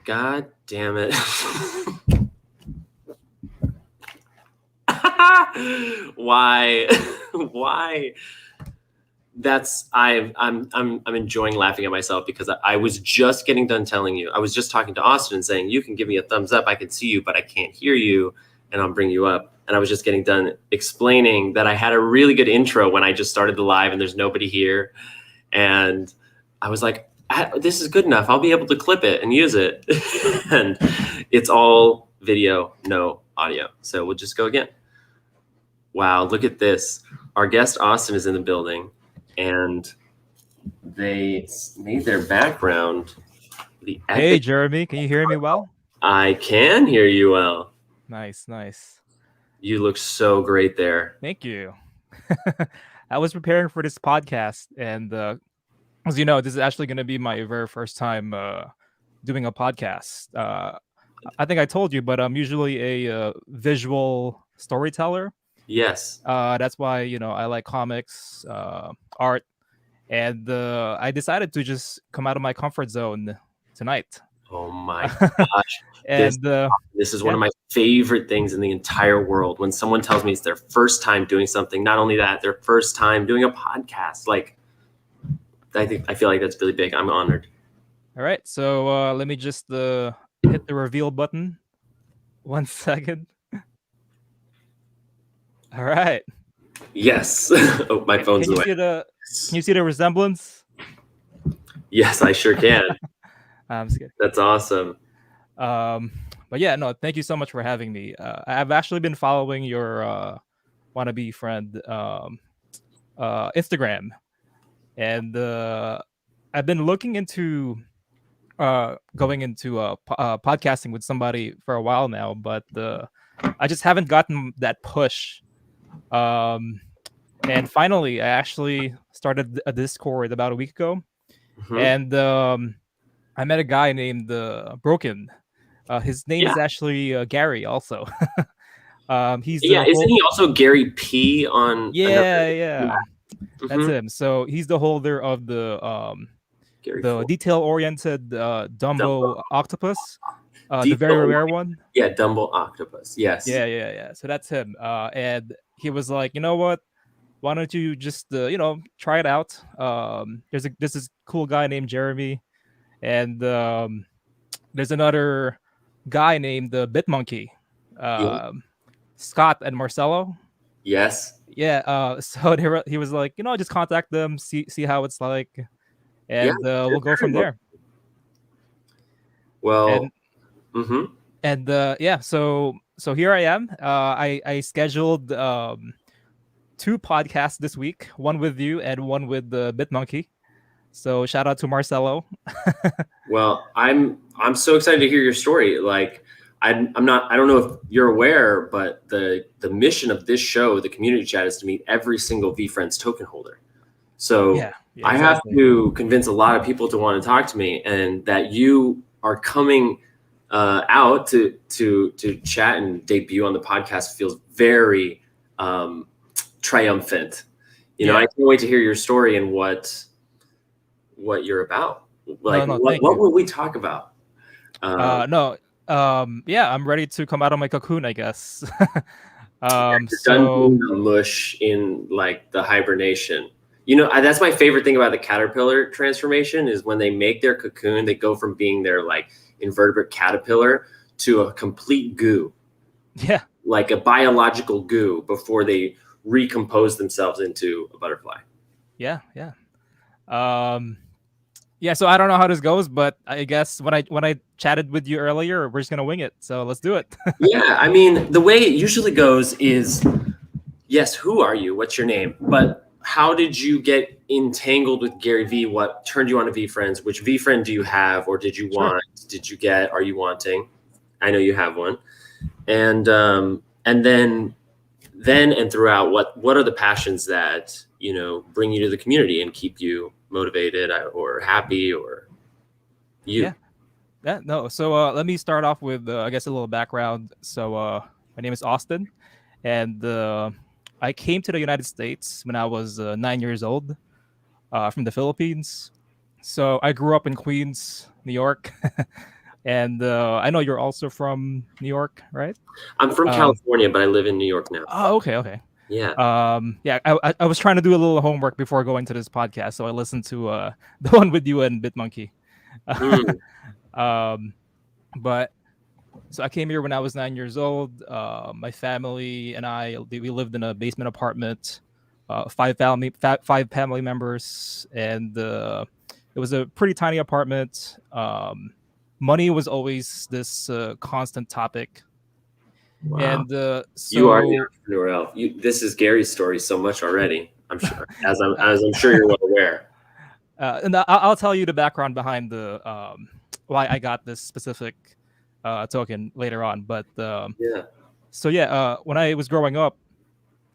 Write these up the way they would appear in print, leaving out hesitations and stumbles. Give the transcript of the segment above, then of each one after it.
God damn it. Why? Why? I'm enjoying laughing at myself because I was just getting done telling you. I was just talking to Austin and saying, you can give me a thumbs up. I can see you, but I can't hear you. And I'll bring you up. And I was just getting done explaining that I had a really good intro when I just started the live and there's nobody here. And I was like, this is good enough. I'll be able to clip it and use it. And it's all video, no audio. So we'll just go again. Wow, look at this. Our guest Austin is in the building. And they made their background the epic. Hey, Jeremy, can you hear me well? I can hear you well. Nice, nice. You look so great there. Thank you. I was preparing for this podcast, and as you know, this is actually going to be my very first time doing a podcast. I think I told you, but I'm usually a visual storyteller. Yes. That's why, I like comics, art, and I decided to just come out of my comfort zone tonight. Oh my gosh. And this is one of my favorite things in the entire world. When someone tells me it's their first time doing something, not only that, their first time doing a podcast. Like, I feel like that's really big. I'm honored. All right. So let me just hit the reveal button. 1 second. All right. Yes. Oh, my phone's away. Can you see the resemblance? Yes, I sure can. I'm just kidding. That's awesome. But yeah, no, thank you so much for having me. I've actually been following your wannabe friend Instagram, and I've been looking into going into podcasting with somebody for a while now, but I just haven't gotten that push. And finally, I actually started a Discord about a week ago, and I met a guy named Broken. His name is actually Gary. Also, isn't he also Gary P on? Yeah. That's him. So he's the holder of the detail-oriented Dumbo octopus, the very rare one. Yeah, Dumbo octopus. Yes. Yeah. So that's him. And he was like, you know what? Why don't you just try it out? There's this cool guy named Jeremy, and there's another guy named BitMonkey, Scott and Marcelo. Yes. Yeah. So he was like, just contact them, see how it's like, and we'll go from there. Well. And so here I am. I scheduled 2 podcasts this week, one with you and one with the BitMonkey. So shout out to Marcelo. Well, I'm so excited to hear your story. Like, I don't know if you're aware, but the mission of this show, the community chat, is to meet every single VeeFriends token holder. So I have to convince a lot of people to want to talk to me, and that you are coming out to chat and debut on the podcast feels very triumphant. I can't wait to hear your story and what you're about. Like, what will we talk about? I'm ready to come out of my cocoon, I guess. Done mush in like the hibernation. That's my favorite thing about the caterpillar transformation is when they make their cocoon, they go from being their like invertebrate caterpillar to a complete goo. Yeah. Like a biological goo before they recompose themselves into a butterfly. Yeah. So I don't know how this goes, but I guess when I chatted with you earlier, we're just gonna wing it. So let's do it. Yeah, I mean, the way it usually goes is, yes, who are you? What's your name? But how did you get entangled with Gary V? What turned you on to VeeFriends? Which VeeFriend do you have, or did you want? Did you get? Are you wanting? I know you have one. And then and throughout, what are the passions that bring you to the community and keep you motivated or happy or you? No. So let me start off with I guess a little background. So my name is Austin, and I came to the United States when I was 9 years old from the Philippines. So I grew up in Queens, New York. And I know you're also from New York, right? I'm from Um, California, but I live in New York now. oh, okay, okay. Yeah. Yeah, I was trying to do a little homework before going to this podcast, so I listened to the one with you and Bitmonkey. Mm, um, but so I came here when I was 9 years old. My family and we lived in a basement apartment, five family members, and it was a pretty tiny apartment. Money was always this constant topic, wow. and You are the so entrepreneur elf. This is Gary's story so much already. I'm sure, as I'm sure you're well aware. and I'll tell you the background behind the why I got this specific token later on. But Yeah. so yeah, when I was growing up,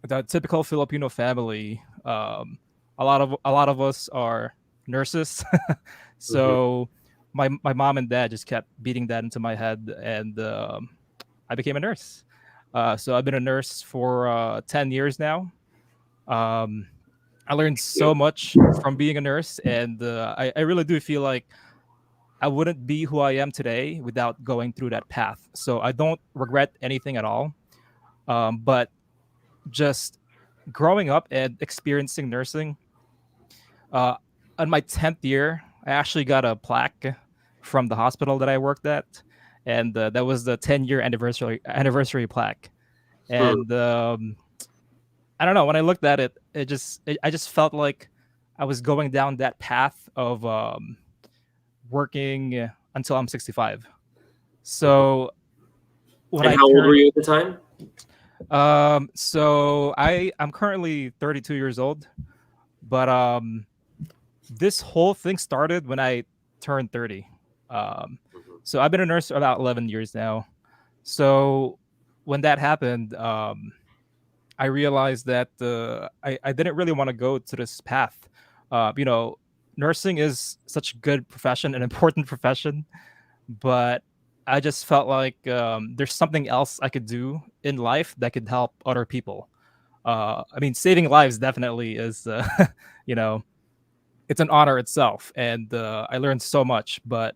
the typical Filipino family, a lot of us are nurses. Hmm. So my mom and dad just kept beating that into my head, and I became a nurse. So I've been a nurse for 10 years now. Um, I learned so You. much from being a nurse, and I really do feel like I wouldn't be who I am today without going through that path. So I don't regret anything at all. But just growing up and experiencing nursing, uh, on my 10th year, I actually got a plaque from the hospital that I worked at, and that was the 10-year anniversary plaque. Hmm. And I don't know, when I looked at it, I just felt like I was going down that path of working until I'm 65. Mhm. So when And I how old were turned you at the time? so I'm currently 32 years old, but this whole thing started when I turned 30. Um, Mhm. so I've been a nurse for about 11 years now. So when that happened, I realized that I didn't really want to go to this path. You know, nursing is such a good profession, an important profession, but I just felt like there's something else I could do in life that could help other people. I mean, saving lives definitely is, you know, it's an honor itself, and I learned so much. But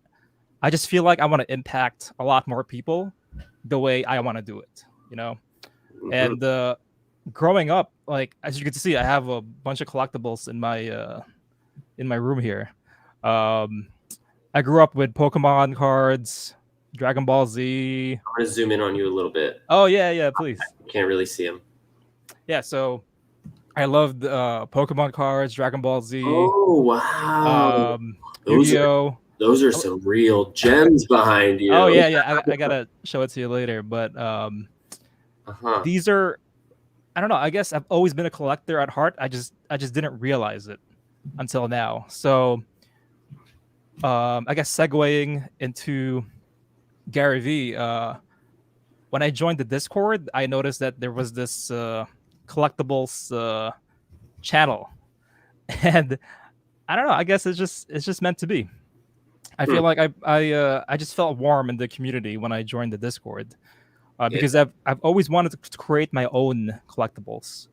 I just feel like I want to impact a lot more people the way I want to do it. You know, Mhm. and growing up, like as you can see, I have a bunch of collectibles in my room here. Um, I grew up with Pokemon cards, Dragon Ball Z. I'm gonna zoom in on you a little bit. Oh yeah, yeah, please. You can't really see them. Yeah, so I loved Pokemon cards, Dragon Ball Z, Oh wow, those are Yu-Gi-Oh. those are Oh, some real gems behind oh, you. yeah, yeah. I gotta show it to you later. But Uh huh. these are, I don't know. I guess I've always been a collector at heart. I just didn't realize it until now. So I guess segueing into Gary V. When I joined the Discord, I noticed that there was this collectibles channel, and I don't know. I guess it's just meant to be. I Hmm. feel like I just felt warm in the community when I joined the Discord, Yeah. because I've always wanted to create my own collectibles.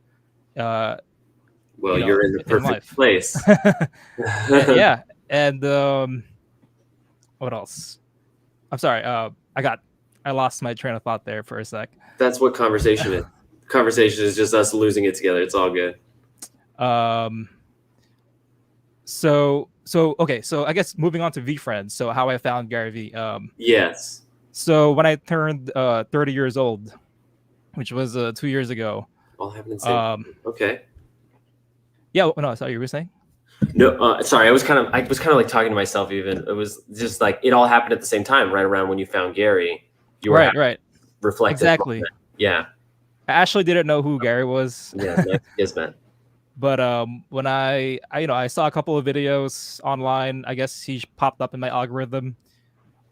Uh, Well, you're in the in perfect life. place. Yeah, and what else? I'm sorry. I lost my train of thought there for a sec. That's what conversation is. Conversation is just us losing it together. It's all good. Um, so okay. So I guess moving on to VeeFriends. So how I found Gary V. Yes. So when I turned 30 years old, which was 2 years ago. All happened at the same Um, time. Okay. yeah. No, sorry, you were saying. No, sorry. I was kind of like talking to myself. Even it was just like it all happened at the same time, right around when you found Gary. You were Right, having right. a reflective Exactly. moment. Yeah. I actually didn't know who Gary was, Yeah. Nice kismet. but when I saw a couple of videos online, I guess he popped up in my algorithm.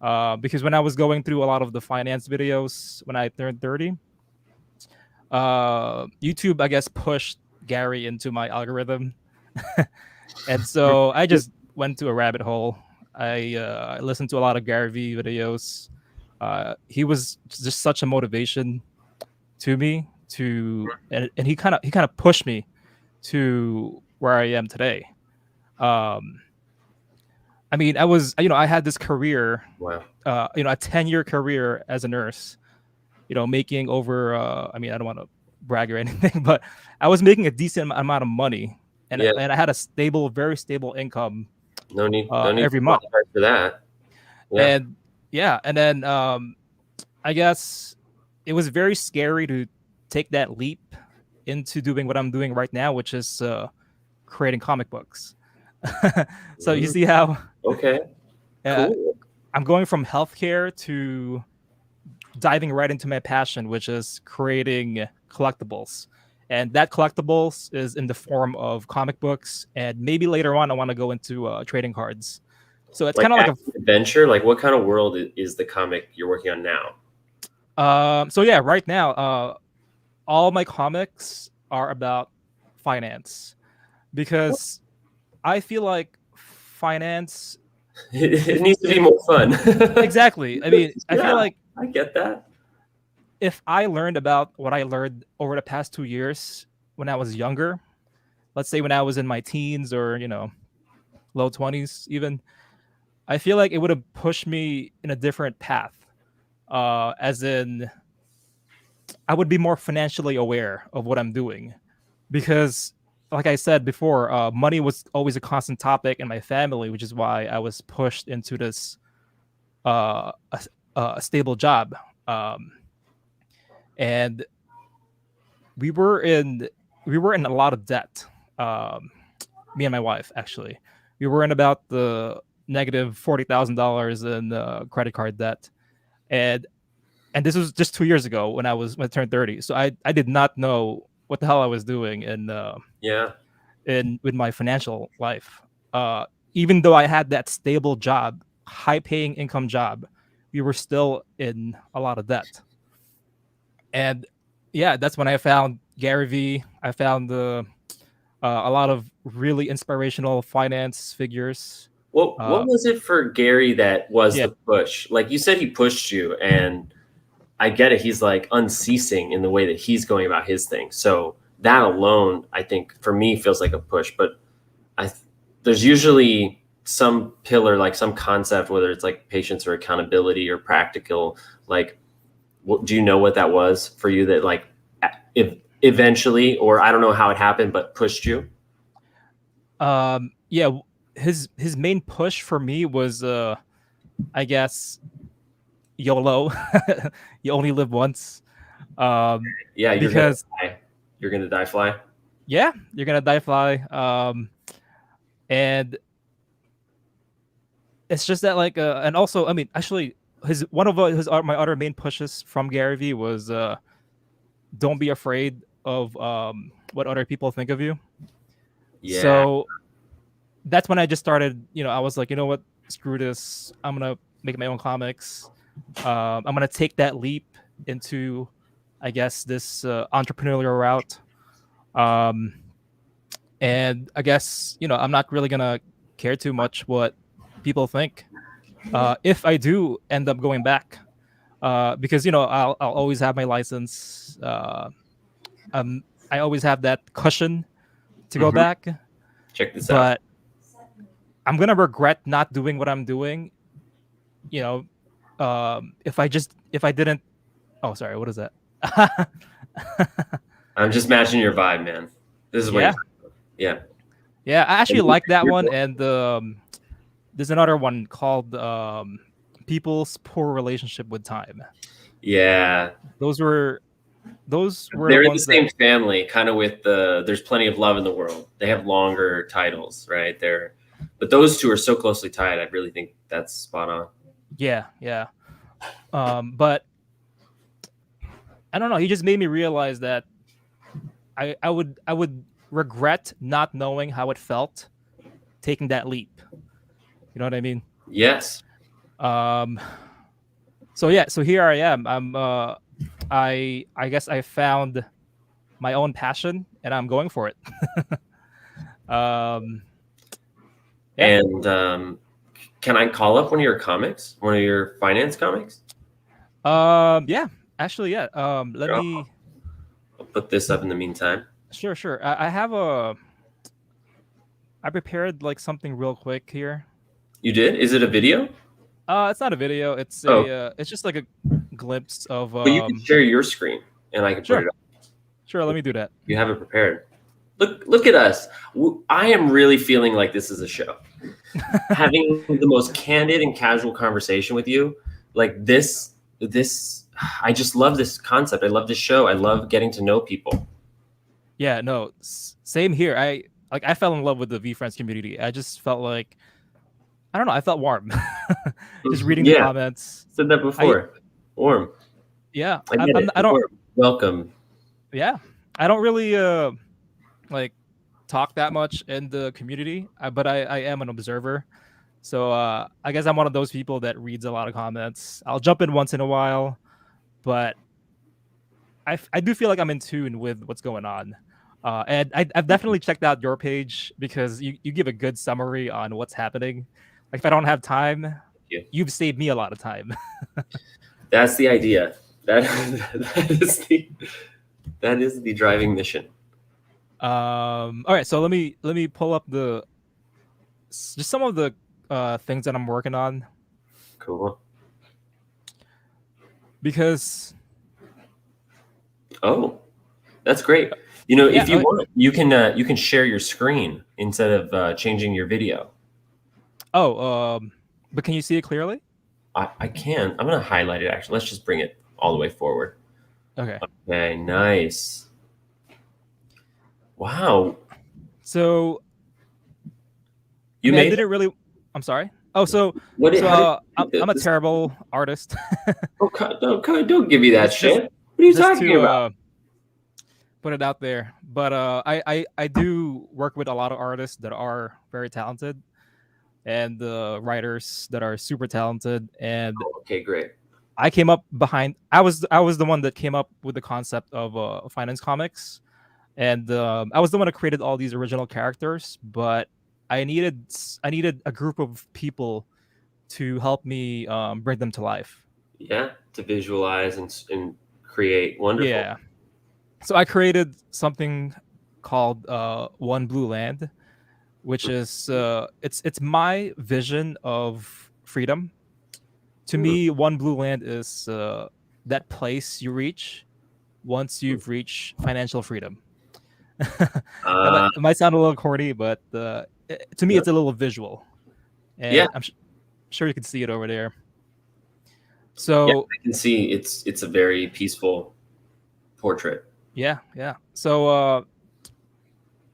Because when I was going through a lot of the finance videos when I turned 30, YouTube I guess pushed Gary into my algorithm, and so I just went to a rabbit hole. I listened to a lot of Gary V videos. He was just such a motivation to me and he kind of pushed me to where I am today. Um, I mean, I had this career, Wow. a 10-year career as a nurse, making over, I mean, I don't want to brag or anything, but I was making a decent amount of money, and Yeah. I had a stable, very stable income No need. No need to every month. apologize for that. Yeah. And yeah, and then I guess it was very scary to take that leap into doing what I'm doing right now, which is creating comic books. So you Mm, see how okay. uh, Cool. I'm going from healthcare to diving right into my passion, which is creating collectibles. And that collectibles is in the form of comic books, and maybe later on I want to go into trading cards. So it's Like kind of like a action adventure. Like what kind of world is the comic you're working on now? so yeah, right now all my comics are about finance because I feel like finance It if needs to be more fun. exactly. I mean, I feel Yeah, like I get that. if I learned about what I learned over the past 2 years when I was younger, let's say when I was in my teens or, low 20s even, I feel like it would have pushed me in a different path. As in I would be more financially aware of what I'm doing because like I said before, money was always a constant topic in my family, which is why I was pushed into this a stable job. Um, and we were in we were in a lot of debt. Um, Me and my wife actually, we were in about the negative $40,000 in credit card debt, and this was just 2 years ago when I turned 30. So I did not know what the hell I was doing Yeah. in with my financial life. Uh, Even though I had that stable job, high paying income job, we were still in a lot of debt. And yeah, that's when I found Gary Vee. I found a lot of really inspirational finance figures. What Uh, was it for Gary that was yeah, the push? Like you said, he pushed you, and I get it. He's like unceasing in the way that he's going about his thing. So that alone, I think, for me, feels like a push. But I, there's usually some pillar, like some concept, whether it's like patience or accountability or practical. Like, do you know what that was for you? That like, if eventually, or I don't know how it happened, but pushed you. yeah. His main push for me was, I guess, YOLO. You only live once. Um, Yeah, you're gonna because die. You're gonna die fly. yeah, you're gonna die fly. And it's just that like, and also, I mean, actually, his one of his my other main pushes from Gary Vee was, don't be afraid of what other people think of you. Yeah. So that's when I just started. I was like, you know what, screw this. I'm gonna make my own comics. I'm gonna take that leap into, I guess, this entrepreneurial route. Um, and I guess I'm not really gonna care too much what people think. If I do end up going back, because I'll always have my license. Um, I always have that cushion to go Hmm. back, Check this out. but I'm gonna regret not doing what I'm doing. You know, if I didn't. Oh, sorry. What is that? I'm just matching your vibe, man. This is way. Yeah, Yeah. yeah. I actually like that one, and there's another one called "People's Poor Relationship with Time." Yeah. Those were the They're in the ones that. same family, kind of with the There's Plenty of Love in the World. They have longer titles, right? But those two are so closely tied. I really think that's spot on. Yeah, yeah. But I don't know. He just made me realize that I would regret not knowing how it felt taking that leap. You know what I mean? Yes. Um. So yeah. So here I am. I guess I found my own passion and I'm going for it. um. Yeah. And can I call up one of your comics, one of your finance comics? Yeah. Actually, yeah. Let I'll me. put this up in the meantime. Sure. Sure. I have I prepared like something real quick here. You did? Is it a video? It's not a video. It's Oh, it's just like a glimpse of but you can share your screen, and I can put it Sure. up. Sure, let me do that. You have it prepared. Look at us. I am really feeling like this is a show. Having the most candid and casual conversation with you, like this. I just love this concept. I love this show. I love getting to know people. Yeah, no, same here. I fell in love with the VeeFriends community. I just felt like, I don't know, I felt warm. Just reading the Yeah, comments. said that before. Warm. Yeah, I get it. I don't. Warm. Welcome. Yeah, I don't really like talk that much in the community, but I am an observer. So I guess I'm one of those people that reads a lot of comments. I'll jump in once in a while, but I do feel like I'm in tune with what's going on. And I've definitely checked out your page because you give a good summary on what's happening. Like if I don't have time, you've saved me a lot of time. That's the idea. That is the driving mission. All right, so let me pull up just some of the things that I'm working on. Cool. Because that's great. You know, yeah, if you want, you can share your screen instead of changing your video. But can you see it clearly? I can. I'm gonna highlight it actually. Let's just bring it all the way forward. Okay. Okay, nice. Wow. So You I made didn't really. I'm sorry. Oh, so what? I'm a terrible artist. Don't give me that shit. What are you talking about? Put it out there, but I do work with a lot of artists that are very talented, and writers that are super talented. And Okay, great. I came up behind. I was the one that came up with the concept of finance comics, and I was the one that created all these original characters. But I needed a group of people to help me bring them to life. Yeah, to visualize and create. Wonderful. Yeah. So I created something called One Blue Land, which is it's my vision of freedom. To me, One Blue Land is that place you reach once you've reached financial freedom. It might sound a little corny, but to me, it's a little visual, and I'm sure you can see it over there. So yeah, I can see it's a very peaceful portrait. Yeah. So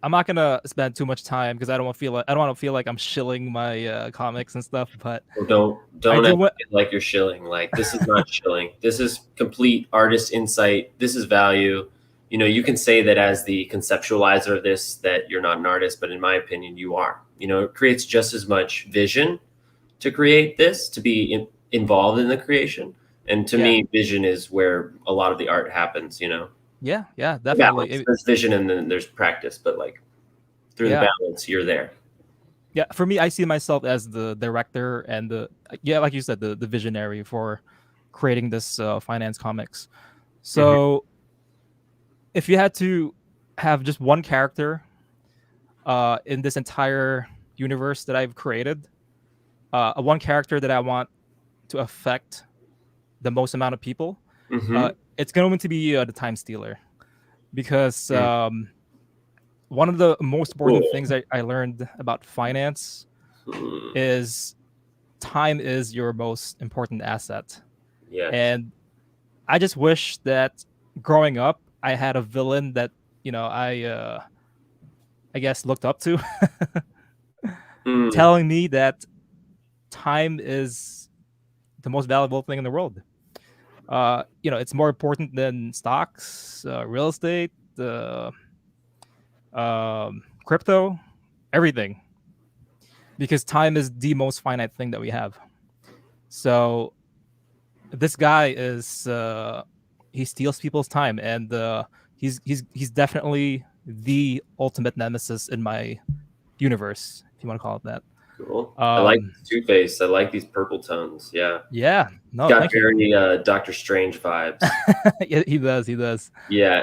I'm not gonna spend too much time because I don't want to feel like I'm shilling my comics and stuff. But Well, don't like you're shilling. Like this is not shilling. This is complete artist insight. This is value. You know, you can say that as the conceptualizer of this that you're not an artist, but in my opinion, you are. You know, it creates just as much vision to create this, to be involved in the creation. And to me, vision is where a lot of the art happens, you know? Yeah, definitely. There's vision and then there's practice, but like through the balance, you're there. Yeah, for me, I see myself as the director and like you said, the visionary for creating this finance comics. So if you had to have just one character in this entire universe that I've created, one character that I want to affect the most amount of people, it's going to be the Time Stealer, because one of the most important things I learned about finance is time is your most important asset. Yeah. And I just wish that growing up I had a villain that, you know, I guess looked up to, telling me that time is the most valuable thing in the world. You know, it's more important than stocks, real estate, crypto, everything, because time is the most finite thing that we have. So this guy is he steals people's time, and he's definitely the ultimate nemesis in my universe, if you want to call it that. Cool. I like Two-Face. I like these purple tones. Yeah. Yeah. No, got very Doctor Strange vibes. Yeah, he does. Yeah.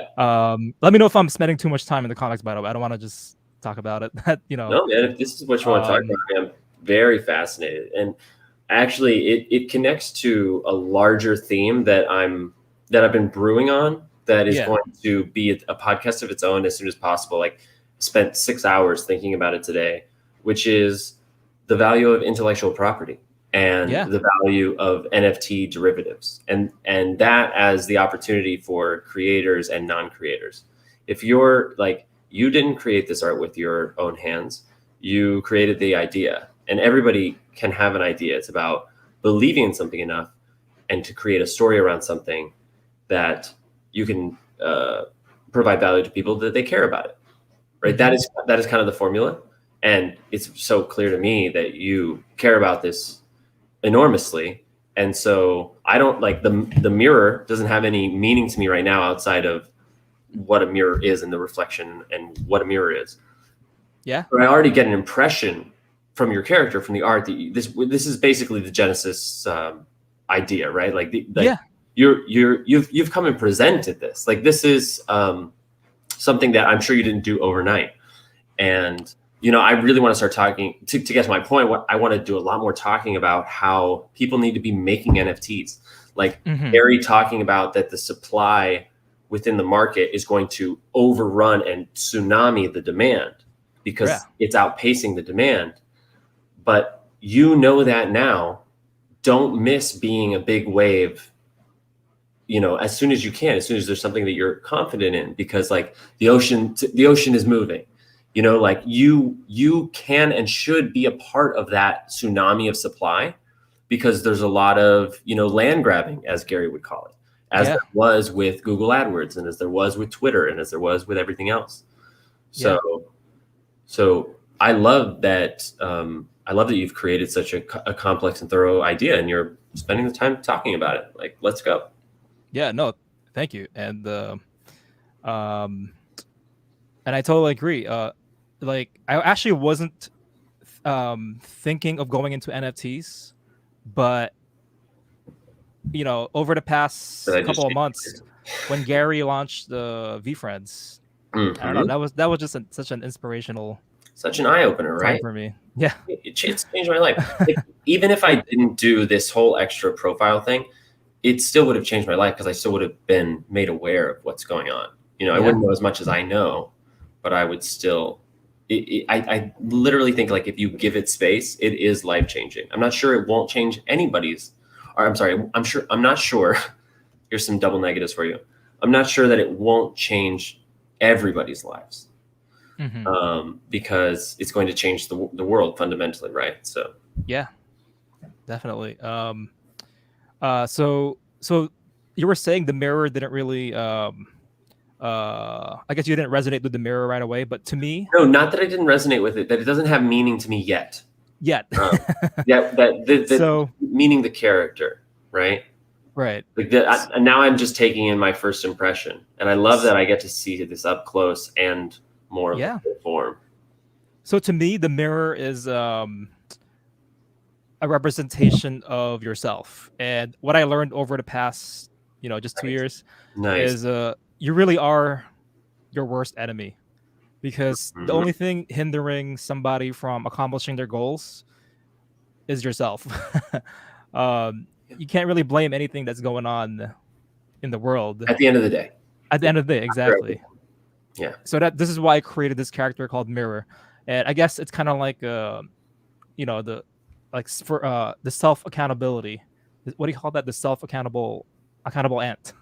Let me know if I'm spending too much time in the comics, by the way. I don't want to just talk about it. You know. No, man. If this is what you want to talk about, very fascinated. And actually, it connects to a larger theme that I've been brewing on, that is going to be a podcast of its own as soon as possible. Like, spent 6 hours thinking about it today, which is the value of intellectual property and the value of NFT derivatives, and that as the opportunity for creators and non-creators. If you're like, you didn't create this art with your own hands, you created the idea, and everybody can have an idea. It's about believing in something enough and to create a story around something that you can provide value to people that they care about it, right? Mm-hmm. That is kind of the formula. And it's so clear to me that you care about this enormously. And so I don't like the mirror doesn't have any meaning to me right now outside of what a mirror is and the reflection and what a mirror is. Yeah. But I already get an impression from your character, from the art, that this is basically the Genesis idea, right? Like, you've come and presented this. Like, this is something that I'm sure you didn't do overnight. And I really want to start talking to get to my point. What I want to do a lot more talking about how people need to be making NFTs. Like Gary talking about that the supply within the market is going to overrun and tsunami the demand because it's outpacing the demand. But that now. Don't miss being a big wave, as soon as you can, as soon as there's something that you're confident in, because like the ocean is moving. Like you can and should be a part of that tsunami of supply, because there's a lot of, land grabbing, as Gary would call it, as there was with Google AdWords, and as there was with Twitter, and as there was with everything else. So I love that. I love that you've created such a complex and thorough idea, and you're spending the time talking about it. Like, let's go. Yeah, no, thank you. And I totally agree. Like, I actually wasn't thinking of going into NFTs, but over the past couple of months, when Gary launched the VeeFriends, I don't know, that was just such an inspirational, such an eye opener, right? For me, yeah, it changed my life. Even if I didn't do this whole extra profile thing, it still would have changed my life, because I still would have been made aware of what's going on. I wouldn't know as much as I know, but I would still. I literally think, like, if you give it space, it is life changing. I'm not sure it won't change anybody's. Or I'm not sure. Here's some double negatives for you. I'm not sure that it won't change everybody's lives, because it's going to change the world fundamentally, right? So yeah, definitely. So you were saying the mirror didn't really. I guess you didn't resonate with the mirror right away, but to me, no, not that I didn't resonate with it. That it doesn't have meaning to me yet. So meaning the character, right? Right. Like now I'm just taking in my first impression, and I love that I get to see this up close and more of the form. So to me, the mirror is a representation of yourself, and what I learned over the past, just 2 years, is you really are your worst enemy, because the only thing hindering somebody from accomplishing their goals is yourself. You can't really blame anything that's going on in the world. At the end of the day. Exactly. Yeah. So this is why I created this character called Mirror, and I guess it's kind of like the self accountability. What do you call that? The self accountable ant.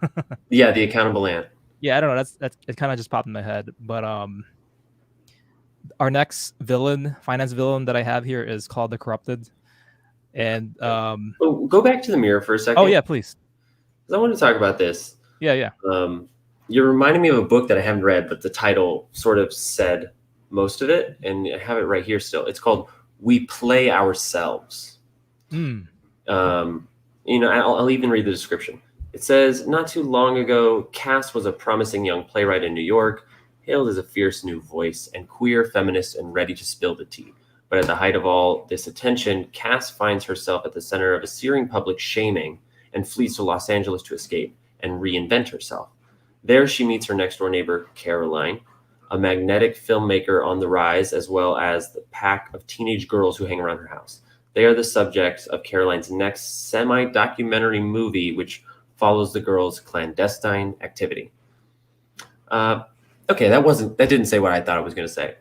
Yeah, the accountable ant. Yeah, I don't know. That's it. Kind of just popped in my head. But our next finance villain that I have here is called the Corrupted. And go back to the mirror for a second. Oh yeah, please. Because I want to talk about this. Yeah. You're reminding me of a book that I haven't read, but the title sort of said most of it, and I have it right here still. It's called "We Play Ourselves." I'll even read the description. It says, not too long ago, Cass was a promising young playwright in New York, hailed as a fierce new voice and queer, feminist, and ready to spill the tea. But at the height of all this attention, Cass finds herself at the center of a searing public shaming and flees to Los Angeles to escape and reinvent herself. There she meets her next-door neighbor, Caroline, a magnetic filmmaker on the rise, as well as the pack of teenage girls who hang around her house. They are the subjects of Caroline's next semi-documentary movie, which follows the girls' clandestine activity. Okay, that didn't say what I thought it was going to say.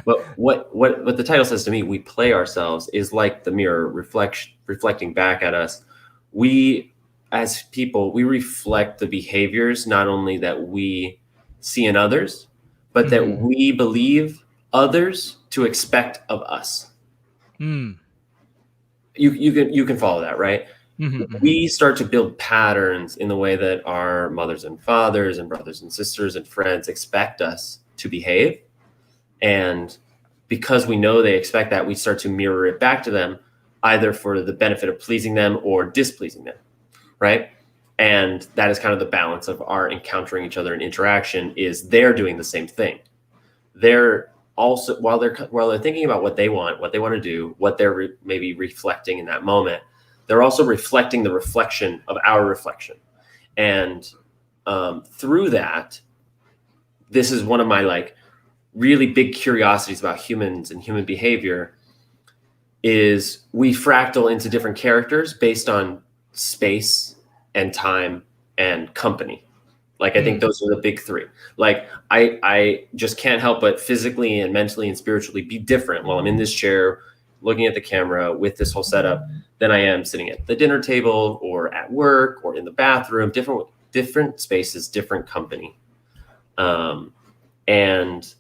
But what the title says to me, we play ourselves, is like the mirror reflecting back at us. We, as people, we reflect the behaviors not only that we see in others, but that we believe others to expect of us. You can follow that, right? We start to build patterns in the way that our mothers and fathers and brothers and sisters and friends expect us to behave. And because we know they expect that, we start to mirror it back to them, either for the benefit of pleasing them or displeasing them, right? And that is kind of the balance of our encountering each other in interaction, is they're doing the same thing. They're also, while they're thinking about what they want to do, what they're maybe reflecting in that moment, they're also reflecting the reflection of our reflection. And through that, this is one of my really big curiosities about humans and human behavior, is we fractal into different characters based on space and time and company. I think those are the big three. I just can't help but physically and mentally and spiritually be different while I'm in this chair looking at the camera with this whole setup than I am sitting at the dinner table or at work or in the bathroom. Different spaces, different company. And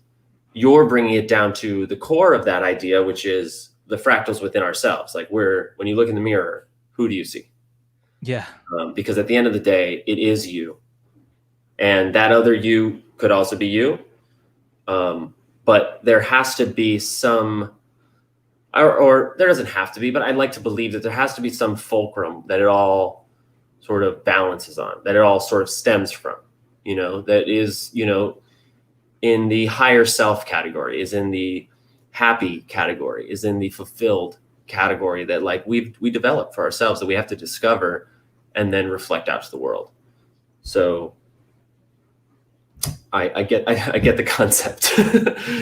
you're bringing it down to the core of that idea, which is the fractals within ourselves. When you look in the mirror, who do you see? Yeah. Because at the end of the day, it is you. And that other you could also be you. But there has to be some, or there doesn't have to be, but I'd like to believe that there has to be some fulcrum that it all sort of balances on, that it all sort of stems from, that is, in the higher self category, is in the happy category, is in the fulfilled category, that we develop for ourselves, that we have to discover and then reflect out to the world. So I get the concept.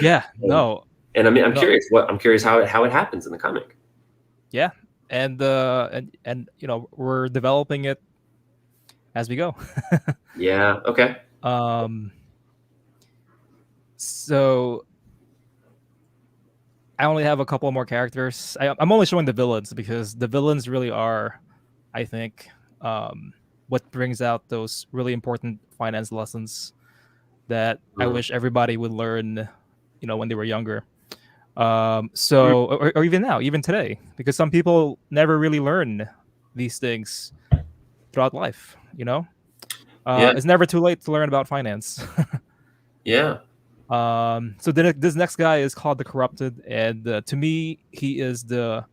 Yeah, no. And I'm curious how it happens in the comic. Yeah. And we're developing it as we go. Yeah. Okay. So I only have a couple more characters. I'm only showing the villains because the villains really are, I think, what brings out those really important finance lessons that I wish everybody would learn, when they were younger. Or even now, even today, because some people never really learn these things throughout life. It's never too late to learn about finance. Yeah. So this next guy is called the Corrupted, and to me, he is the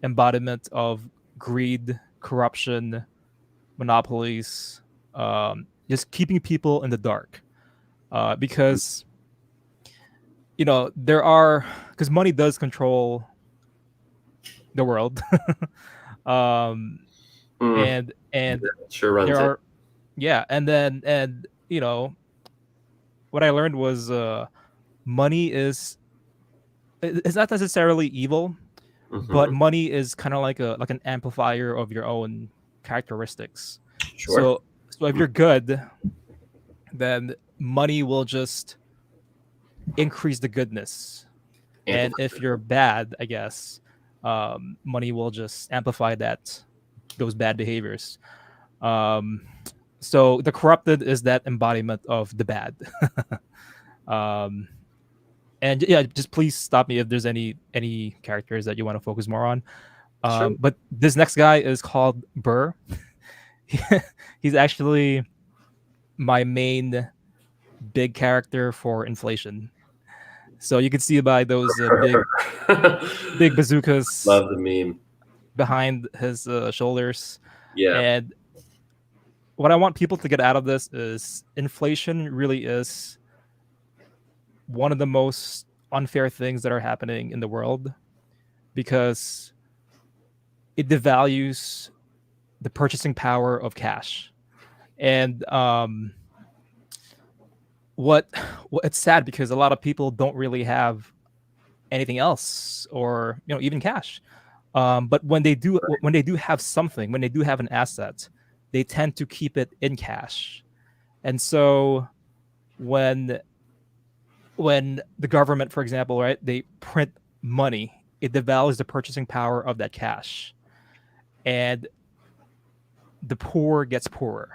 embodiment of greed, corruption, monopolies, just keeping people in the dark. Because because money does control the world. And sure runs there it. are, yeah, and what I learned was money is, it's not necessarily evil, but money is kind of like an amplifier of your own characteristics. Sure. So if you're good, then money will just increase the goodness. And if you're bad, I guess, money will just amplify those bad behaviors. So the Corrupted is that embodiment of the bad. And yeah, just please stop me if there's any characters that you want to focus more on. Sure. But this next guy is called Burr. He's actually my main big character for inflation. So you can see by those big bazookas. Love the meme behind his shoulders. Yeah. And what I want people to get out of this is inflation really is one of the most unfair things that are happening in the world, because it devalues the purchasing power of cash. And what it's sad because a lot of people don't really have anything else, or even cash. But when they do have something, when they do have an asset, they tend to keep it in cash. And so when the government, for example, right, they print money, it devalues the purchasing power of that cash, and the poor gets poorer,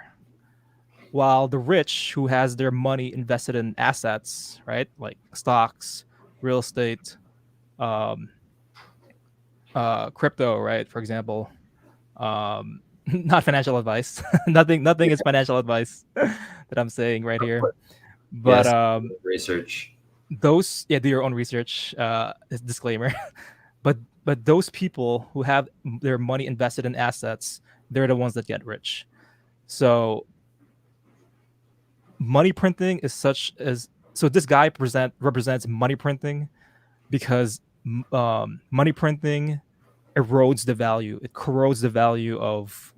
while the rich, who has their money invested in assets, right, like stocks, real estate, um, crypto, right, for example, not financial advice. Nothing is financial advice that I'm saying right here. But Yes, research. those, yeah, do your own research. Disclaimer. but those people who have their money invested in assets, they're the ones that get rich. So money printing is such as so this guy represents money printing because money printing erodes the value. It corrodes the value of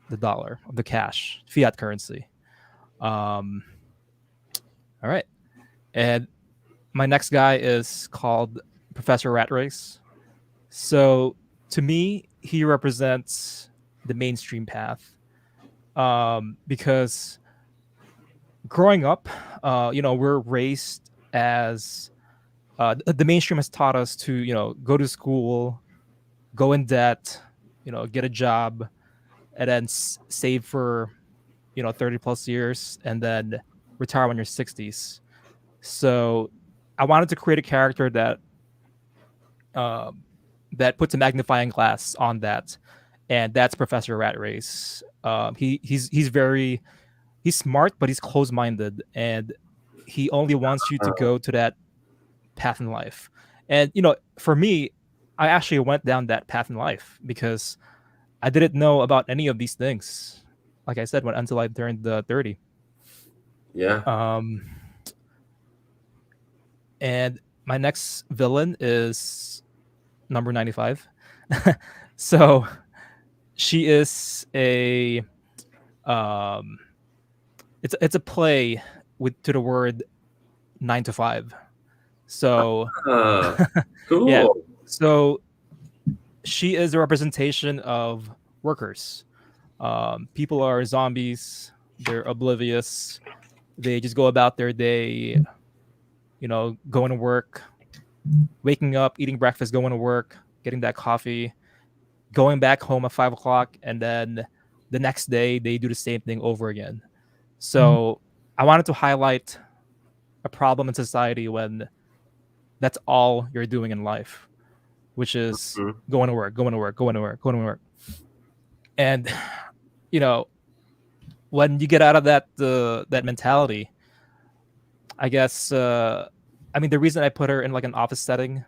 the dollar, of the cash, fiat currency. Um, all right. And my next guy is called Professor Rat Race. So to me, he represents the mainstream path, because growing up, we're raised as the mainstream has taught us to, go to school, go in debt, get a job, and then save for 30 plus years, and then retire when you're 60s. So I wanted to create a character that puts a magnifying glass on that, and that's Professor Rat Race. He's smart, but he's close minded, and he only wants you to go to that path in life. And for me, I actually went down that path in life because I didn't know about any of these things. Like I said, until I turned 30. Yeah. And my next villain is number 95. So she is a um it's a play with to the word 9 to 5. So Cool. yeah. So she is a representation of workers. People are zombies. They're oblivious. They just go about their day, going to work, waking up, eating breakfast, going to work, getting that coffee, going back home at 5 o'clock, and then the next day they do the same thing over again. So I wanted to highlight a problem in society when that's all you're doing in life, which is going to work, going to work, going to work, going to work. And when you get out of that mentality, I guess the reason I put her in like an office setting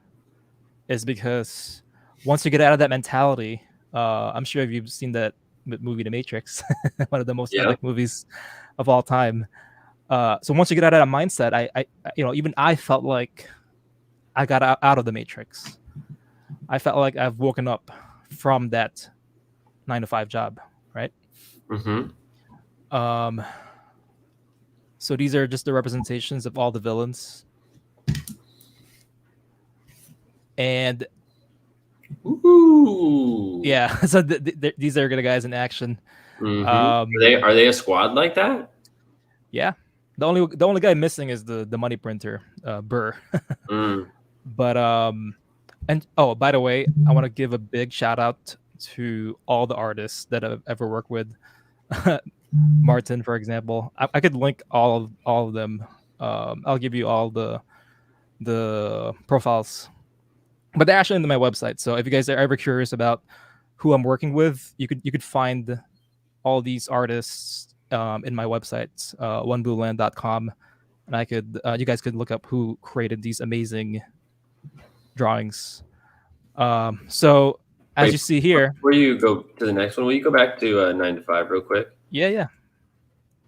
is because once you get out of that mentality, I'm sure you've seen that movie, The Matrix, one of the most epic movies of all time. So once you get out of that mindset, I even I felt like I got out of the Matrix. I felt like I've woken up from that 9 to 5 job, right? So these are just the representations of all the villains. And yeah, so these are the guys in action. Are they a squad like that? Yeah, the only guy missing is the money printer, Burr. But and oh, by the way, I want to give a big shout out to all the artists that I've ever worked with. Martin, for example, I could link all of them. I'll give you all the profiles, but they're actually on my website. So if you guys are ever curious about who I'm working with, you could find all these artists in my website, oneblueland.com, and you guys could look up who created these amazing drawings. So as you see here, before you go to the next one, will you go back to 9 to 5 real quick? Yeah.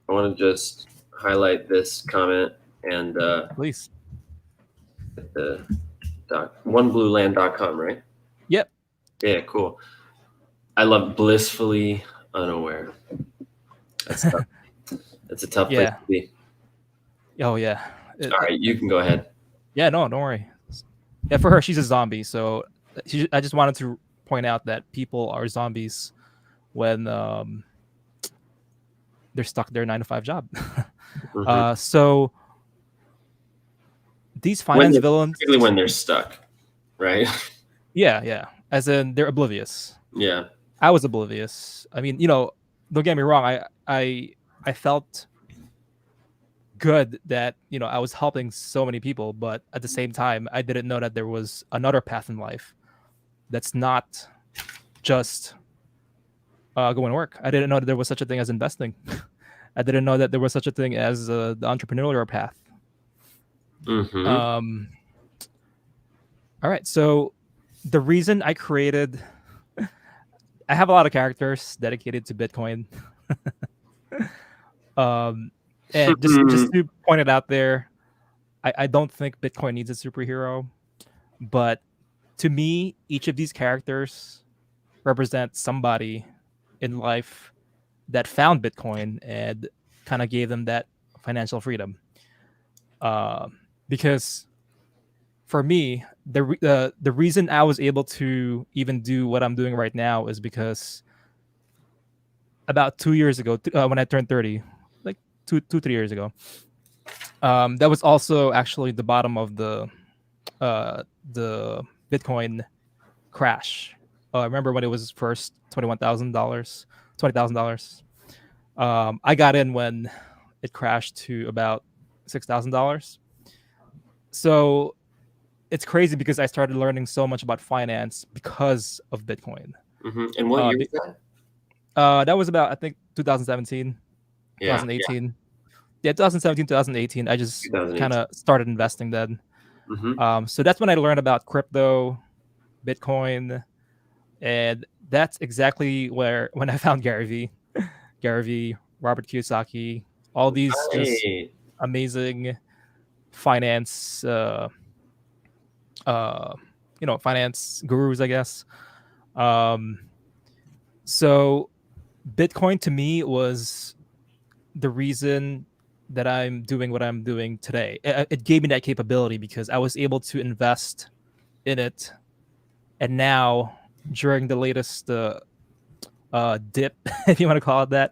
I want to just highlight this comment and please. The oneblueland.com, right? Yep. Yeah, cool. I love blissfully unaware. That's tough. That's a tough place to be. Oh yeah. All right, you can go ahead. Yeah, no, don't worry. Yeah, for her, she's a zombie. So I just wanted to point out that people are zombies when they're stuck their 9 to 5 job. Mhm. So these When finance they're, villains, particularly when they're stuck, right? yeah, as in they're oblivious. Yeah. I was oblivious. I mean, don't get me wrong. I felt good that I was helping so many people, but at the same time, I didn't know that there was another path in life that's not just going to work. I didn't know that there was such a thing as investing. I didn't know that there was such a thing as the entrepreneurial path. Mm-hmm. Um, all right, so the reason I created, I have a lot of characters dedicated to Bitcoin. And just to point it out there, I don't think Bitcoin needs a superhero, but to me, each of these characters represent somebody in life that found Bitcoin and kind of gave them that financial freedom. Because for me, the reason I was able to even do what I'm doing right now is because about 2 years ago, when I turned 30, like 3 years ago, that was also actually the bottom of the Bitcoin crash. I remember when it was first $20,000. I got in when it crashed to about $6,000. So it's crazy because I started learning so much about finance because of Bitcoin. Mm-hmm. And what year was that? That was about, I think, 2017, Yeah, 2018. Yeah, 2017, 2018. I just kind 2008. of started investing then. Mm-hmm. So that's when I learned about crypto, Bitcoin, and that's exactly when I found Gary Vee, Robert Kiyosaki, all these just Right. amazing finance, uh, finance gurus, I guess. Um, so Bitcoin to me was the reason that I'm doing what I'm doing today. It gave me that capability because I was able to invest in it, and now during the latest dip, if you want to call it that,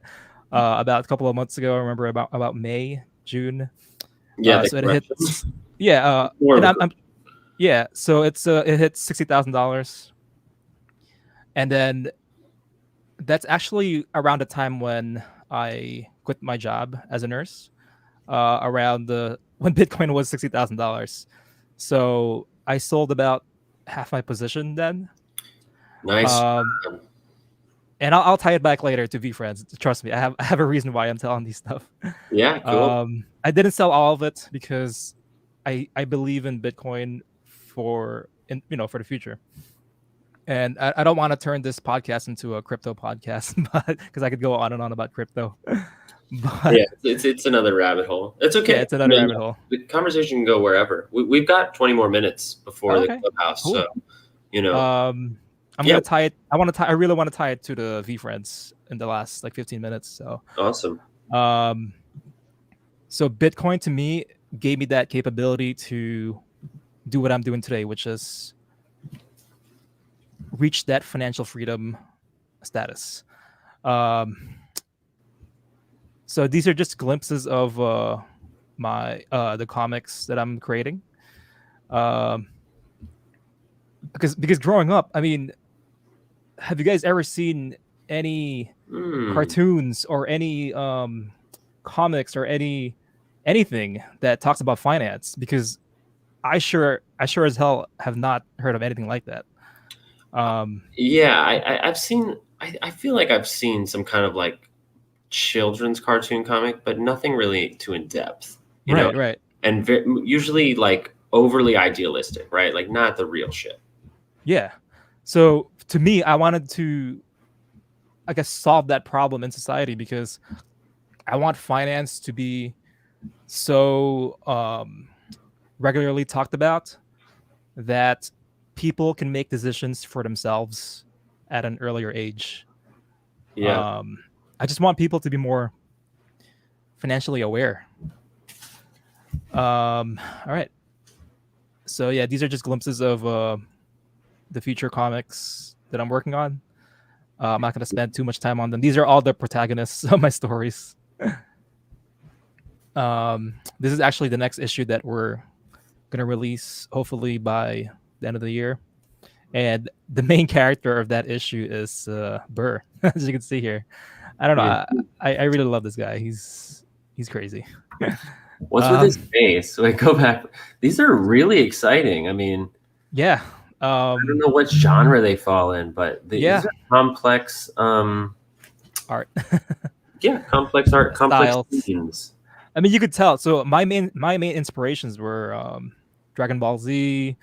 about a couple of months ago. I remember about May, June. Yeah, the So it hit, corrections. yeah, More of and a I'm yeah. So it hit $60,000, and then that's actually around the time when I quit my job as a nurse. Around the when Bitcoin was $60,000, so I sold about half my position then. nice. Um, and I'll tie it back later to VeeFriends. Trust me, I have a reason why I'm telling these stuff. Yeah, cool. I didn't sell all of it because I believe in Bitcoin for the future. And I don't want to turn this podcast into a crypto podcast, but because I could go on and on about crypto. But Yeah, it's another rabbit hole. It's yeah, okay. it's I another mean, rabbit hole. the conversation can go wherever. We've got 20 more minutes before Oh, the okay, clubhouse, so cool. I'm yeah, gonna tie it. I really want to tie it to the VeeFriends in the last like 15 minutes. So, awesome. um, so Bitcoin to me gave me that capability to do what I'm doing today, which is reach that financial freedom status. Um, so these are just glimpses of my the comics that I'm creating. Um, because growing up, I mean, have you guys ever seen any Hmm. cartoons or any comics or anything that talks about finance? Because I sure as hell have not heard of anything like that. Um, Yeah, I've seen. I feel like I've seen some kind of like children's cartoon comic, but nothing really too in depth, right. and usually like overly idealistic, right? Like not the real shit. Yeah. So to me, I wanted to, I guess, solve that problem in society because I want finance to be so regularly talked about that people can make decisions for themselves at an earlier age. Yeah. Um, I just want people to be more financially aware. All right. So yeah, these are just glimpses of the future comics that I'm working on. I'm not going to spend too much time on them. These are all the protagonists of my stories. This is actually the next issue that we're going to release, hopefully by the end of the year. And the main character of that issue is Burr, as you can see here. I don't know. Yeah. I really love this guy. He's crazy. What's with his face? Wait, go back. These are really exciting. I mean, yeah. I don't know what genre they fall in, but Yeah. these are complex. Art. Yeah, complex art, complex Styles. themes. I mean, you could tell. So my main inspirations were Dragon Ball Z,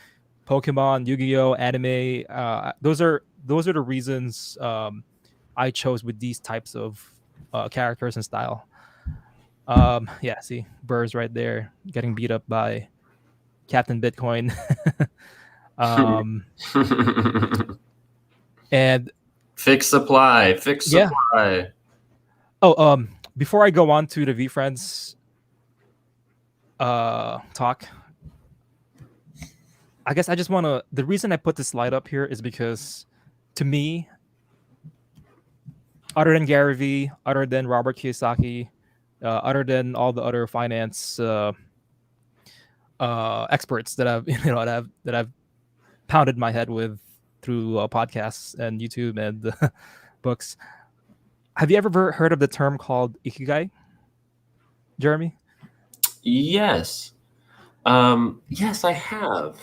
Pokemon, Yu-Gi-Oh, anime. Those are the reasons I chose with these types of characters and style. Yeah, see, Burr's right there getting beat up by Captain Bitcoin. And Fix supply, fix yeah. supply. Oh, before I go on to the VeeFriends talk, I guess I just want to. The reason I put this slide up here is because, to me, other than Gary Vee, other than Robert Kiyosaki, other than all the other finance experts that I've that I've pounded my head with through podcasts and YouTube and books, have you ever heard of the term called ikigai, Jeremy? Yes. Yes, I have.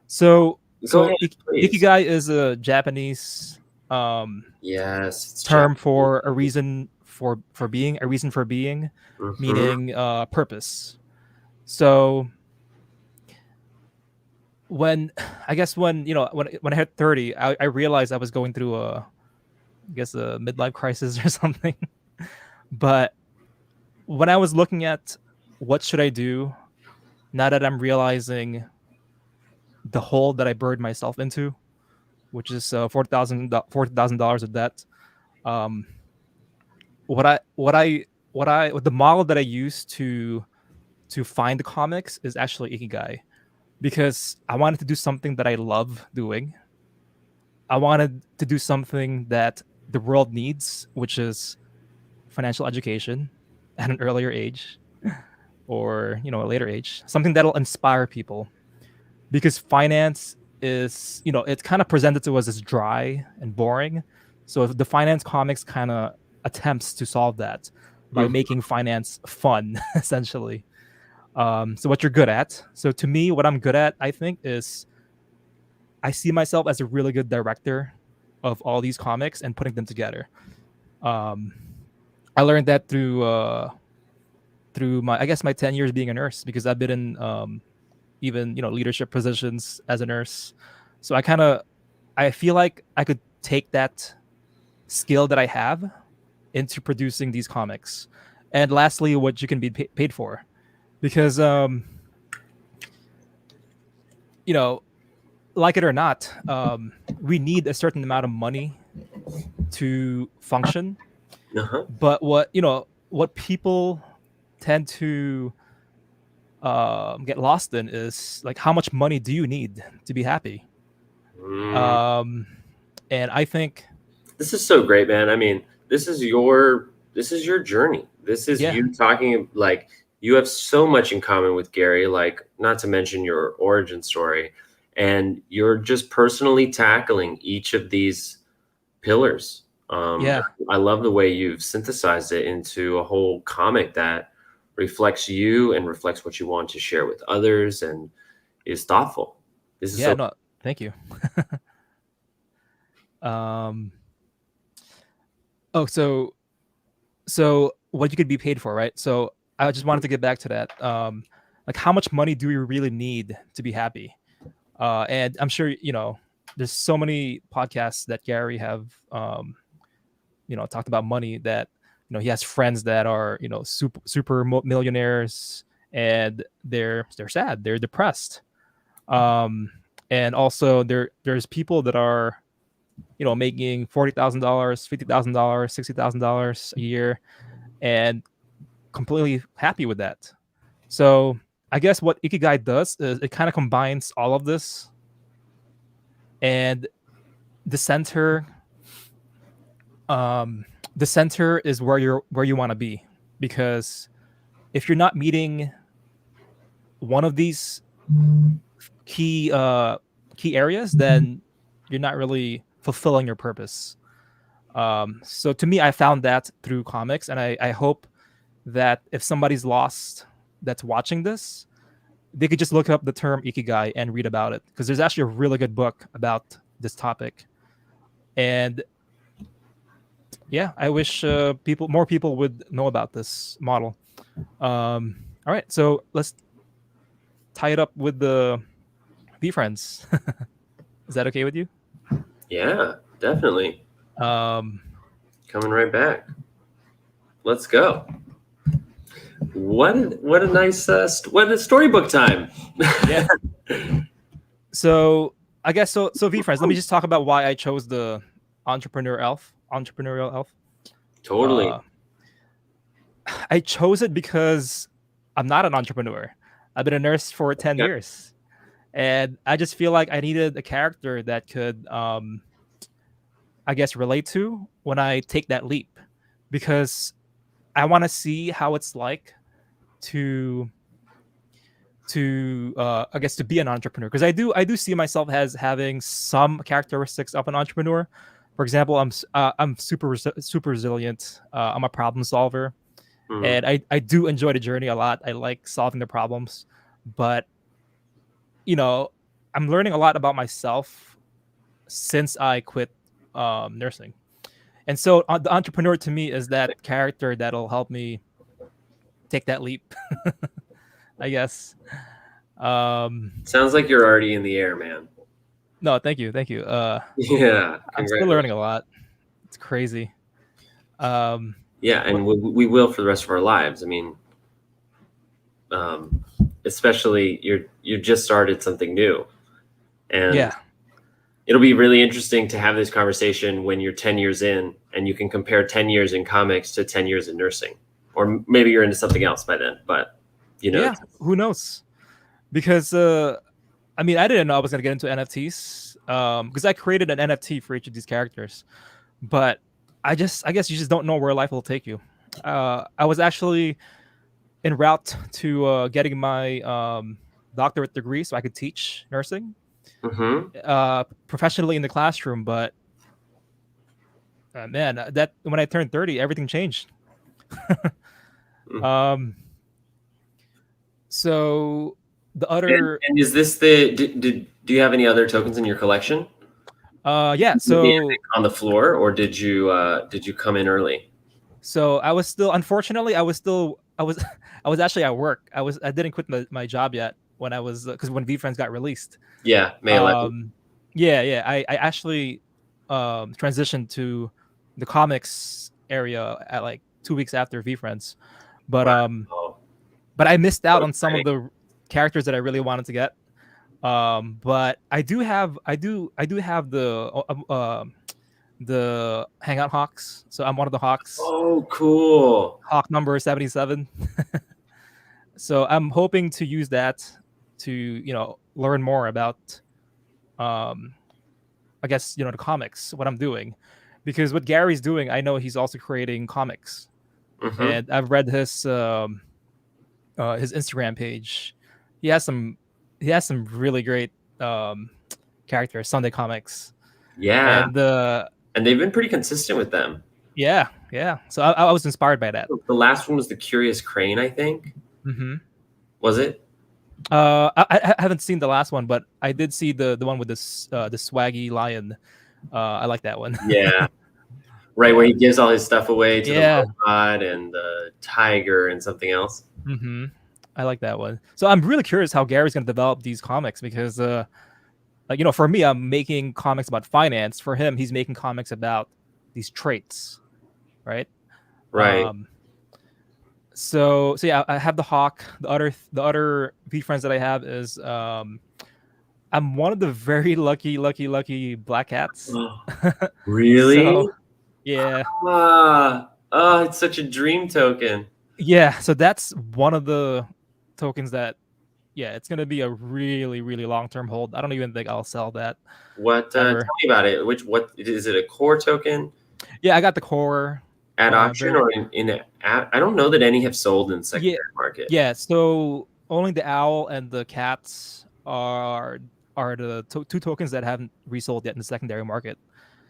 So Go ahead, please. ikigai is a Japanese Yes, it's term for a reason for being, a reason for being, Mhm. meaning purpose. So when I guess when I hit 30, I realized I was going through a midlife crisis or something. But when I was looking at what should I do now that I'm realizing the hole that I buried myself into, which is $40,000 of debt. Um, what the model that I use to find the comics is actually ikigai, because I wanted to do something that I love doing. I wanted to do something that the world needs, which is financial education at an earlier age, or a later age, something that'll inspire people, because finance is, it's kind of presented to us as dry and boring. So if the finance comics kind of attempts to solve that by Mhm. making finance fun, essentially. So what you're good at. So to me, what I'm good at, I think, is I see myself as a really good director of all these comics and putting them together. Um, I learned that through my, I guess, my 10 years being a nurse, because I've been in even leadership positions as a nurse. So I feel like I could take that skill that I have into producing these comics. And lastly, what you can be paid for, because like it or not, we need a certain amount of money to function. Uh-huh. But what people tend to get lost in is, like, how much money do you need to be happy? Mm. Um, and I think, This is so great, man. I mean, this is your journey. This is yeah, you talking, like, you have so much in common with Gary, like, not to mention your origin story, and you're just personally tackling each of these pillars. yeah, I love the way you've synthesized it into a whole comic that reflects you and reflects what you want to share with others and is thoughtful. This is yeah. so No, thank you. um, oh, so what you could be paid for, right? So I just wanted to get back to that. Like, how much money do we really need to be happy? And I'm sure there's so many podcasts that Gary have talked about money, that he has friends that are super millionaires, and they're sad, they're depressed. Um, and also there's people that are making $40,000, $50,000, $60,000 a year, and completely happy with that. So I guess what Ikigai does is it kind of combines all of this, and the center, the center is where you want to be, because if you're not meeting one of these key key areas, then you're not really fulfilling your purpose. So to me, I found that through comics, and I hope that if somebody's lost that's watching this, they could just look up the term ikigai and read about it, because there's actually a really good book about this topic. And yeah, I wish more people would know about this model. All right, so let's tie it up with the VeeFriends. Is that okay with you? Yeah, definitely. Um, Coming right back. Let's go. What a nice what a storybook time. Yeah. So I guess so VeeFriends, let me just talk about why I chose the entrepreneurial elf. Totally. I chose it because I'm not an entrepreneur. I've been a nurse for 10 years. And I just feel like I needed a character that could I guess relate to when I take that leap, because I want to see how it's like to I guess to be an entrepreneur, because I do see myself as having some characteristics of an entrepreneur. For example, I'm super resilient. I'm a problem solver, and I do enjoy the journey a lot. I like solving the problems, but I'm learning a lot about myself since I quit nursing, and so the entrepreneur to me is that character that'll help me take that leap. I guess. Sounds like you're already in the air, man. No, thank you. Yeah, I'm still learning a lot. It's crazy. Yeah, and we will for the rest of our lives. I mean, especially you just started something new, and yeah, it'll be really interesting to have this conversation when you're 10 years in and you can compare 10 years in comics to 10 years in nursing, or maybe you're into something else by then. But yeah, who knows? Because I mean, I didn't know I was gonna get into NFTs because I created an NFT for each of these characters, but I guess you just don't know where life will take you. I was actually en route to getting my doctorate degree so I could teach nursing professionally in the classroom, but man, that when I turned 30, everything changed. So the other and is this the do you have any other tokens in your collection? Yeah, so on the floor, or did you come in early? So I was still, unfortunately, I was I was actually at work. I didn't quit my job yet when I was, because when VeeFriends got released. Yeah, May 11th. Yeah. I actually transitioned to the comics area at like 2 weeks after VeeFriends, but wow. but I missed out on some of the characters that I really wanted to get. But I do have the Hangout Hawks. So I'm one of the Hawks. Oh, cool. Hawk number 77. So I'm hoping to use that to, learn more about, I guess, the comics, what I'm doing. Because what Gary's doing, I know he's also creating comics. And I've read his Instagram page. He has some really great characters, Sunday Comics. Yeah. And they've been pretty consistent with them. Yeah. So I was inspired by that. The last one was the Curious Crane, I think. Was it? I haven't seen the last one, but I did see the one with the swaggy lion. I like that one. Yeah. Right, where he gives all his stuff away to the robot and the tiger and something else. I like that one. So I'm really curious how Gary's going to develop these comics, because for me, I'm making comics about finance. For him, he's making comics about these traits, right? So yeah, I have the Hawk. The other VeeFriends that I have is I'm one of the very lucky black cats. Really? So, yeah. Oh, it's such a dream token. Yeah, so that's one of the tokens that yeah, it's gonna be a really, really long-term hold. I don't even think I'll sell that Tell ever. me about it. What is it? A core token Yeah, I got the core. at auction Very or I don't know that any have sold in the yeah, secondary market. yeah. So only the owl and the cats are the two tokens that haven't resold yet in the secondary market.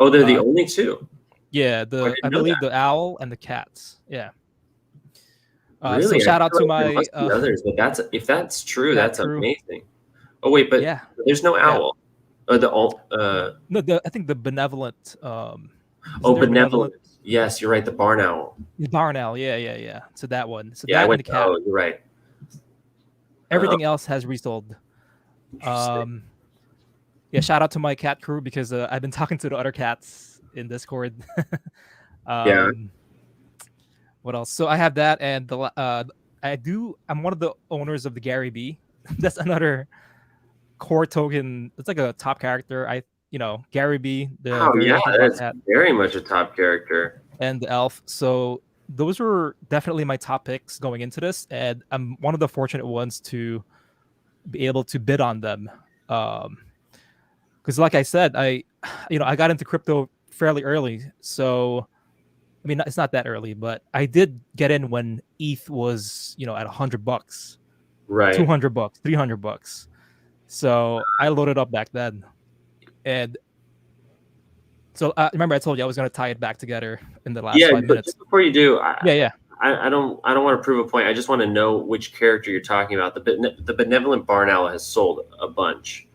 Oh, they're the Uh, only two. yeah, I I didn't know believe that. the owl and the cats. Yeah. So Really, I shout out feel to like there my must be others, but if that's true, cat that's crew. amazing. Oh wait, but Yeah, there's no yeah. owl. Or the No, I think the benevolent. Isn't oh, there a benevolent benevolent. Yes, you're right. The barn owl. barn owl? Yeah, yeah, yeah. So that one. So Yeah, I that and went. the cat. Oh, you're right. Everything else has resold. Interesting. Um, yeah. Shout out to my cat crew because I've been talking to the other cats in Discord. Yeah. um, what else? So I have that, and I'm one of the owners of the Gary B. That's another core token. It's like a top character. Gary B, the Oh very yeah, lucky black that's cat, very much a top character. and the elf. So those were definitely my top picks going into this, and I'm one of the fortunate ones to be able to bid on them. Because like I said, I got into crypto fairly early. So I mean, it's not that early, but I did get in when ETH was, at $100, Right. $200, $300. So I loaded up back then, and so remember I told you I was going to tie it back together in the last Yeah, five but minutes. just before you do, Yeah, yeah. I don't want to prove a point. I just want to know which character you're talking about. The benevolent barn owl has sold a bunch,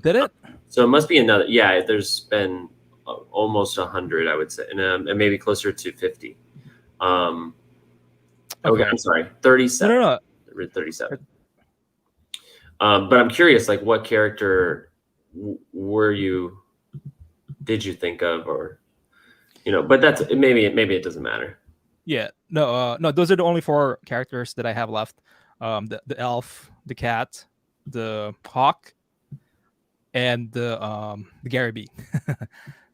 Did it? so it must be another. Yeah, there's been almost 100, I would say, and maybe closer to 50. Okay, I'm sorry, 37. No. 37. But I'm curious, like, what character did you think of, or but that's maybe it doesn't matter. Yeah. No. Those are the only four characters that I have left. The elf, the cat, the hawk, and the Gary B.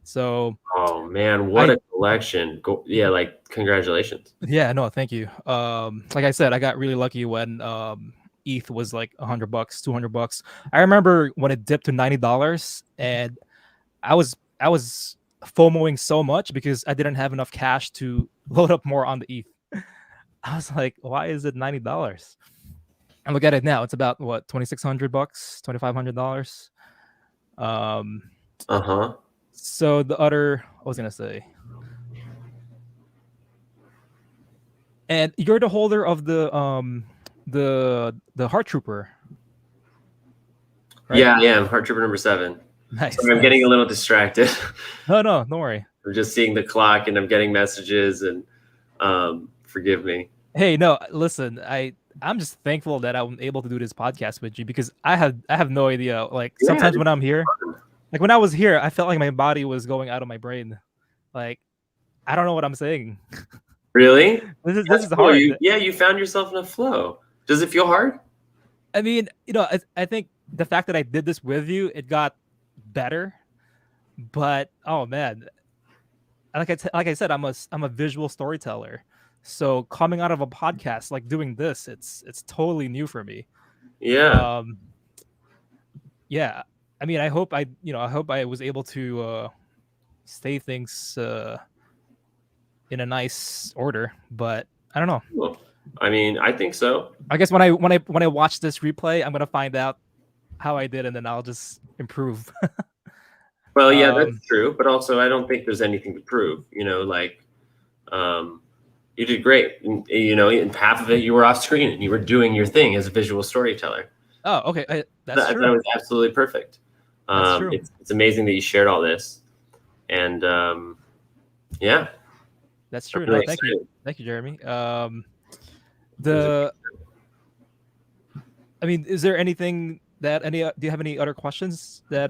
So. Oh man, what a collection! Yeah, like congratulations. Yeah. No. Thank you. Like I said, I got really lucky when ETH was like $100, $200. I remember when it dipped to $90, and I was FOMOing so much because I didn't have enough cash to load up more on the ETH. I was like, why is it $90? And look at it now; it's about what, $2,600, $2,500. So the other, I was gonna say, and you're the holder of the Heart Trooper, right? Yeah, I'm Heart Trooper number 7. Nice. Sorry, I'm getting a little distracted. No, don't worry. I'm just seeing the clock and I'm getting messages, and forgive me. Hey, no, listen, I'm just thankful that I'm able to do this podcast with you because I have no idea. Like sometimes when I'm here, like when I was here, I felt like my body was going out of my brain. Like I don't know what I'm saying. Really? This is hard. You found yourself in a flow. Does it feel hard? I mean, I think the fact that I did this with you, it got better. But oh man, like I said, I'm a visual storyteller. So coming out of a podcast like doing this, it's totally new for me. Yeah. Yeah. I mean, I hope I was able to stay things in a nice order, but I don't know. Cool. I mean, I think so. I guess when I watch this replay, I'm gonna find out how I did, and then I'll just improve. Well, yeah, that's true. But also, I don't think there's anything to prove. You did great. And half of it you were off screen and you were doing your thing as a visual storyteller. Oh, okay. That's true. That was absolutely perfect. That's true. It's amazing that you shared all this, and yeah, that's true. Really thank you, Jeremy. I mean, is there anything that do you have any other questions that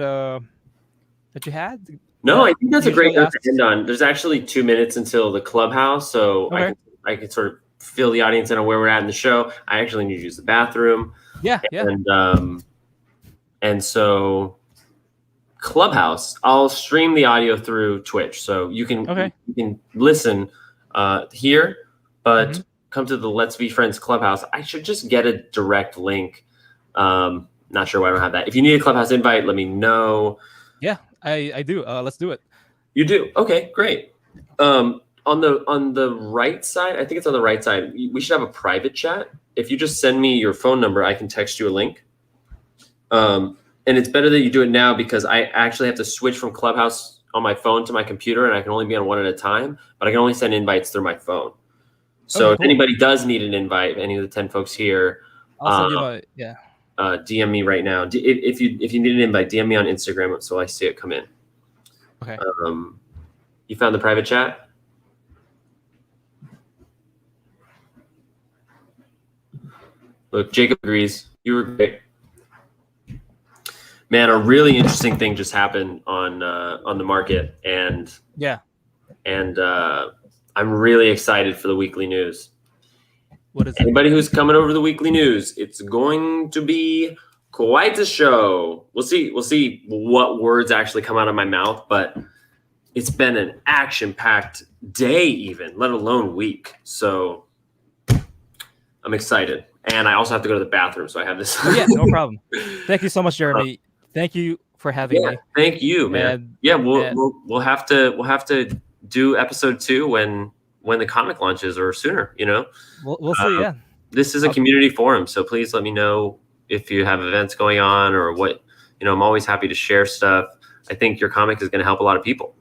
you had? No, I think that's a great note to end on. There's actually 2 minutes until the Clubhouse, so okay. I can sort of fill the audience in on where we're at in the show. I actually need to use the bathroom. Yeah. And so Clubhouse, I'll stream the audio through Twitch, so you can listen here, but come to the Let's VeeFriends Clubhouse. I should just get a direct link Not sure why I don't have that. If you need a Clubhouse invite, let me know. Yeah, I do. Let's do it. You do? Okay, great. On the right side, I think it's on the right side. We should have a private chat. If you just send me your phone number, I can text you a link. And it's better that you do it now because I actually have to switch from Clubhouse on my phone to my computer, and I can only be on one at a time. But I can only send invites through my phone. So Okay, if cool. anybody does need an invite, any of the 10 folks here, I'll send you my DM me right now. If you need an invite, DM me on Instagram so I see it come in. Okay. You found the private chat? Look, Jacob agrees. You were great. Man, a really interesting thing just happened on the market, and I'm really excited for the weekly news. What is it? Anybody who's coming over to the weekly news, it's going to be quite a show. We'll see what words actually come out of my mouth, but it's been an action-packed day, even, let alone week. So I'm excited. And I also have to go to the bathroom, so I have this. Oh, yeah, no problem. Thank you so much, Jeremy. Thank you for having me. Thank you, man. We'll have to do episode 2 when the comic launches or sooner. We'll see. Yeah. This is a community forum, so please let me know if you have events going on or what. I'm always happy to share stuff. I think your comic is going to help a lot of people.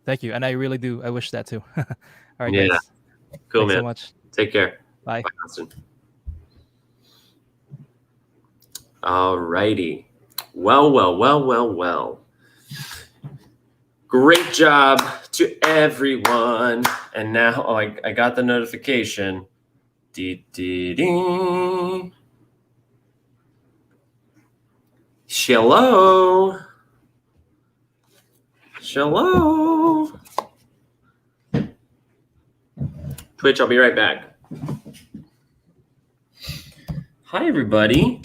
Thank you, and I really do. I wish that too. All right, yeah, guys. Cool, Thanks man. so much. Take care. Bye. Bye, Austin. All righty. Well. Great job to everyone. And now, I got the notification. Hello. Twitch, I'll be right back. Hi, everybody.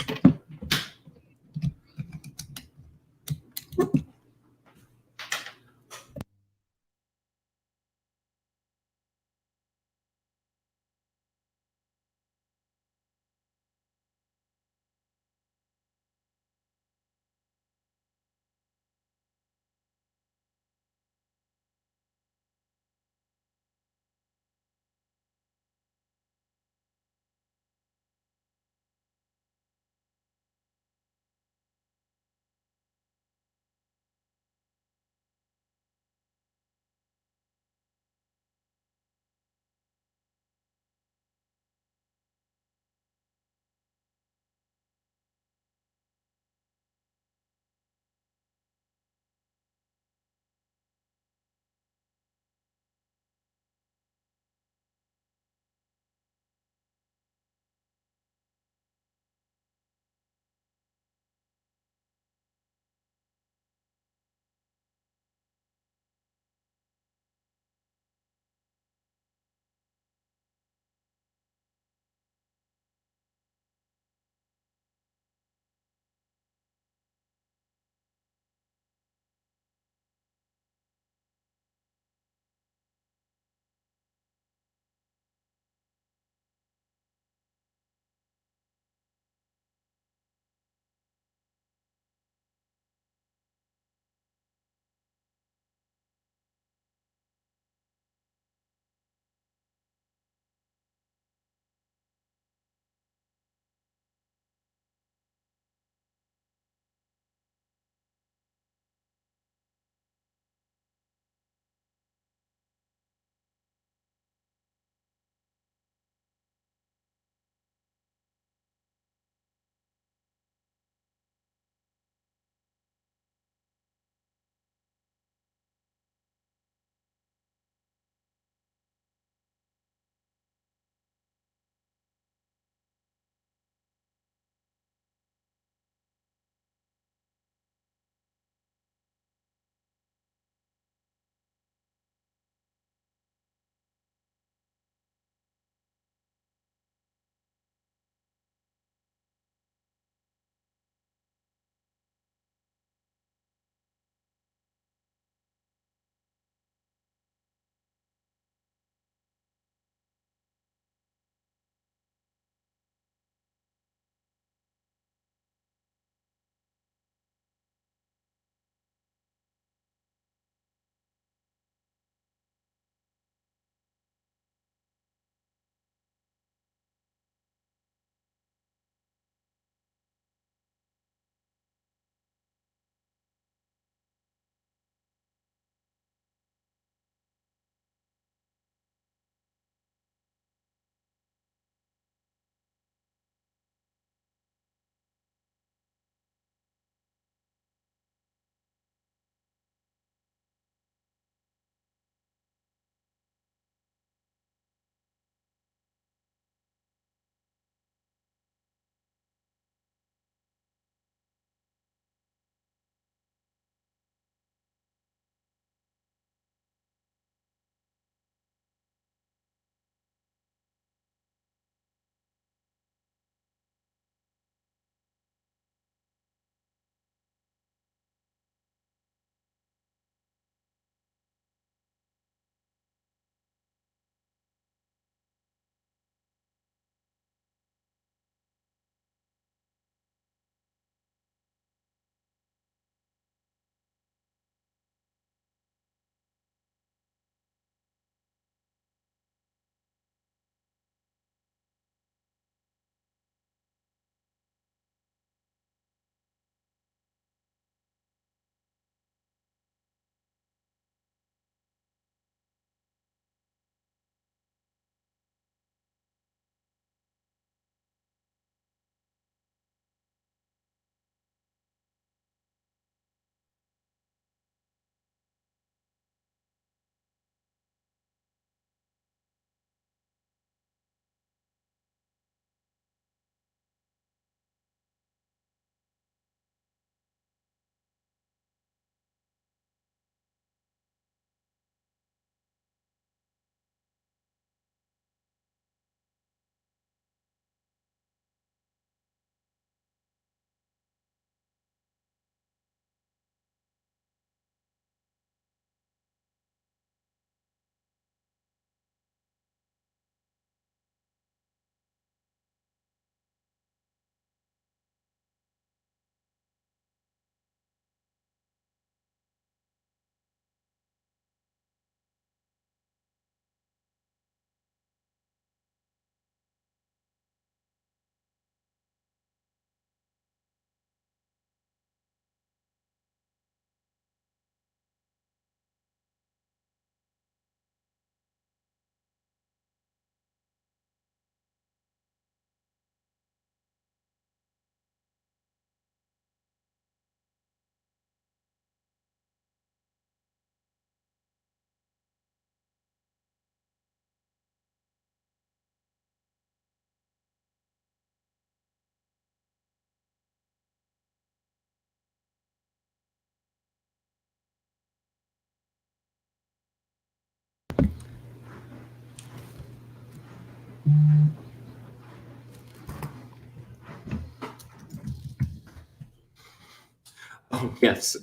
Oh yes.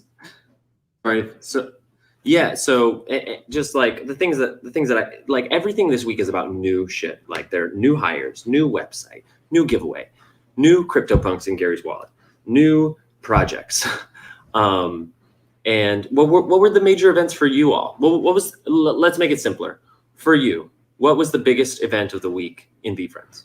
Right. So yeah, so just like the things that I like, everything this week is about new shit. Like there are new hires, new website, new giveaway, new CryptoPunks in Gary's wallet, new projects. And what were the major events for you all? What was, let's make it simpler. For you, what was the biggest event of the week in VeeFriends?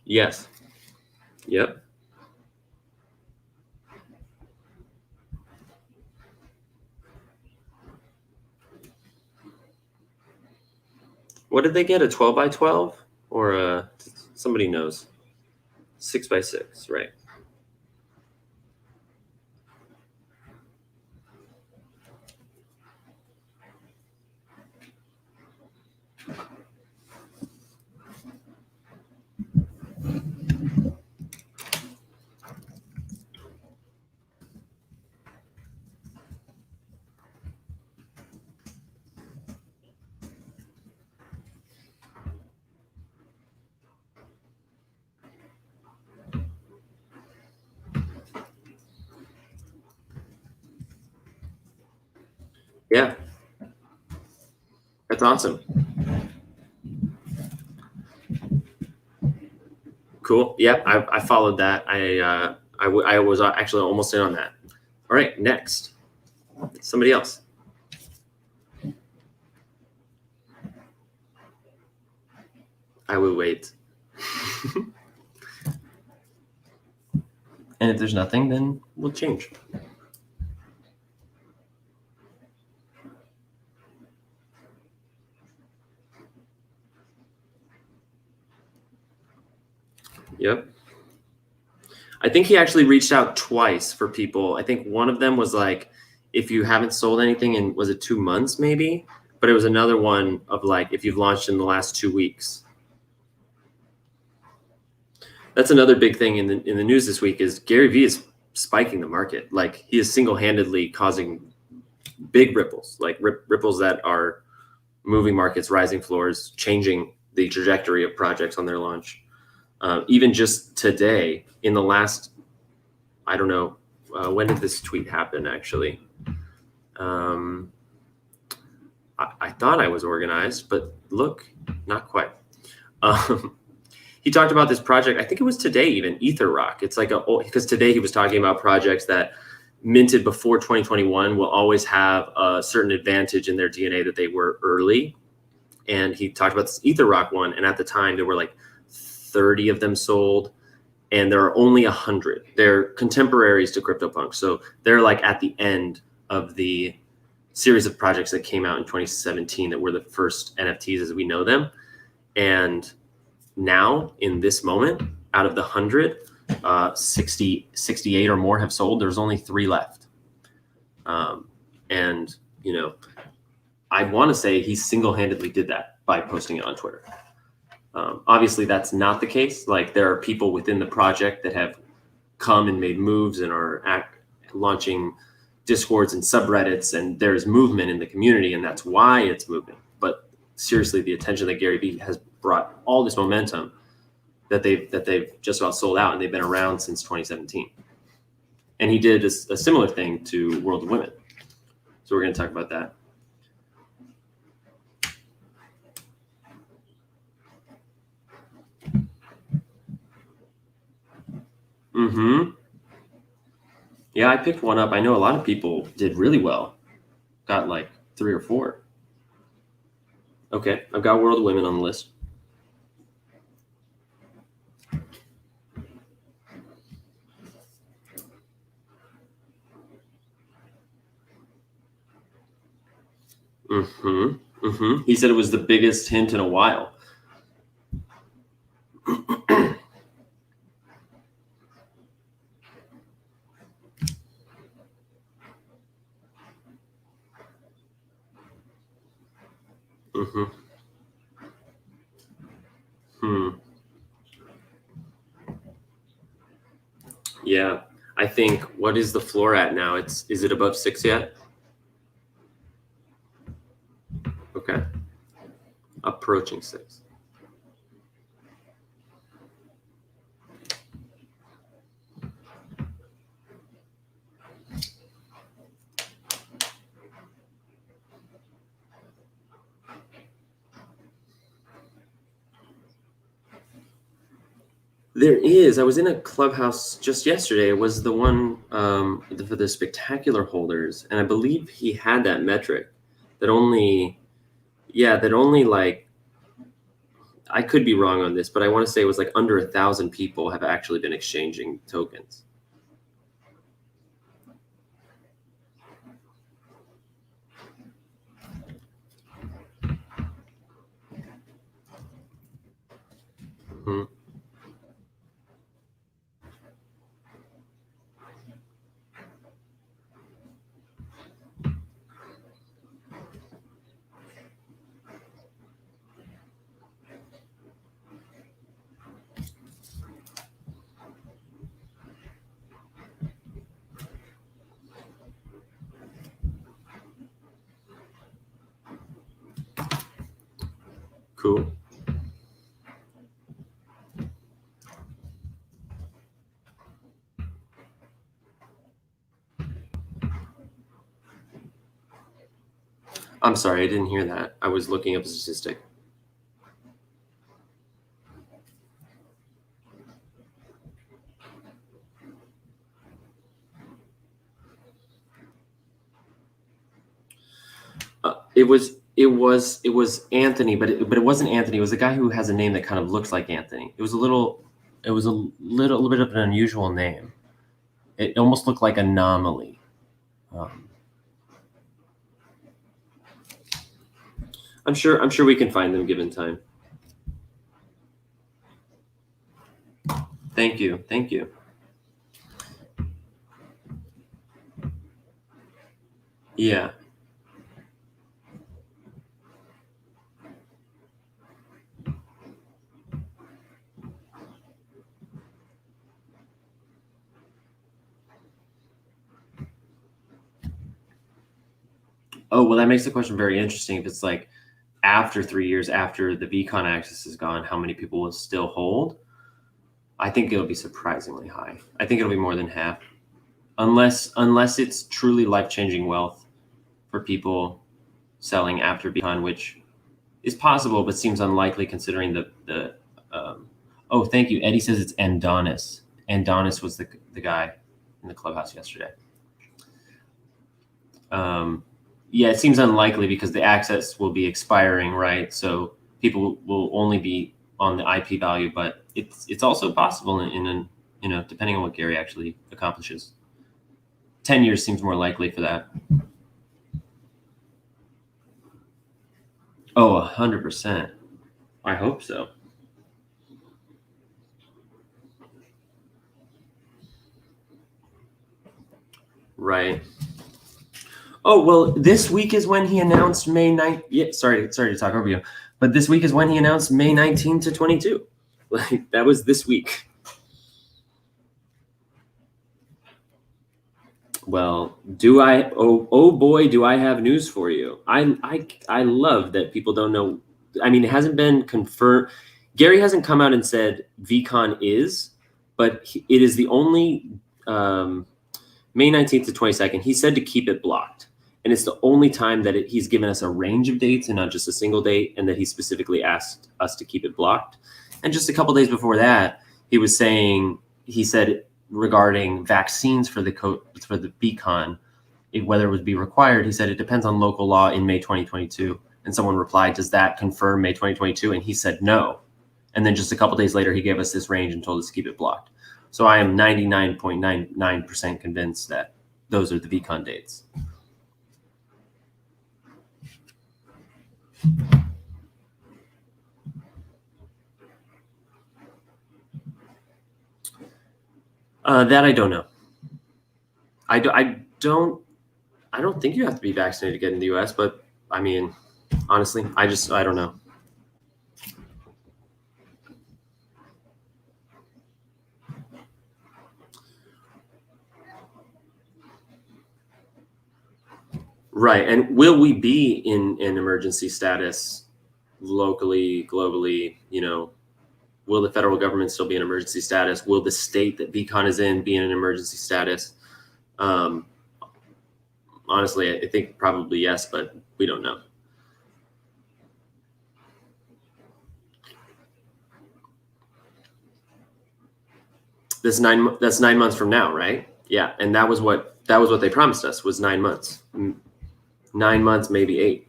Yes. Yep. What did they get? A 12 by 12 or somebody knows? 6 by 6, right? Yeah, that's awesome. Cool. Yeah, I followed that. I was actually almost in on that. All right, next, somebody else. I will wait. And if there's nothing, then we'll change. Yep. I think he actually reached out twice for people. I think one of them was like, if you haven't sold anything in, was it 2 months maybe? But it was another one of like, if you've launched in the last 2 weeks. That's another big thing in the news this week is Gary Vee is spiking the market. Like he is single-handedly causing big ripples, like ripples that are moving markets, rising floors, changing the trajectory of projects on their launch. Even just today, in the last, I don't know, when did this tweet happen actually? I thought I was organized, but look, not quite. He talked about this project, I think it was today even, Ether Rock. It's like because today he was talking about projects that minted before 2021 will always have a certain advantage in their DNA that they were early. And he talked about this Ether Rock one, and at the time there were like 30 of them sold, and there are only 100. They're contemporaries to CryptoPunk, so they're like at the end of the series of projects that came out in 2017 that were the first NFTs as we know them. And now in this moment, out of the 100, 68 or more have sold. There's only 3 left. And, you know, I want to say he single-handedly did that by posting it on Twitter. Obviously, that's not the case. Like there are people within the project that have come and made moves and are launching Discords and subreddits, and there's movement in the community, and that's why it's moving. But seriously, the attention that Gary Vee has brought all this momentum that they've just about sold out, and they've been around since 2017. And he did a similar thing to World of Women. So we're going to talk about that. Mm-hmm. Yeah, I picked one up. I know a lot of people did really well. Got like 3 or 4. Okay, I've got World of Women on the list. Mm-hmm. Mm-hmm. He said it was the biggest hint in a while. Mm-hmm. Hmm. Yeah. I think, what is the floor at now? Is it above 6 yet? Okay. Approaching 6. There is. I was in a clubhouse just yesterday. It was the one for the spectacular holders, and I believe he had that metric that only like, I could be wrong on this, but I want to say it was like under 1,000 people have actually been exchanging tokens. Mm-hmm. Cool. I'm sorry, I didn't hear that. I was looking up a statistic. It was Anthony, but it wasn't Anthony. It was a guy who has a name that kind of looks like Anthony. It was a little bit of an unusual name. It almost looked like Anomaly. I'm sure we can find them given time. Thank you. Yeah. Oh, well, that makes the question very interesting. If it's like after 3 years after the VeeCon access is gone, how many people will still hold? I think it'll be surprisingly high. I think it'll be more than half, unless it's truly life-changing wealth for people selling after VeeCon, which is possible but seems unlikely considering the. Oh, thank you. Eddie says it's Andonis. Andonis was the guy in the clubhouse yesterday. Yeah, it seems unlikely because the access will be expiring, right? So people will only be on the IP value, but it's also possible in depending on what Gary actually accomplishes. 10 years seems more likely for that. Oh, 100%. I hope so. Right. Oh, well, this week is when he announced May 9th. Yeah, sorry to talk over you, but this week is when he announced May 19 to 22. Like, that was this week. Well, do I? Oh boy, do I have news for you. I love that people don't know. I mean, it hasn't been confirmed. Gary hasn't come out and said VeeCon is, but it is the only May 19th to 22nd. He said to keep it blocked. And it's the only time that he's given us a range of dates and not just a single date, and that he specifically asked us to keep it blocked. And just a couple days before that, he said regarding vaccines for the VeeCon, whether it would be required, he said it depends on local law in May 2022. And someone replied, does that confirm May 2022? And he said no. And then just a couple days later, he gave us this range and told us to keep it blocked. So I am 99.99% convinced that those are the VeeCon dates. That I don't know. I don't think you have to be vaccinated to get in the U.S., but I mean, honestly, I don't know. Right. And will we be in an emergency status locally, globally? Will the federal government still be in emergency status? Will the state that VeeCon is in be in an emergency status? Honestly, I think probably yes, but we don't know. That's 9 months from now, right? Yeah, and that was what they promised us, was 9 months. 9 months, maybe 8.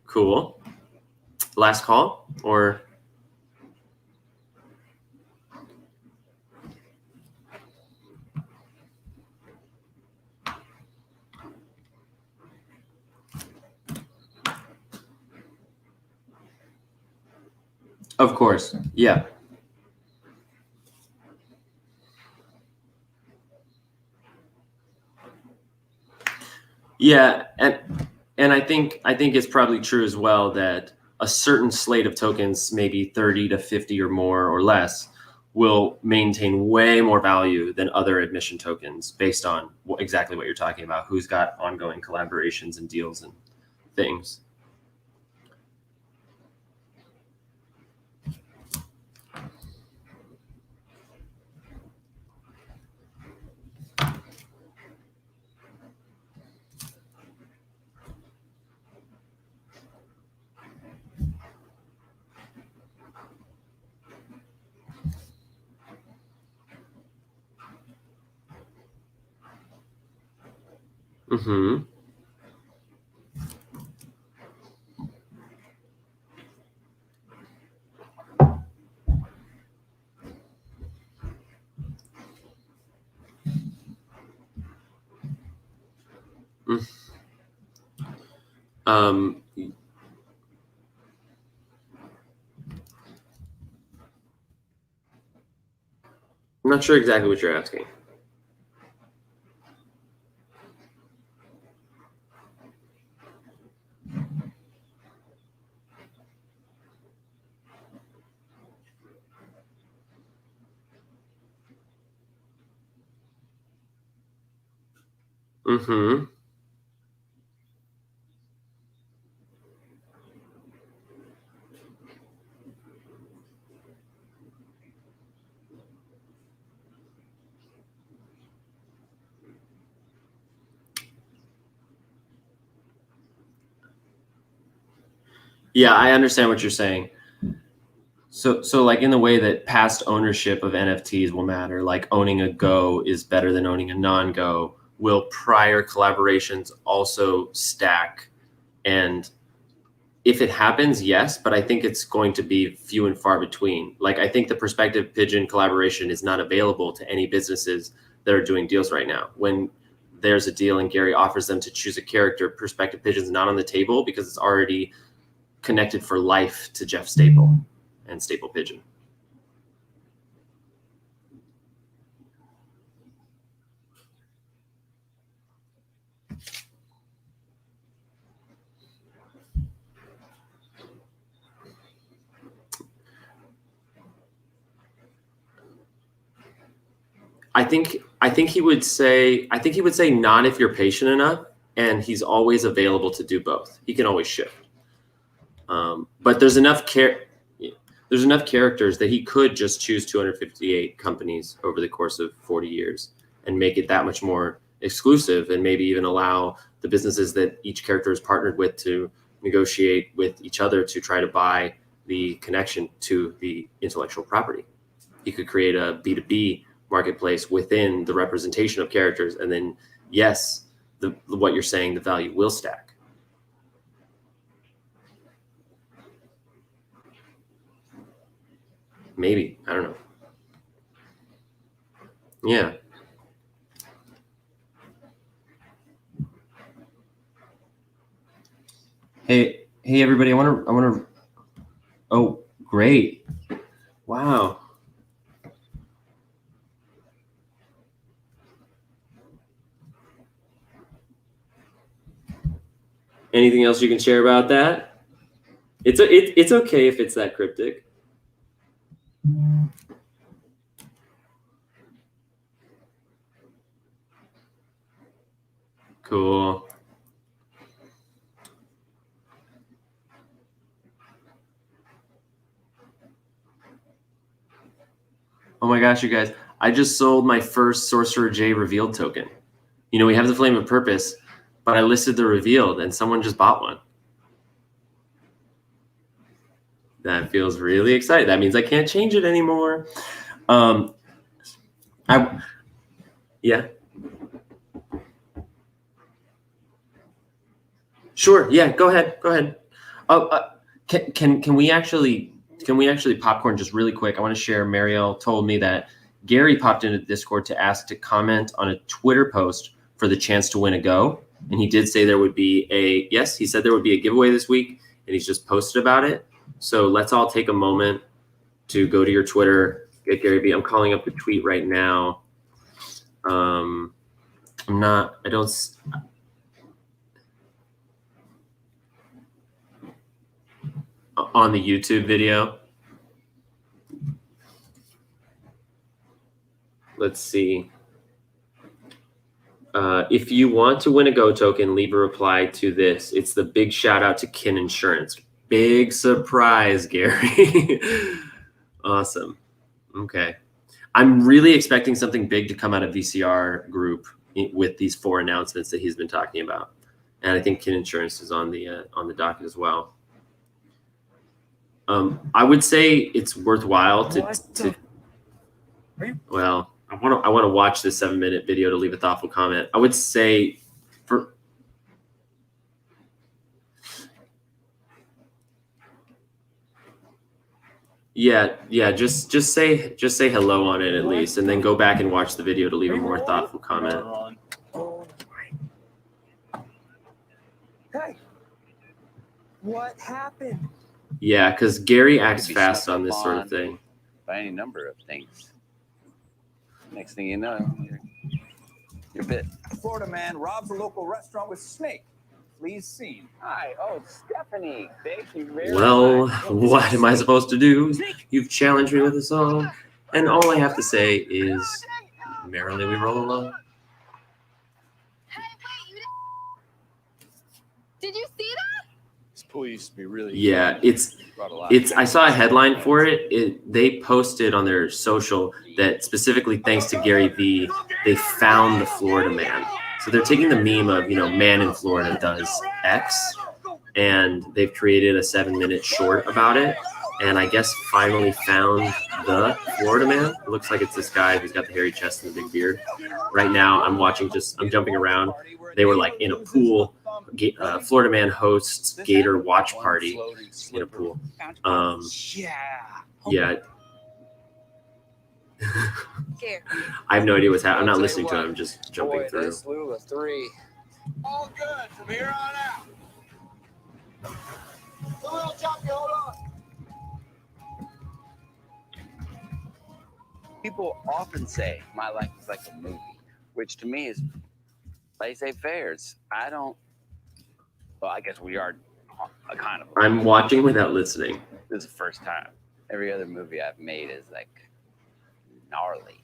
Cool. Last call, or? Of course, yeah. Yeah, and I think it's probably true as well that a certain slate of tokens, maybe 30 to 50 or more or less, will maintain way more value than other admission tokens based on exactly what you're talking about, who's got ongoing collaborations and deals and things. Mm-hmm. I'm not sure exactly what you're asking. Mm-hmm. Yeah, I understand what you're saying. So like in the way that past ownership of NFTs will matter, like owning a Go is better than owning a non-Go, will prior collaborations also stack? And if it happens, yes, but I think it's going to be few and far between. Like I think the Perspective Pigeon collaboration is not available to any businesses that are doing deals right now. When there's a deal and Gary offers them to choose a character, Perspective Pigeon's not on the table because it's already connected for life to Jeff Staple and Staple Pigeon. I think he would say not if you're patient enough, and he's always available to do both. He can always shift. But there's enough characters that he could just choose 258 companies over the course of 40 years and make it that much more exclusive, and maybe even allow the businesses that each character is partnered with to negotiate with each other to try to buy the connection to the intellectual property. He could create a B2B marketplace within the representation of characters, and then yes, what you're saying, the value will stack. Maybe, I don't know. Yeah. Hey everybody, I want to oh, great. Wow. Anything else you can share about that? It's okay if it's that cryptic. Cool. Oh my gosh, you guys. I just sold my first Sorcerer J revealed token. You know, we have the Flame of Purpose, but I listed the revealed and someone just bought one. That feels really exciting. That means I can't change it anymore. Yeah. Sure. Yeah. Go ahead. Go ahead. Can we actually popcorn just really quick? I want to share. Mariel told me that Gary popped into Discord to ask to comment on a Twitter post for the chance to win a Go, and he did say there would be a yes. He said there would be a giveaway this week, and he's just posted about it. So let's all take a moment to go to your Twitter, get Gary V. I'm calling up the tweet right now. I don't. On the YouTube video. Let's see. If you want to win a Go token, leave a reply to this. It's the big shout out to Kin Insurance. Big surprise, Gary. Awesome. Okay. I'm really expecting something big to come out of VCR group with these 4 announcements that he's been talking about. And I think Kin Insurance is on the docket as well. I would say it's worthwhile to well, I want to watch this 7-minute video to leave a thoughtful comment. I would say just say hello on it at least, and then go back and watch the video to leave a more thoughtful comment. Hey, what happened? Yeah, because Gary acts fast on this sort of thing. By any number of things. Next thing you know, you're bit. Florida man robs a local restaurant with snake. Flees scene. Hi. Oh, Stephanie. Thank you very Well, much. what am I supposed to do? You've challenged me with a song, and all I have to say is, merrily we roll along. Hey, wait, did you see that? This pool used to be really. Yeah, it's. I saw a headline for it. They posted on their social that specifically thanks to Gary V, they found the Florida man. So they're taking the meme of, man in Florida does X, and they've created a 7-minute short about it. And I guess finally found the Florida man. It looks like it's this guy who's got the hairy chest and the big beard. Right now, I'm jumping around. They were like in a pool. Florida man hosts Gator watch party in a pool. Yeah. I have no idea what's happening. I'm not listening to it. I'm just jumping through. This Lula 3. All good from here on out. A little choppy, hold on. People often say my life is like a movie, which to me is laissez-faire. Well, I guess we are a kind of. I'm watching without listening. This is the first time. Every other movie I've made is like gnarly.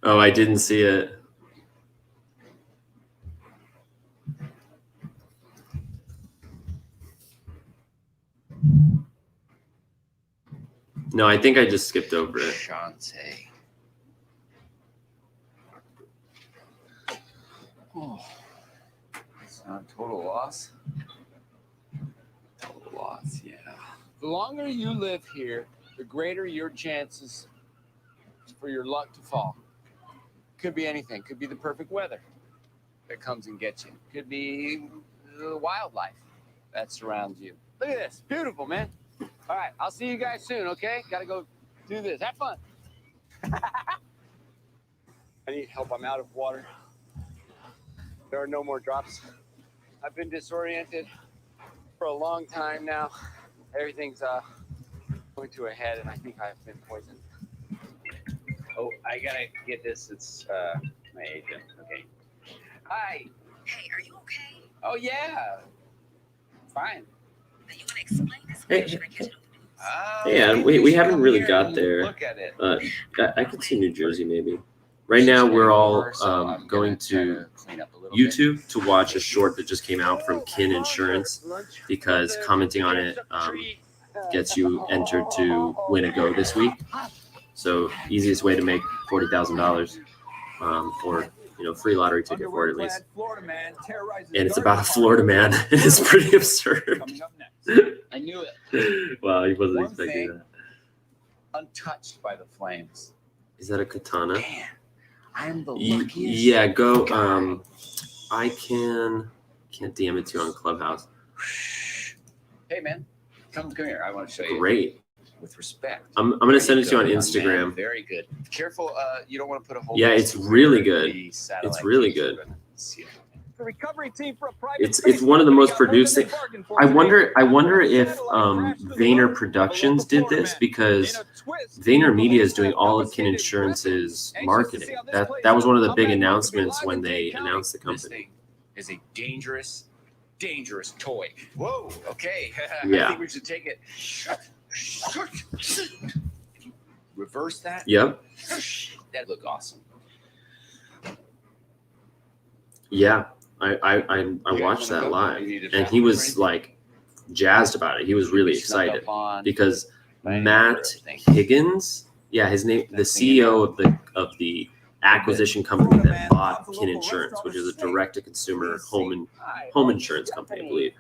Oh, I didn't see it. No, I think I just skipped over it. Shantae. Oh, it's not a total loss. Total loss, yeah. The longer you live here, the greater your chances for your luck to fall. Could be anything. Could be the perfect weather that comes and gets you. Could be the wildlife that surrounds you. Look at this. Beautiful, man. All right. I'll see you guys soon, okay? Got to go do this. Have fun. I need help. I'm out of water. There are no more drops. I've been disoriented for a long time now. Everything's going to a head, and I think I've been poisoned. Oh, I gotta get this. It's my agent. Okay. Hi. Hey, are you okay? Oh, yeah. Fine. You want to explain this? Hey, Should I catch it Yeah, we haven't really got there. Look at it. I could see New Jersey maybe. Right now, we're all going to YouTube to watch a short that just came out from Kin Insurance because commenting on it gets you entered to win a go this week. So easiest way to make $40,000 for free lottery ticket for it at least. And it's about a Florida man. It's pretty absurd. I knew it. Wow, he wasn't expecting that. Untouched by the flames. Is that a katana? Man, I'm the luckiest. Yeah, go. I can't DM it to you on Clubhouse. Hey, man, come here. I want to show you. Great. With respect. I'm gonna send it to you on Instagram. Man. Very good. Careful, you don't want to put a whole. Yeah, it's really good. It's really good. The recovery team for a private It's one of the most produced things. I wonder if Vayner Productions did this because Vayner Media is doing all of Kin Insurance's marketing. That was one of the big announcements when they announced the company. Is a dangerous toy. Whoa. Okay. Yeah. I think we should take it. Reverse that. Yep. That'd look awesome. Yeah. I watched that live, and he was like jazzed about it. He was really excited because Matt Higgins, his name, the CEO of the acquisition company that bought Kin Insurance, which is a direct-to-consumer home insurance company, I believe,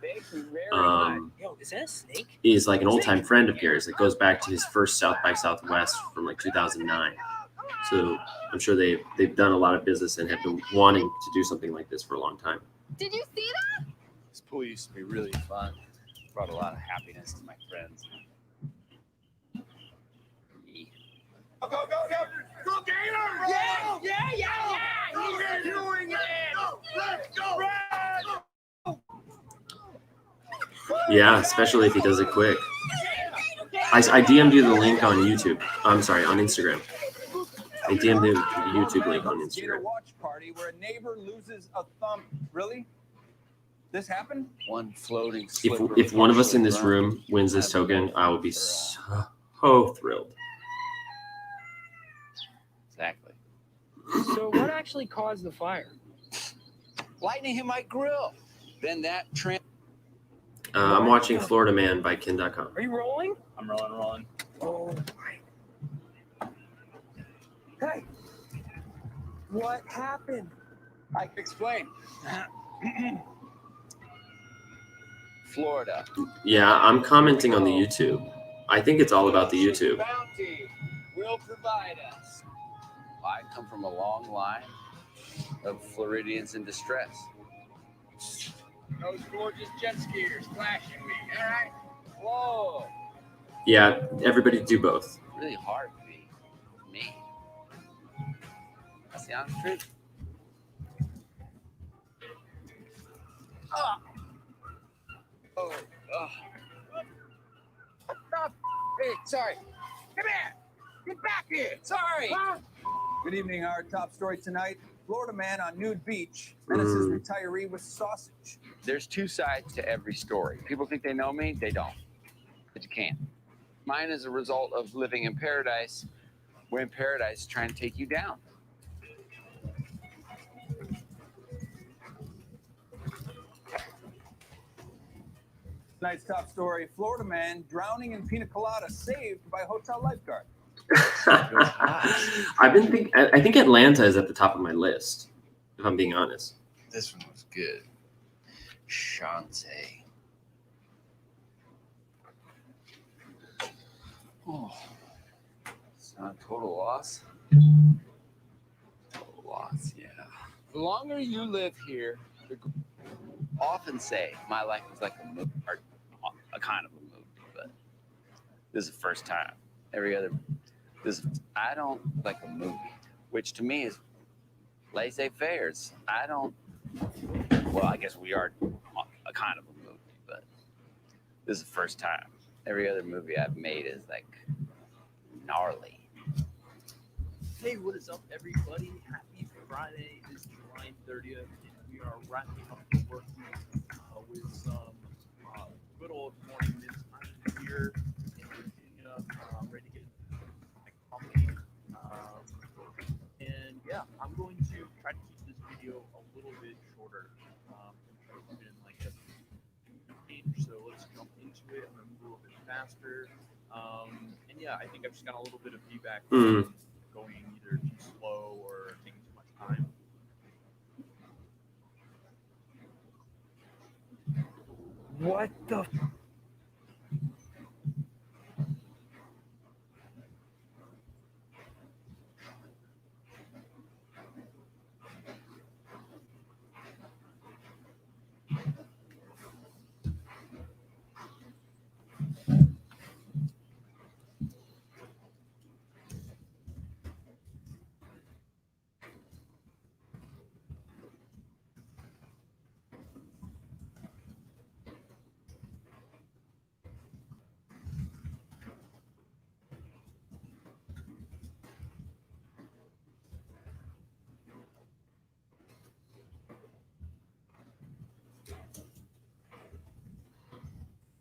is like an old-time friend of Gary's. It goes back to his first South by Southwest from like 2009. So I'm sure they've done a lot of business and have been wanting to do something like this for a long time. Did you see that? This pool used to be really fun. Brought a lot of happiness to my friends. Go, go, go, go, Gator! Yeah! We're doing it! Let's go! Yeah, especially if he does it quick. I DM'd you the link on YouTube. I'm sorry, on Instagram. I DM'd the YouTube link on Instagram. Watch party where a neighbor loses a thumb. Really? This happened? One floating. If one of us in this room wins this token, I will be so thrilled. Exactly. So what actually caused the fire? Lightning hit my grill. Then that I'm watching Florida Man by Kin.com. Are you rolling? I'm rolling. Oh my. Hey, what happened? I can explain. Florida. Yeah, I'm commenting on the YouTube. I think it's all about the YouTube. Bounty will provide us. I come from a long line of Floridians in distress. Those gorgeous jet skiers flashing me. All right. Whoa. Yeah, everybody do both. Really hard to be me. That's the honest truth. Oh. Stop. Hey, sorry. Come here. Get back here. Sorry. Good evening. Our top story tonight. Florida man on nude beach menaces retiree with sausage. There's two sides to every story. People think they know me. They don't. But you can't. Mine is a result of living in paradise when paradise is trying to take you down. Tonight's top story. Florida man drowning in pina colada saved by hotel lifeguard. I think Atlanta is at the top of my list, if I'm being honest. This one was good. Shantae. Oh, it's not a total loss. Total loss, yeah. The longer you live here, Often say my life is like a movie, or a kind of a movie, but this is the first time. I don't like a movie, which to me is laissez-faire. Well, I guess we are a kind of a movie, but this is the first time. Every other movie I've made is like gnarly. Hey, what is up, everybody? Happy Friday. It's July 30th, and we are wrapping up the work week with some good old morning mints. I'm here in faster. And yeah, I think I've just got a little bit of feedback Mm. from going either too slow or taking too much time. What the?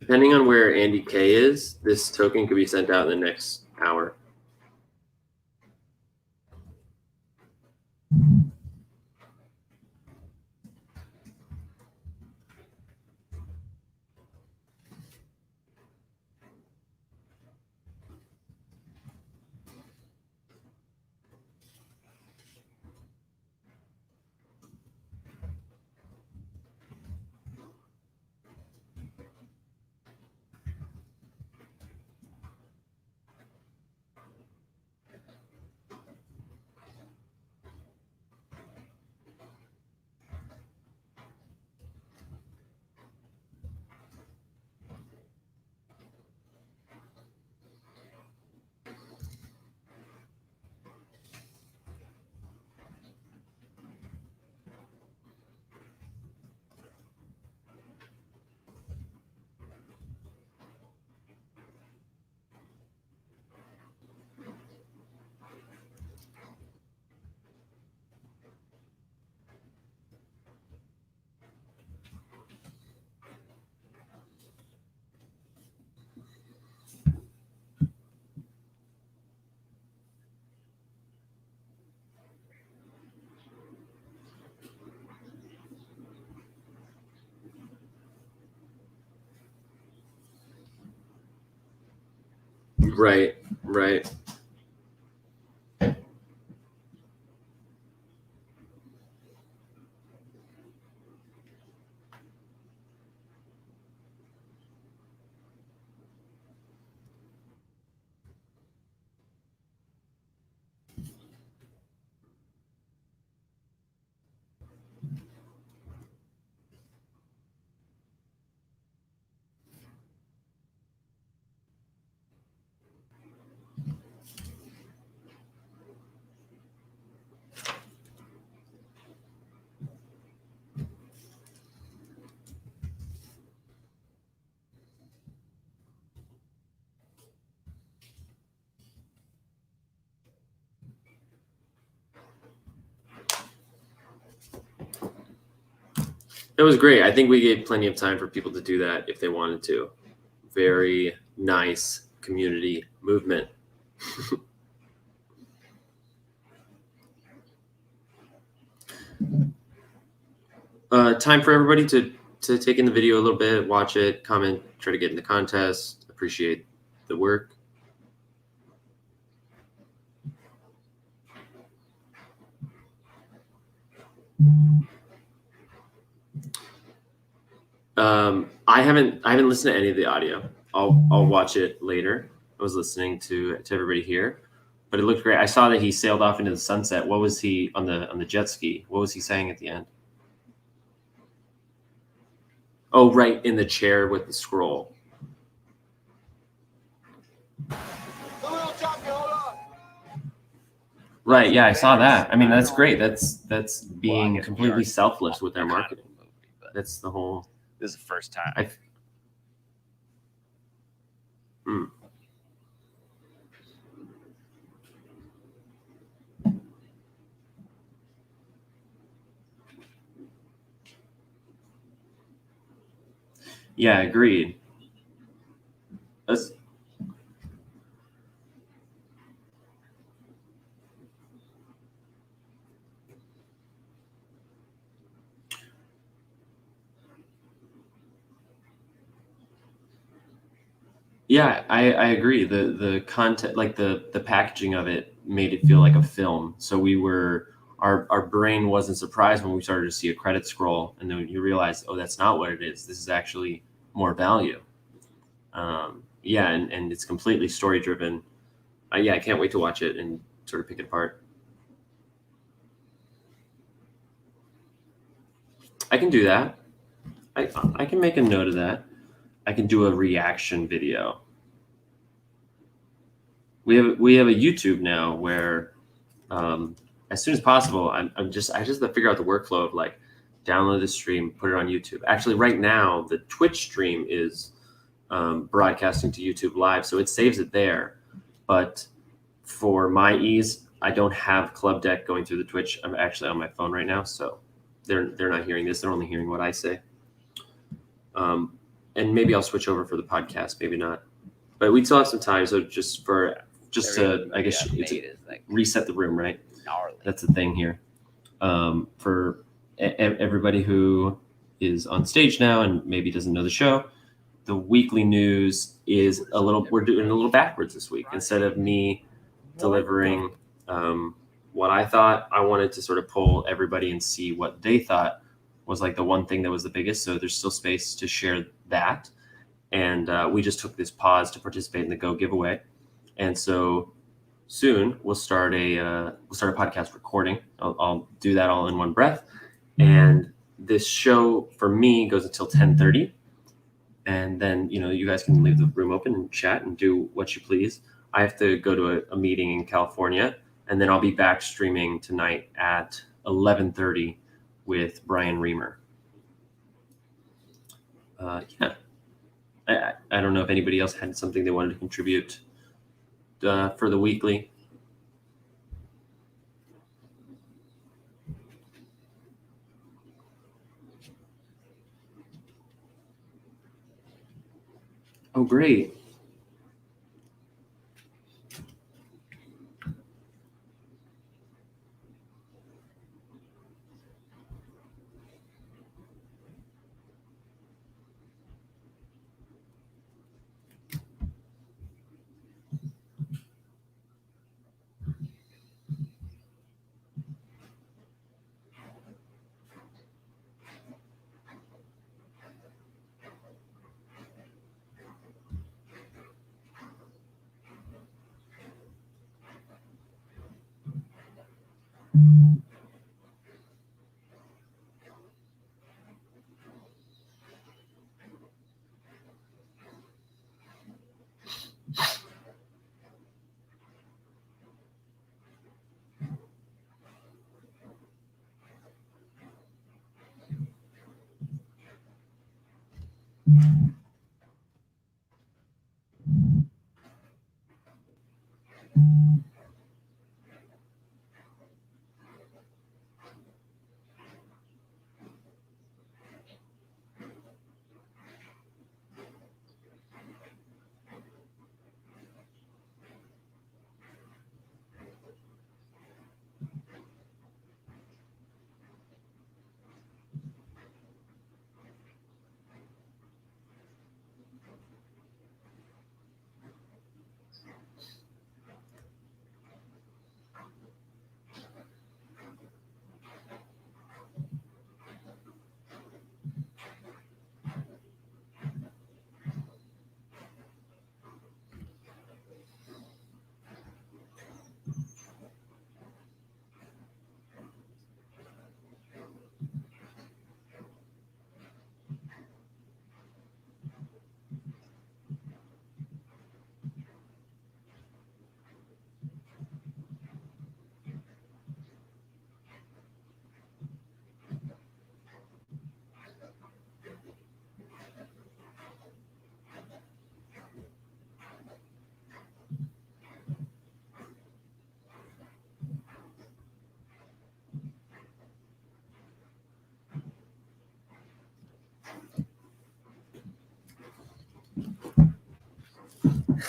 Depending on where Andy K is, this token could be sent out in the next hour. Right, right. That was great. I think we gave plenty of time for people to do that if they wanted to. Very nice community movement. Time for everybody to take in the video a little bit, watch it, comment, try to get in the contest. Appreciate the work. I haven't listened to any of the audio. I'll watch it later. I was listening to everybody here, but it looked great. I saw that he sailed off into the sunset. What was he on the jet ski? What was he saying at the end? Oh, right, in the chair with the scroll. Right, yeah, I saw that. I mean, that's great. That's being completely selfless with their marketing. That's the whole. This is the first time. Yeah, agreed. Yeah, I agree. The content, like the packaging of it, made it feel like a film. So our brain wasn't surprised when we started to see a credit scroll, and then you realize, oh, that's not what it is. This is actually more value. Yeah, and it's completely story driven. Yeah, I can't wait to watch it and sort of pick it apart. I can do that. I can make a note of that. I can do a reaction video. We have a YouTube now where as soon as possible, I just have to figure out the workflow of like download the stream, put it on YouTube. Actually, right now the Twitch stream is broadcasting to YouTube Live, so it saves it there. But for my ease, I don't have Club Deck going through the Twitch. I'm actually on my phone right now, so they're not hearing this. They're only hearing what I say. And maybe I'll switch over for the podcast, maybe not. But we still have some time, so just to I guess reset the room, right? Gnarly. That's the thing here. For everybody who is on stage now and maybe doesn't know the show, the weekly news is we're doing a little backwards this week. Instead of me delivering what I thought, I wanted to sort of pull everybody and see what they thought was like the one thing that was the biggest. So there's still space to share that. And we just took this pause to participate in the Go giveaway. And so soon we'll start a podcast recording. I'll do that all in one breath. And this show for me goes until 10:30. And then, you guys can leave the room open and chat and do what you please. I have to go to a meeting in California, and then I'll be back streaming tonight at 11:30 with Brian Reimer. Yeah. I don't know if anybody else had something they wanted to contribute for the weekly. Oh, great.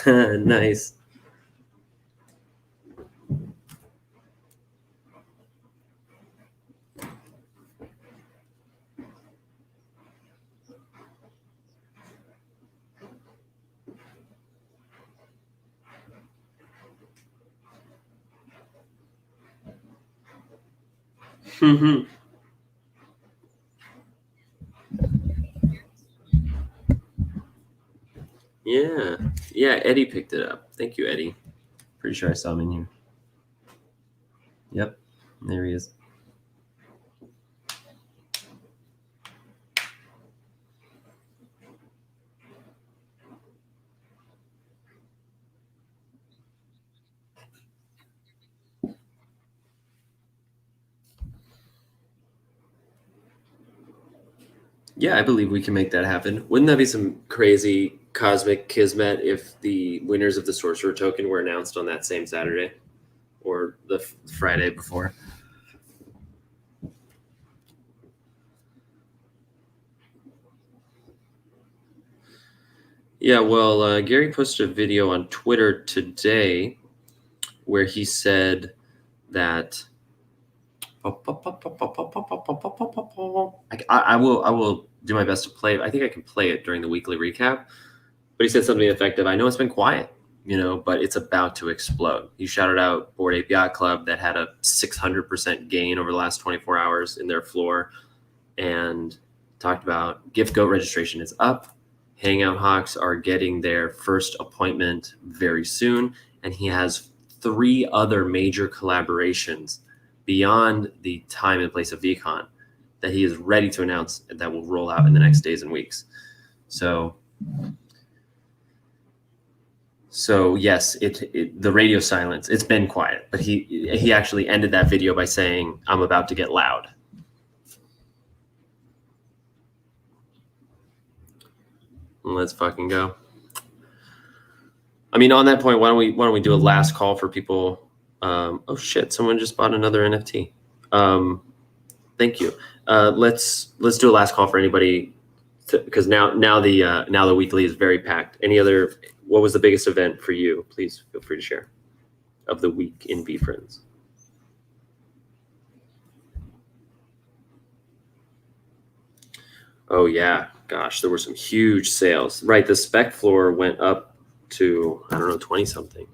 Nice. Mhm. Yeah. Yeah, Eddie picked it up. Thank you, Eddie. Pretty sure I saw him in here. Yep. There he is. Yeah, I believe we can make that happen. Wouldn't that be some crazy cosmic kismet if the winners of the Sorcerer token were announced on that same Saturday or the Friday before? Yeah, well, Gary posted a video on Twitter today where he said that I will do my best to play. I think I can play it during the weekly recap. But he said something effective. I know it's been quiet, but it's about to explode. He shouted out Bored Ape Yacht Club that had a 600% gain over the last 24 hours in their floor, and talked about Gift Goat registration is up. Hangout Hawks are getting their first appointment very soon, and he has 3 other major collaborations beyond the time and place of VCon that he is ready to announce that will roll out in the next days and weeks. So yes, the radio silence, it's been quiet, but he actually ended that video by saying, "I'm about to get loud." Let's fucking go. I mean, on that point, why don't we do a last call for people? Oh shit, someone just bought another NFT. Thank you. Let's do a last call for anybody, because now the weekly is very packed. What was the biggest event for you? Please feel free to share of the week in VeeFriends. Oh yeah, gosh, there were some huge sales. Right, the spec floor went up to, I don't know, 20 something.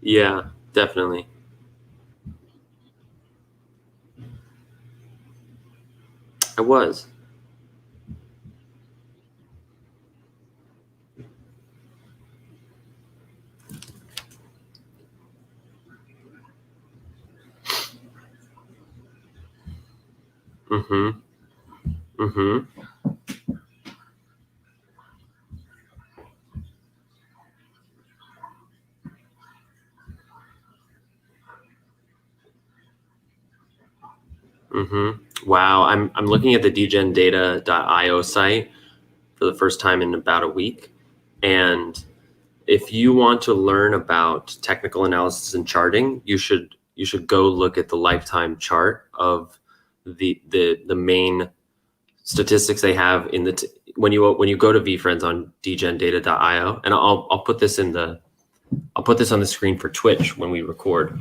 Yeah, definitely. I was. Mm-hmm. Mm-hmm. Mm-hmm. Wow, I'm looking at the degendata.io site for the first time in about a week. And if you want to learn about technical analysis and charting, you should go look at the lifetime chart of the main statistics they have in when you go to VeeFriends on degendata.io, and I'll put this on the screen for Twitch when we record.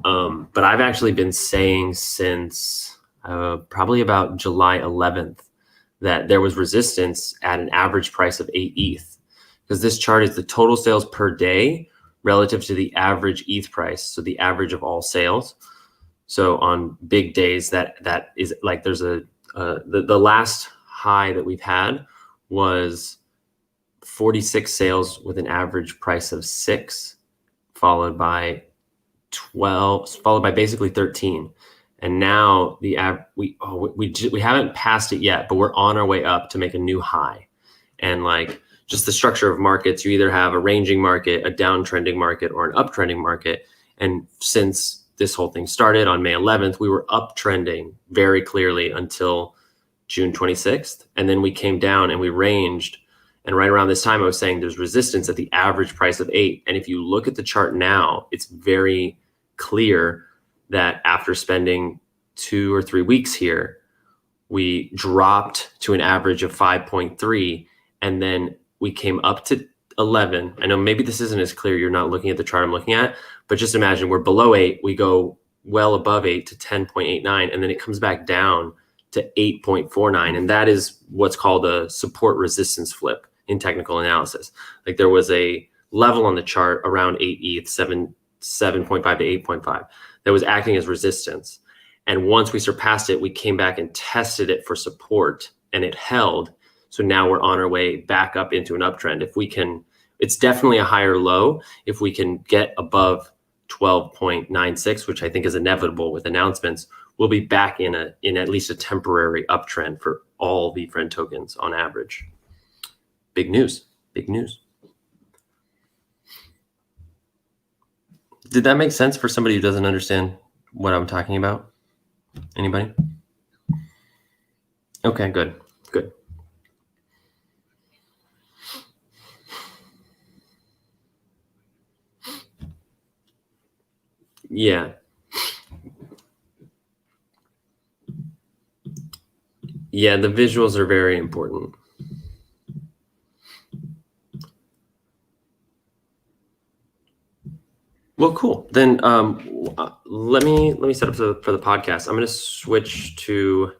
But I've actually been saying since probably about July 11th that there was resistance at an average price of 8 ETH, because this chart is the total sales per day relative to the average ETH price, so the average of all sales. So on big days, that is like there's the last high that we've had was 46 sales with an average price of 6, followed by 12, followed by basically 13. And now we haven't passed it yet, but we're on our way up to make a new high. And like just the structure of markets, you either have a ranging market, a downtrending market, or an uptrending market. And since this whole thing started on May 11th, we were uptrending very clearly until June 26th. And then we came down and we ranged. And right around this time, I was saying there's resistance at the average price of 8. And if you look at the chart now, it's very clear that after spending 2 or 3 weeks here, we dropped to an average of 5.3, and then we came up to 11. I know maybe this isn't as clear. You're not looking at the chart I'm looking at, but just imagine we're below 8. We go well above 8 to 10.89, and then it comes back down to 8.49. And that is what's called a support resistance flip in technical analysis. Like there was a level on the chart around 8 ETH, 7.5 to 8.5 that was acting as resistance. And once we surpassed it, we came back and tested it for support, and it held. So now we're on our way back up into an uptrend. If we can, it's definitely a higher low. If we can get above 12.96, which I think is inevitable with announcements, we'll be back in at least a temporary uptrend for all VeeFriend tokens on average. Big news, big news. Did that make sense for somebody who doesn't understand what I'm talking about? Anybody? Okay, good, good. Yeah. Yeah, the visuals are very important. Well, cool. Then let me set up for the podcast. I'm going to switch to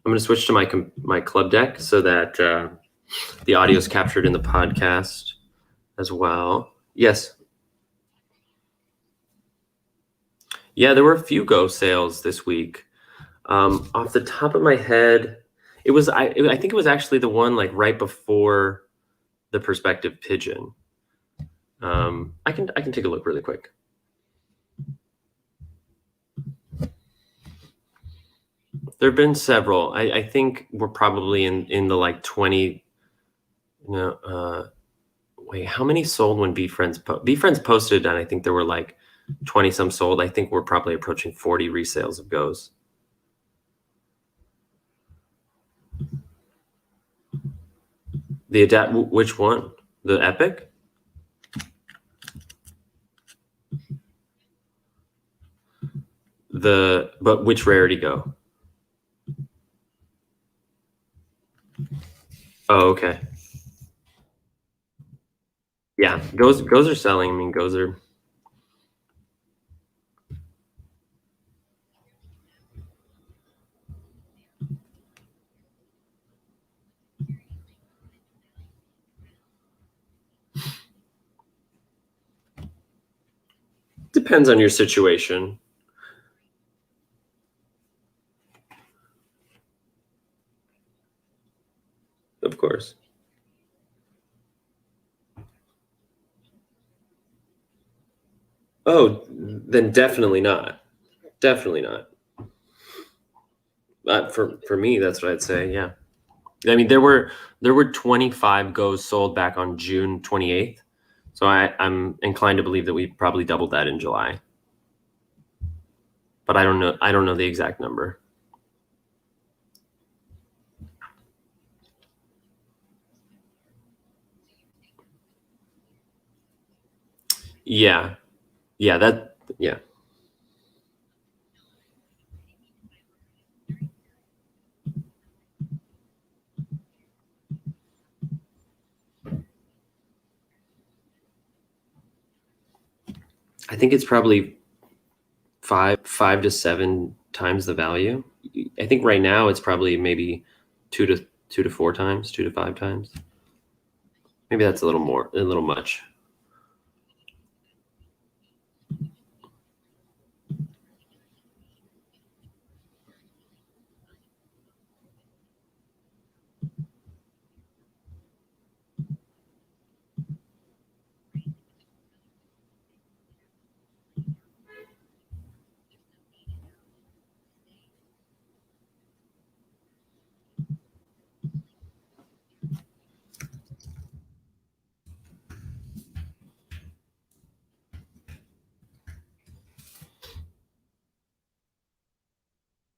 my club deck so that the audio is captured in the podcast as well. Yes. Yeah, there were a few Go sales this week. Off the top of my head, it was I think it was actually the one like right before the Perspective Pigeon. I can take a look really quick. There have been several. I think we're probably in the like 20. Wait, how many sold when VeeFriends posted? And I think there were like 20 some sold. I think we're probably approaching 40 resales of Go's. Which one? The Epic? But which rarity Go? Oh, okay. Yeah, Go's are selling. I mean, Go's are. Depends on your situation. Of course. Oh, then definitely not. Definitely not. For me, that's what I'd say. Yeah. I mean, there were 25 Go's sold back on June 28th. So I'm inclined to believe that we probably doubled that in July. But I don't know the exact number. Yeah. Yeah, yeah. I think it's probably five to 7 times the value. I think right now it's probably maybe 2 to 4 times, 2 to 5 times. Maybe that's a little much.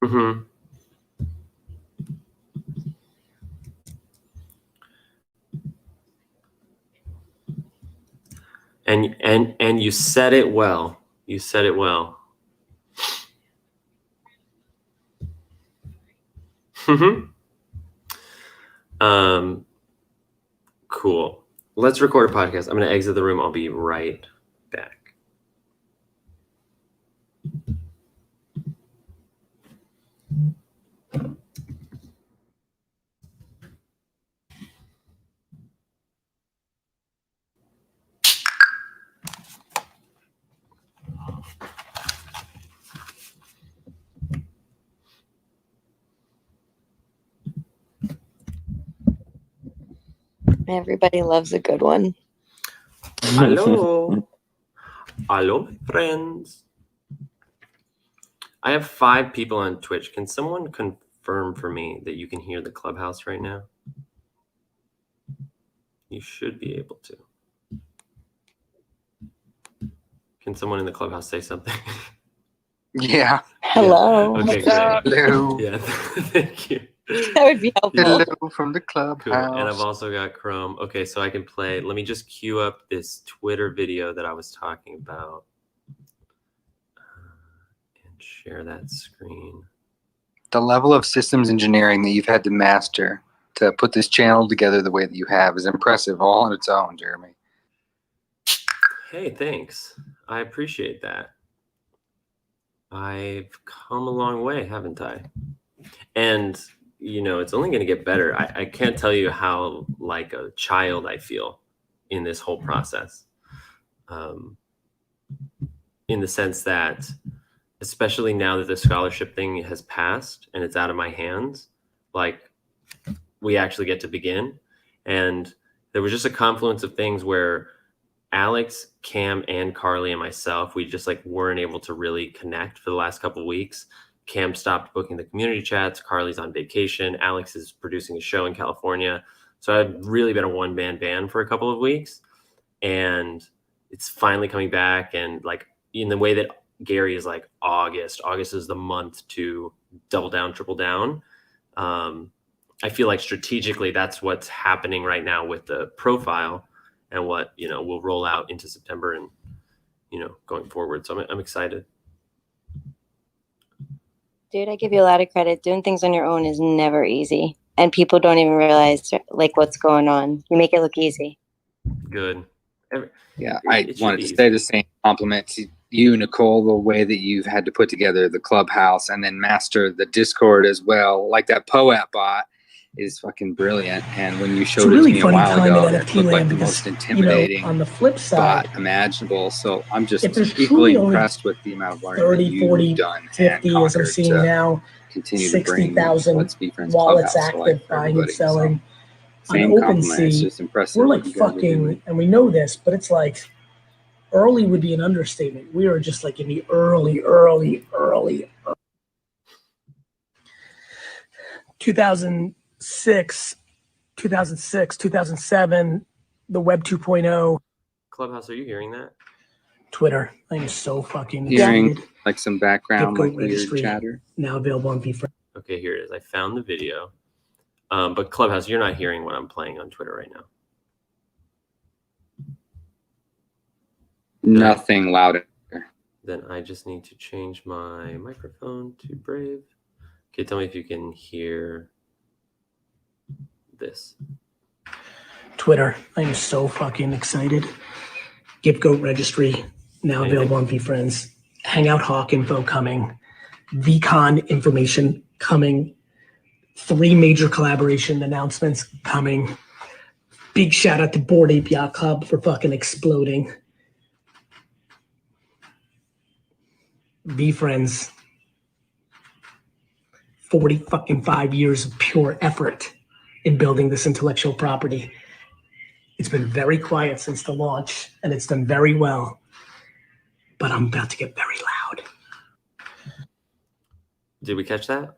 Mm-hmm. And you said it well. You said it well. Cool. Let's record a podcast. I'm going to exit the room. I'll be right back. Everybody loves a good one. Hello. Hello, my friends. I have 5 people on Twitch. Can someone confirm for me that you can hear the Clubhouse right now? You should be able to. Can someone in the Clubhouse say something? Yeah. Hello. Yeah. Okay, What's great. Hello. Yeah, thank you. That would be helpful. Hello from the Clubhouse. Cool. And I've also got Chrome. Okay, so I can play. Let me just queue up this Twitter video that I was talking about and share that screen. The level of systems engineering that you've had to master to put this channel together the way that you have is impressive all on its own, Jeremy. Hey, thanks. I appreciate that. I've come a long way, haven't I? And, you know, it's only going to get better. I can't tell you how like a child I feel in this whole process. In the sense that, especially now that the scholarship thing has passed and it's out of my hands, like we actually get to begin. And there was just a confluence of things where Alex, Cam, and Carly and myself, we just like weren't able to really connect for the last couple of weeks. Cam stopped booking the community chats. Carly's on vacation. Alex is producing a show in California. So I've really been a one-man band for a couple of weeks. And it's finally coming back. And like in the way that Gary is like August is the month to double down, triple down. I feel like strategically that's what's happening right now with the profile and what, you know, will roll out into September and, you know, going forward. So I'm excited. Dude, I give you a lot of credit. Doing things on your own is never easy. And people don't even realize like what's going on. You make it look easy. Good. Yeah, I wanted to say the same compliment to you, Nicole, the way that you've had to put together the Clubhouse and then master the Discord as well. Like that Poat bot is fucking brilliant. And when you showed it to me a while ago, it looked like the most intimidating on the flip side, bot imaginable. So I'm just equally impressed with the amount of learning 30, that 40, you've done 50, as I'm seeing now, continue to bring 60,000 Let's VeeFriends wallets Clubhouse to life active, for buying and everybody. selling. So, same on compliment. It's OpenSea, just impressive. we're what like you guys are doing. fucking, and we know this, but it's like early would be an understatement. We are just like in the early. 2006, 2007, the Web 2.0. Clubhouse, are you hearing that? Twitter. I'm so fucking Hearing excited. like some background, Get like Goat weird Registry chatter. now available on VeeFriends. Okay, here it is. I found the video. But Clubhouse, you're not hearing what I'm playing on Twitter right now. Nothing louder. Then I just need to change my microphone to Brave. Okay, tell me if you can hear this. Twitter. I'm so fucking excited. Get Goat Registry now available on VeeFriends. Hangout Hawk info coming. VCon information coming. 3 major collaboration announcements coming. Big shout out to Bored Ape Yacht Club for fucking exploding. VeeFriends. 40 fucking 5 years of pure effort in building this intellectual property. It's been very quiet since the launch, and it's done very well. But I'm about to get very loud. Did we catch that?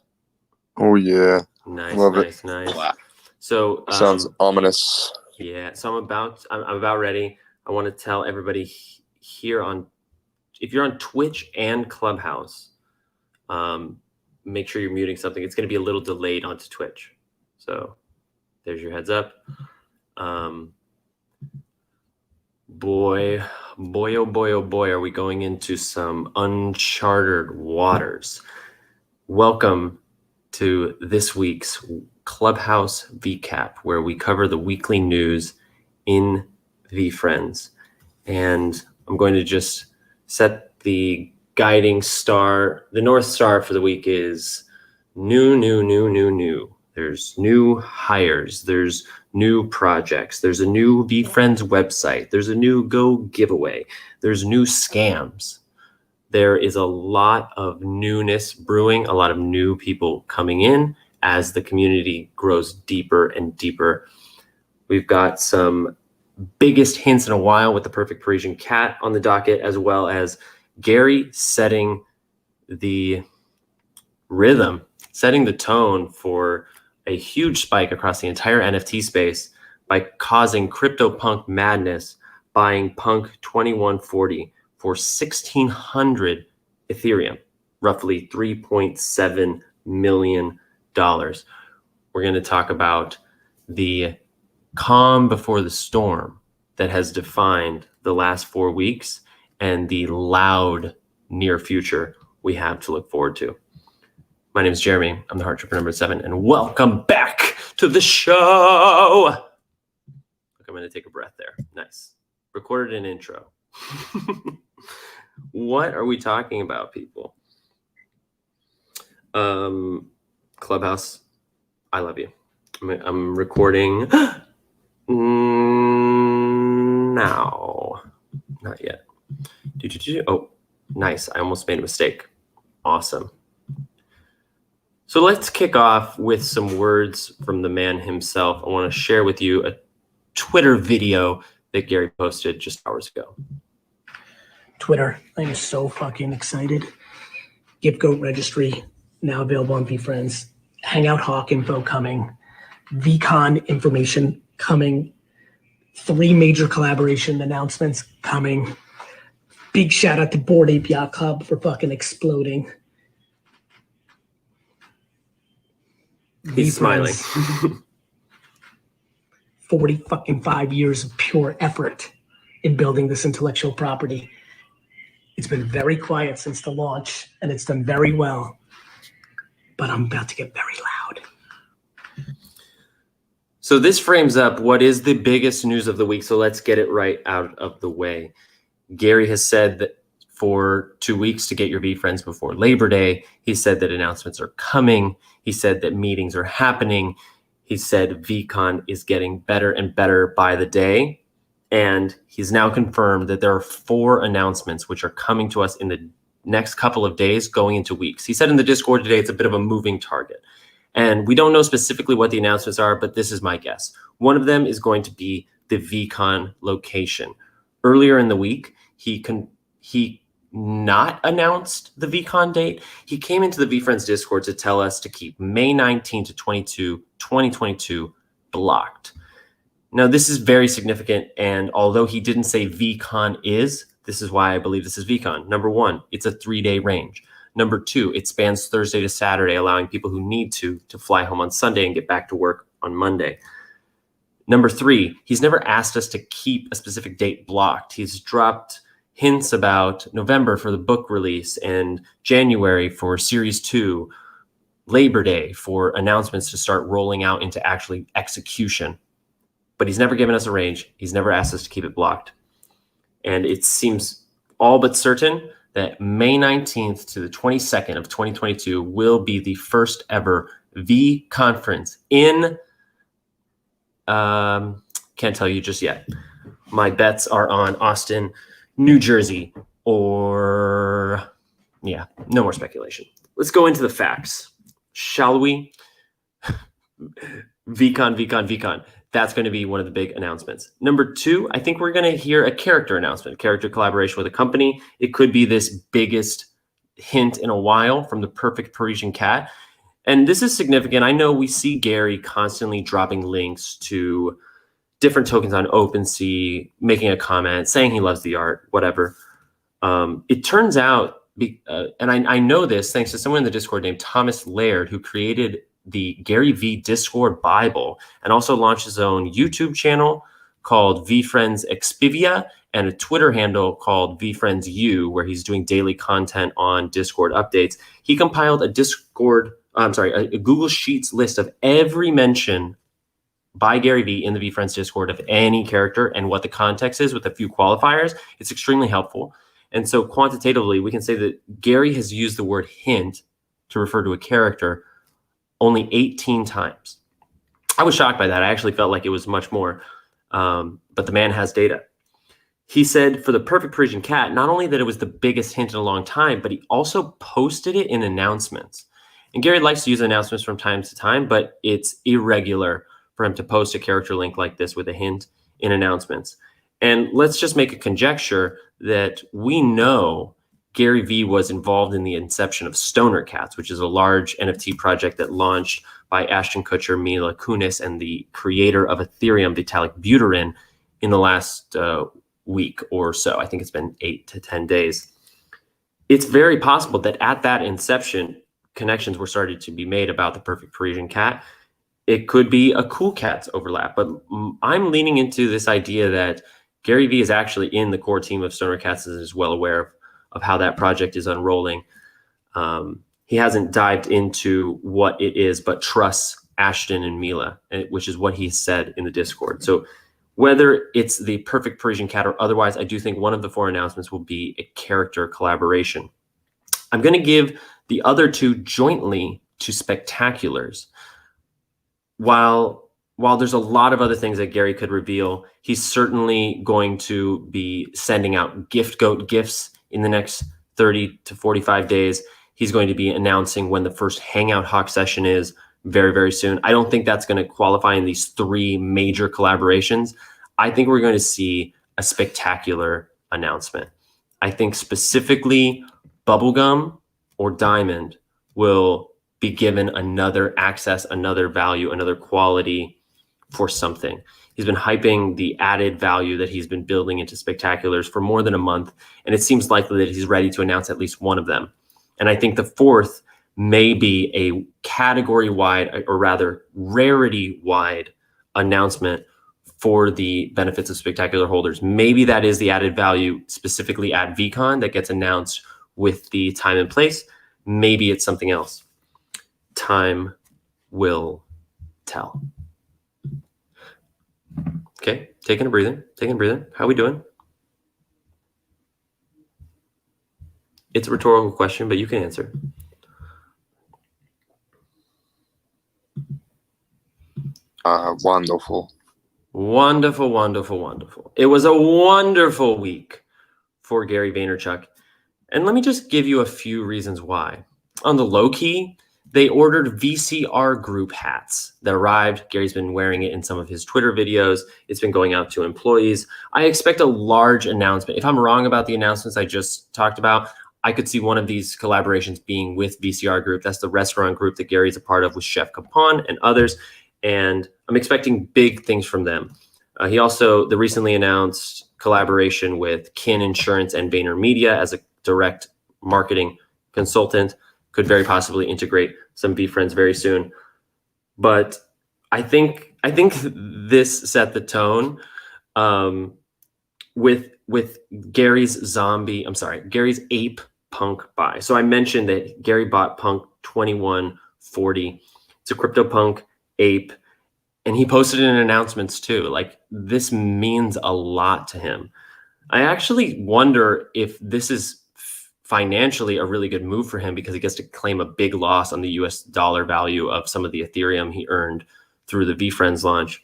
Oh yeah. Nice, Love nice, it. nice. Wow. So Sounds ominous. Yeah, so I'm about ready. I want to tell everybody here on, if you're on Twitch and Clubhouse, make sure you're muting something. It's going to be a little delayed onto Twitch. So there's your heads up. Boy, oh boy, are we going into some uncharted waters. Welcome to this week's Clubhouse VeeCap, where we cover the weekly news in VeeFriends. And I'm going to just set the guiding star. The North Star for the week is new. There's new hires. There's new projects. There's a new VeeFriends website. There's a new Go giveaway. There's new scams. There is a lot of newness brewing, a lot of new people coming in as the community grows deeper and deeper. We've got some biggest hints in a while with the Perfect Parisian Cat on the docket, as well as Gary setting the rhythm, setting the tone for a huge spike across the entire NFT space by causing CryptoPunk madness, buying Punk 2140 for 1,600 Ethereum, roughly $3.7 million. We're going to talk about the calm before the storm that has defined the last 4 weeks and the loud near future we have to look forward to. My name is Jeremy. I'm the Heart Tripper number 7, and welcome back to the show. Look, I'm going to take a breath there. Nice. Recorded an intro. What are we talking about, people? Clubhouse, I love you. I'm recording now. Not yet. Oh, nice. I almost made a mistake. Awesome. So let's kick off with some words from the man himself. I want to share with you a Twitter video that Gary posted just hours ago. Twitter, I'm so fucking excited. Giftgoat registry now available on VeeFriends. Hangout Hawk info coming. VCon information coming. 3 major collaboration announcements coming. Big shout out to Board Ape Yacht Club for fucking exploding. He's smiling. 40 fucking 5 years of pure effort in building this intellectual property. It's been very quiet since the launch, and it's done very well. But I'm about to get very loud. So this frames up what is the biggest news of the week. So let's get it right out of the way. Gary has said that for 2 weeks to get your VeeFriends before Labor Day. He said that announcements are coming. He said that meetings are happening. He said VCon is getting better and better by the day. And he's now confirmed that there are 4 announcements which are coming to us in the next couple of days going into weeks. He said in the Discord today it's a bit of a moving target. And we don't know specifically what the announcements are, but this is my guess. One of them is going to be the VCon location. Earlier in the week, he not announced the VCon date. He came into the VeeFriends Discord to tell us to keep May 19 to 22, 2022 blocked. Now, this is very significant, and although he didn't say VCon is, this is why I believe this is VCon. Number 1, it's a 3-day range. Number 2, it spans Thursday to Saturday, allowing people who need to fly home on Sunday and get back to work on Monday. Number 3, he's never asked us to keep a specific date blocked. He's dropped hints about November for the book release and January for Series 2, Labor Day for announcements to start rolling out into actually execution. But he's never given us a range. He's never asked us to keep it blocked. And it seems all but certain that May 19th to the 22nd of 2022 will be the first ever V conference in, can't tell you just yet. My bets are on Austin, New Jersey, or yeah, no more speculation. Let's go into the facts, shall we? VCon. That's going to be one of the big announcements. Number 2, I think we're going to hear a character announcement, character collaboration with a company. It could be this biggest hint in a while from the Perfect Parisian Cat. And this is significant. I know we see Gary constantly dropping links to different tokens on OpenSea, making a comment, saying he loves the art, whatever. It turns out, and I know this thanks to someone in the Discord named Thomas Laird, who created the Gary V Discord Bible and also launched his own YouTube channel called VeeFriends Expivia and a Twitter handle called VeeFriends U, where he's doing daily content on Discord updates. He compiled a Discord a Google Sheets list of every mention by Gary Vee in the VeeFriends Discord of any character and what the context is with a few qualifiers. It's extremely helpful. And so quantitatively, we can say that Gary has used the word hint to refer to a character only 18 times. I was shocked by that. I actually felt like it was much more, but the man has data. He said for the perfect Parisian cat, not only that it was the biggest hint in a long time, but he also posted it in announcements. And Gary likes to use announcements from time to time, but it's irregular for him to post a character link like this with a hint in announcements. And let's just make a conjecture that we know Gary Vee was involved in the inception of Stoner Cats, which is a large NFT project that launched by Ashton Kutcher, Mila Kunis, and the creator of Ethereum, Vitalik Buterin, in the last week or so. I think it's been 8 to 10 days. It's very possible that at that inception, connections were started to be made about the perfect Parisian cat. It could be a Cool Cats overlap, but I'm leaning into this idea that Gary Vee is actually in the core team of Stoner Cats and is well aware of how that project is unrolling. He hasn't dived into what it is, but trusts Ashton and Mila, which is what he said in the Discord. So whether it's the perfect Parisian cat or otherwise, I do think one of the 4 announcements will be a character collaboration. I'm going to give the other 2 jointly to spectaculars. While there's a lot of other things that Gary could reveal, he's certainly going to be sending out gift goat gifts in the next 30 to 45 days. He's going to be announcing when the first Hangout Hawk session is very, very soon. I don't think that's going to qualify in these 3 major collaborations. I think we're going to see a spectacular announcement. I think specifically Bubblegum or Diamond will be given another access, another value, another quality for something. He's been hyping the added value that he's been building into spectaculars for more than a month, and it seems likely that he's ready to announce at least one of them. And I think the 4th may be a category-wide, or rather rarity-wide announcement for the benefits of spectacular holders. Maybe that is the added value specifically at VeeCon that gets announced with the time and place. Maybe it's something else. Time will tell. Okay, taking a breather. How are we doing? It's a rhetorical question, but you can answer. Wonderful. Wonderful, wonderful, wonderful. It was a wonderful week for Gary Vaynerchuk. And let me just give you a few reasons why. On the low key, they ordered VCR group hats that arrived. Gary's been wearing it in some of his Twitter videos. It's been going out to employees. I expect a large announcement. If I'm wrong about the announcements I just talked about, I could see one of these collaborations being with VCR Group. That's the restaurant group that Gary's a part of with Chef Capon and others. And I'm expecting big things from them. He also, the recently announced collaboration with Kin Insurance and VaynerMedia as a direct marketing consultant could very possibly integrate some VeeFriends very soon. But I think this set the tone with Gary's Gary's ape punk buy. So I mentioned that Gary bought Punk 2140. It's a CryptoPunk ape, and he posted it in announcements too. Like, this means a lot to him. I actually wonder if this is financially a really good move for him, because he gets to claim a big loss on the US dollar value of some of the Ethereum he earned through the VeeFriends launch.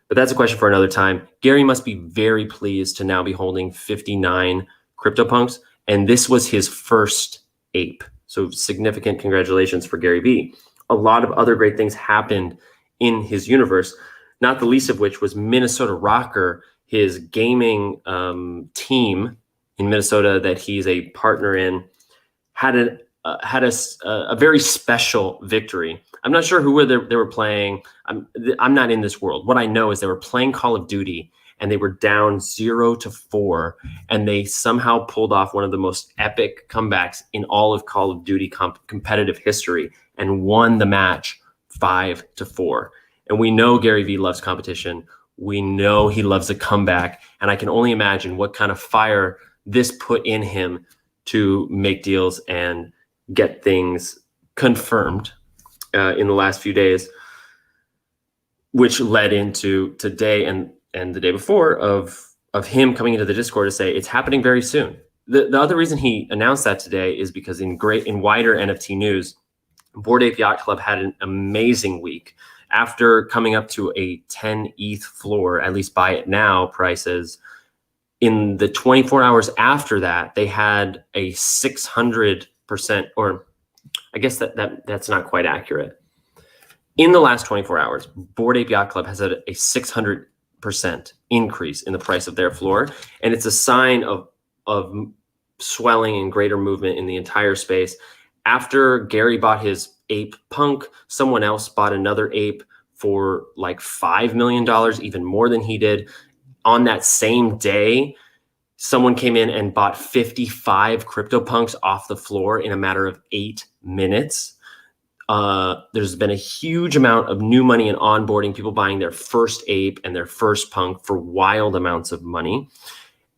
But that's a question for another time. Gary must be very pleased to now be holding 59 CryptoPunks, and this was his first ape. So significant congratulations for Gary Vee. A lot of other great things happened in his universe, not the least of which was Minnesota Rocker, his gaming team in Minnesota that he's a partner in, had a very special victory. I'm not sure who they were playing. I'm not in this world. What I know is they were playing Call of Duty and they were down 0-4, and they somehow pulled off one of the most epic comebacks in all of Call of Duty competitive history and won the match 5-4. And we know Gary Vee loves competition. We know he loves a comeback, and I can only imagine what kind of fire this put in him to make deals and get things confirmed in the last few days, which led into today and the day before of him coming into the Discord to say it's happening very soon. The other reason he announced that today is because in wider NFT news, Bored Ape Yacht Club had an amazing week. After coming up to a 10 ETH floor, at least buy it now prices, in the 24 hours after that, they had a 600%, or I guess that's not quite accurate. In the last 24 hours, Bored Ape Yacht Club has had a 600% increase in the price of their floor. And it's a sign of swelling and greater movement in the entire space. After Gary bought his ape Punk, someone else bought another ape for like $5 million, even more than he did. On that same day, someone came in and bought 55 CryptoPunks off the floor in a matter of 8 minutes. There's been a huge amount of new money and onboarding, people buying their first ape and their first punk for wild amounts of money.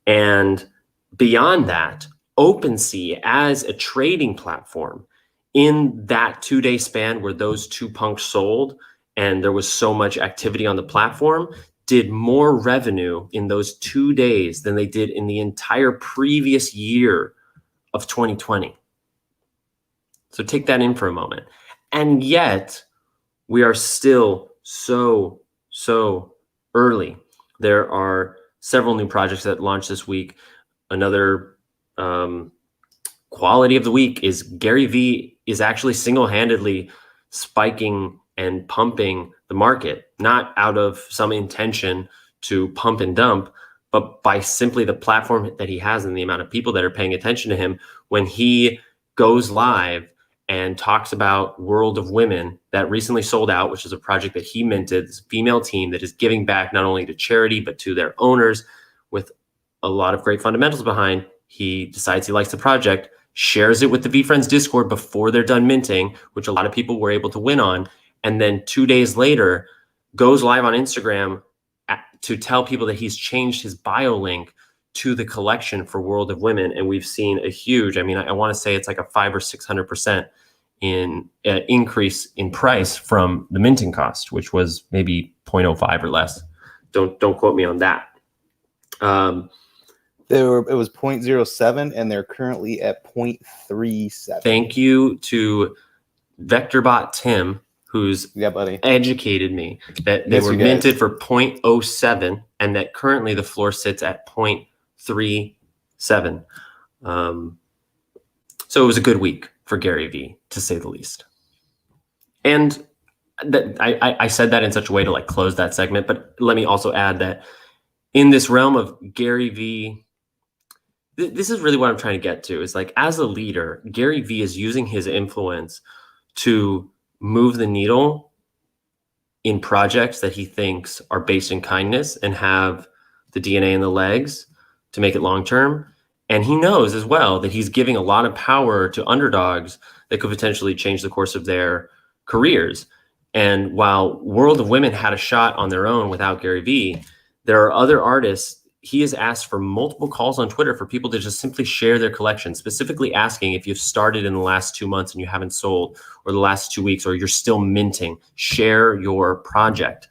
And beyond that, OpenSea as a trading platform, in that 2-day span where those 2 punks sold and there was so much activity on the platform, did more revenue in those 2 days than they did in the entire previous year of 2020. So take that in for a moment. And yet we are still so early. There are several new projects that launched this week. Another quality of the week is Gary Vee is actually single-handedly spiking and pumping the market, not out of some intention to pump and dump, but by simply the platform that he has and the amount of people that are paying attention to him. When he goes live and talks about World of Women that recently sold out, which is a project that he minted, this female team that is giving back not only to charity, but to their owners with a lot of great fundamentals behind. He decides he likes the project, shares it with the VeeFriends Discord before they're done minting, which a lot of people were able to win on. And then 2 days later, goes live on Instagram to tell people that he's changed his bio link to the collection for World of Women. And we've seen a huge, I mean, I want to say it's like a 500 or 600% in increase in price from the minting cost, which was maybe 0.05 or less. Don't quote me on that. It was 0.07 and they're currently at 0.37. Thank you to VectorBot Tim, who's educated me that they were minted for 0.07 and that currently the floor sits at 0.37. So it was a good week for Gary Vee, to say the least. And that I said that in such a way to like close that segment, but let me also add that in this realm of Gary Vee, this is really what I'm trying to get to, is like, as a leader, Gary Vee is using his influence to move the needle in projects that he thinks are based in kindness and have the DNA and the legs to make it long-term. And he knows as well that he's giving a lot of power to underdogs that could potentially change the course of their careers. And while World of Women had a shot on their own without Gary Vee, there are other artists. He has asked for multiple calls on Twitter for people to just simply share their collection, specifically asking if you've started in the last 2 months and you haven't sold, or the last 2 weeks, or you're still minting, share your project.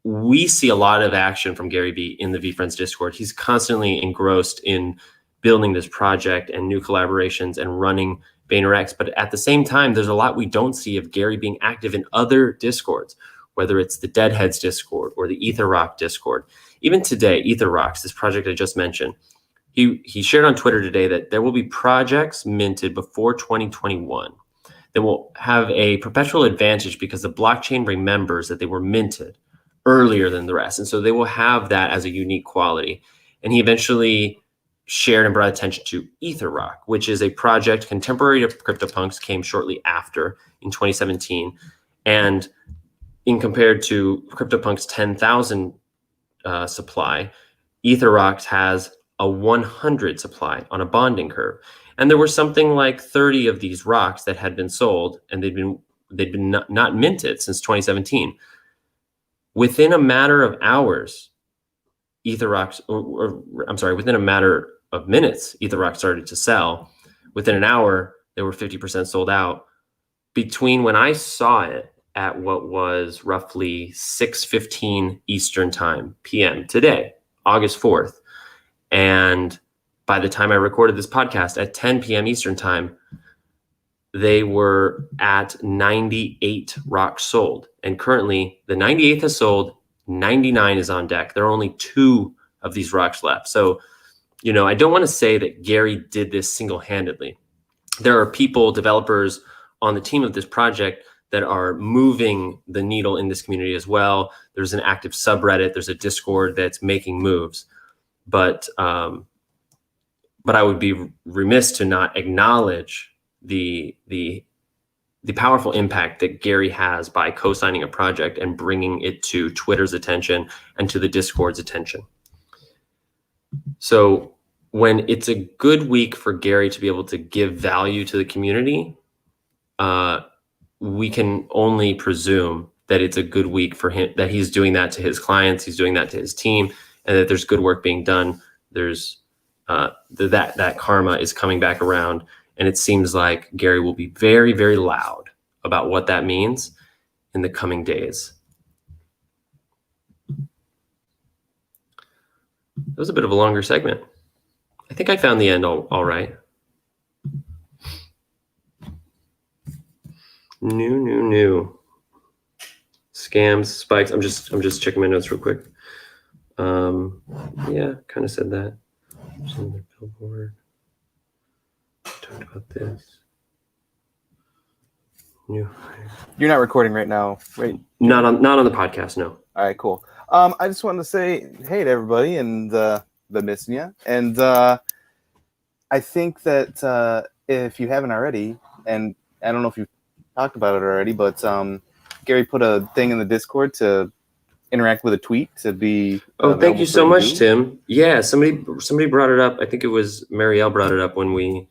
We see a lot of action from Gary Vee in the VeeFriends Discord. He's constantly engrossed in building this project and new collaborations and running VaynerX. But at the same time, there's a lot we don't see of Gary being active in other Discords, whether it's the Deadheads Discord or the EtherRock Discord. Even today, EtherRocks, this project I just mentioned, he shared on Twitter today that there will be projects minted before 2021 that will have a perpetual advantage because the blockchain remembers that they were minted earlier than the rest. And so they will have that as a unique quality. And he eventually shared and brought attention to EtherRock, which is a project contemporary to CryptoPunks, came shortly after in 2017. And in compared to CryptoPunks 10,000 supply, EtherRocks has a 100 supply on a bonding curve. And there were something like 30 of these rocks that had been sold, and they'd been not minted since 2017. Within a matter of hours, EtherRocks, within a matter of minutes, EtherRock started to sell. Within an hour, they were 50% sold out. between when I saw it at what was roughly 6:15 Eastern time, PM today, August 4th, and by the time I recorded this podcast at 10 p.m. Eastern time, they were at 98 rocks sold. And currently the 98th has sold, 99 is on deck. There are only 2 of these rocks left. So, you know, I don't want to say that Gary did this single-handedly. There are people, developers on the team of this project that are moving the needle in this community as well. There's an active subreddit, there's a Discord that's making moves. But I would be remiss to not acknowledge the powerful impact that Gary has by co-signing a project and bringing it to Twitter's attention and to the Discord's attention. So when it's a good week for Gary to be able to give value to the community, we can only presume that it's a good week for him, that he's doing that to his clients, he's doing that to his team, and that there's good work being done. There's that karma is coming back around. And it seems like Gary will be very, very loud about what that means in the coming days. It was a bit of a longer segment. I think I found the end all right. New. Scams, spikes. I'm just checking my notes real quick. Yeah, kind of said that. Billboard. Talked about this. You're not recording right now, right? Not on the podcast, no. All right, cool. I just wanted to say hey to everybody and been missing you. And I think that if you haven't already, and I don't know if you've talked about it already, but Gary put a thing in the Discord to interact with a tweet to be. Oh, thank you so much, Tim. Yeah, somebody brought it up. I think it was Marielle brought it up when we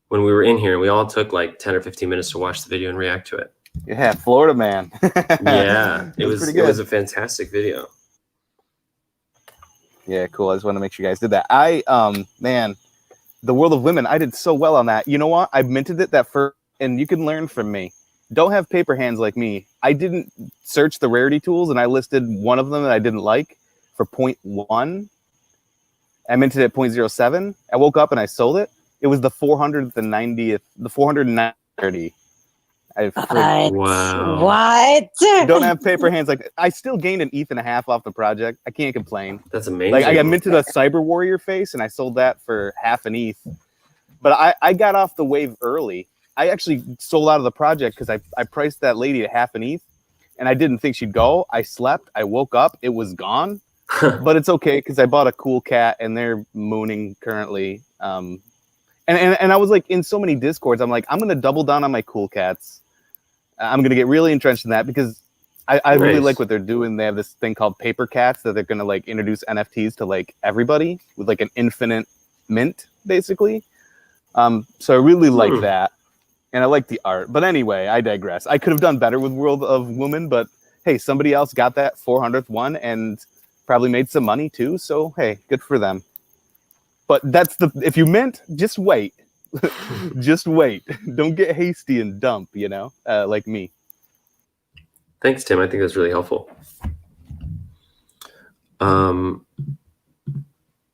were in here. We all took like 10 or 15 minutes to watch the video and react to it. Yeah, Florida man. Yeah, it was a fantastic video. Yeah, cool. I just wanted to make sure you guys did that. Man, the World of Women, I did so well on that. You know what? I minted it that first, and you can learn from me. Don't have paper hands like me. I didn't search the rarity tools, and I listed one of them that I didn't like for 0.1. I minted it at 0.07. I woke up and I sold it. It was the 490th, the 490. What? Don't have paper hands like I still gained an ETH and a half off the project. I can't complain. That's amazing. Like I got minted a Cyber Warrior face and I sold that for half an ETH. But I got off the wave early. I actually sold out of the project because I priced that lady at half an ETH and I didn't think she'd go. I slept. I woke up. It was gone. But it's okay because I bought a cool cat and they're mooning currently. And I was like in so many Discords, I'm like, I'm going to double down on my cool cats. I'm going to get really entrenched in that because I really like what they're doing. They have this thing called paper cats that they're going to like introduce NFTs to like everybody with like an infinite mint, basically. So I really like that. And I like the art. But anyway, I digress. I could have done better with World of Women, but hey, somebody else got that 400th one and probably made some money too. So hey, good for them. But if you mint, just wait. Just wait. Don't get hasty and dump, like me. Thanks, Tim. I think that's really helpful. All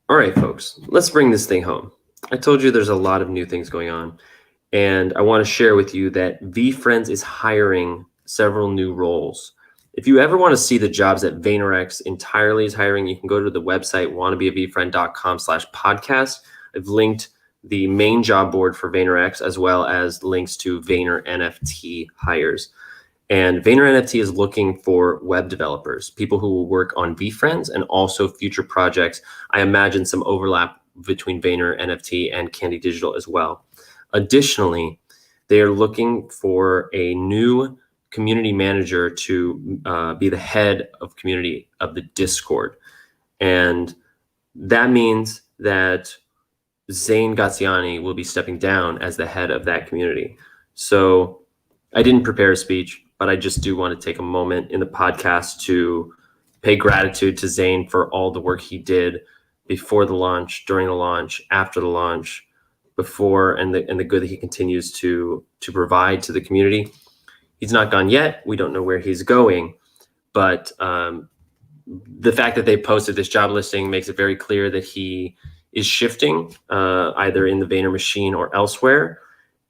right, folks, let's bring this thing home. I told you there's a lot of new things going on, and I want to share with you that VeeFriends is hiring several new roles. If you ever want to see the jobs that VaynerX entirely is hiring, you can go to the website wannabeaVeefriend.com/podcast. I've linked the main job board for VaynerX as well as links to Vayner NFT hires. And Vayner NFT is looking for web developers, people who will work on VeeFriends and also future projects. I imagine some overlap between Vayner NFT and Candy Digital as well. Additionally, they are looking for a new community manager to be the head of community of the Discord. And that means that Zane Gaziani will be stepping down as the head of that community. So I didn't prepare a speech, but I just do want to take a moment in the podcast to pay gratitude to Zane for all the work he did before the launch, during the launch, after the launch, before, and the good that he continues to provide to the community. He's not gone yet. We don't know where he's going, but the fact that they posted this job listing makes it very clear that he is shifting either in the Vayner machine or elsewhere.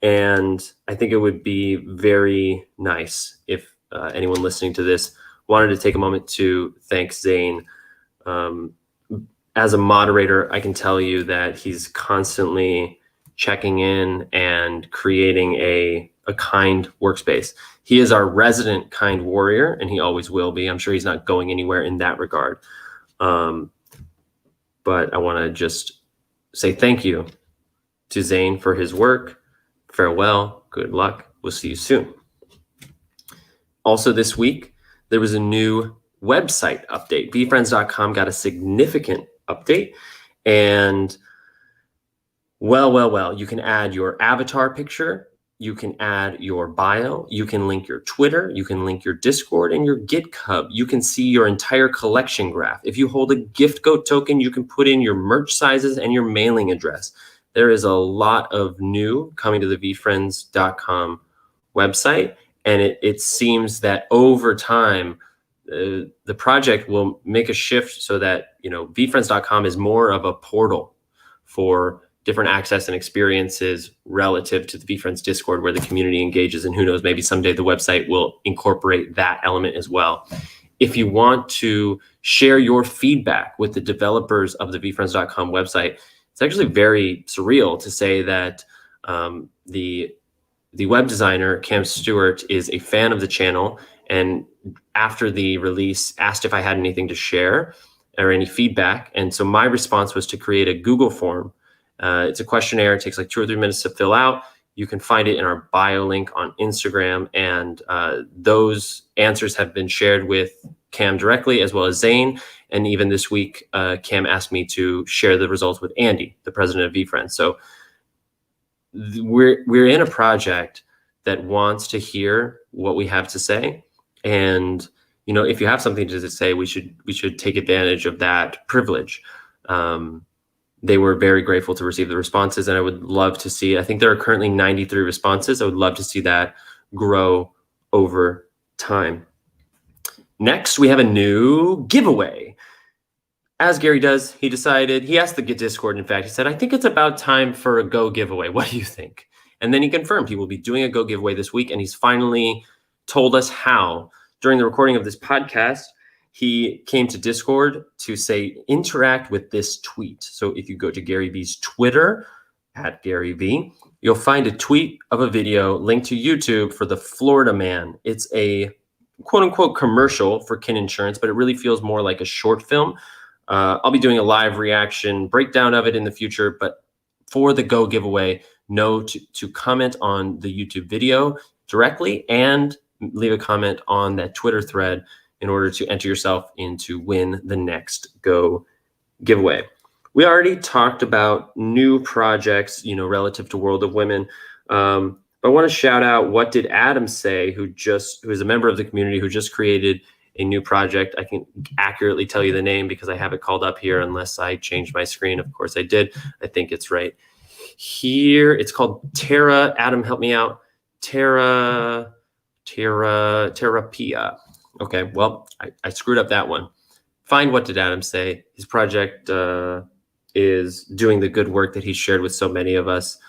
And I think it would be very nice if anyone listening to this wanted to take a moment to thank Zane. As a moderator, I can tell you that he's constantly checking in and creating a kind workspace. He is our resident kind warrior, and he always will be. I'm sure he's not going anywhere in that regard. But I want to just say thank you to Zane for his work. Farewell. Good luck. We'll see you soon. Also this week, there was a new website update. VeeFriends.com got a significant update. And well, you can add your avatar picture. You can add your bio. You can link your Twitter. You can link your Discord and your GitHub. You can see your entire collection graph. If you hold a GiftGoat token, you can put in your merch sizes and your mailing address. There is a lot of new coming to the VeeFriends.com website. And it seems that over time, the project will make a shift so that, VeeFriends.com is more of a portal for different access and experiences relative to the VeeFriends Discord, where the community engages. And who knows, maybe someday the website will incorporate that element as well. If you want to share your feedback with the developers of the VeeFriends.com website, it's actually very surreal to say that the web designer, Cam Stewart, is a fan of the channel, and after the release asked if I had anything to share or any feedback. And so my response was to create a Google form. It's a questionnaire. It takes like 2 or 3 minutes to fill out. You can find it in our bio link on Instagram. And those answers have been shared with Cam directly, as well as Zane. And even this week, Cam asked me to share the results with Andy, the president of VeeFriends. So we're in a project that wants to hear what we have to say. And, if you have something to say, we should take advantage of that privilege. They were very grateful to receive the responses, and I would love to see, I think there are currently 93 responses. I would love to see that grow over time. Next, we have a new giveaway. As Gary does, he asked the Discord, in fact, he said, I think it's about time for a Go giveaway. What do you think? And then he confirmed he will be doing a Go giveaway this week, and he's finally told us how. During the recording of this podcast, he came to Discord to say, interact with this tweet. So if you go to Gary V's Twitter, @GaryV, you'll find a tweet of a video linked to YouTube for the Florida Man. It's a quote unquote commercial for Kin Insurance, but it really feels more like a short film. I'll be doing a live reaction breakdown of it in the future, but for the Go giveaway, know to comment on the YouTube video directly and leave a comment on that Twitter thread in order to enter yourself in to win the next Go giveaway. We already talked about new projects, relative to World of Women. But I want to shout out What Did Adam Say, who is a member of the community who just created a new project. I can accurately tell you the name because I have it called up here unless I changed my screen. Of course I did. I think it's right here. It's called Terra. Adam, help me out. Terrapia. Okay, well, I screwed up that one. Find What Did Adam Say. His project is doing the good work that he shared with so many of us,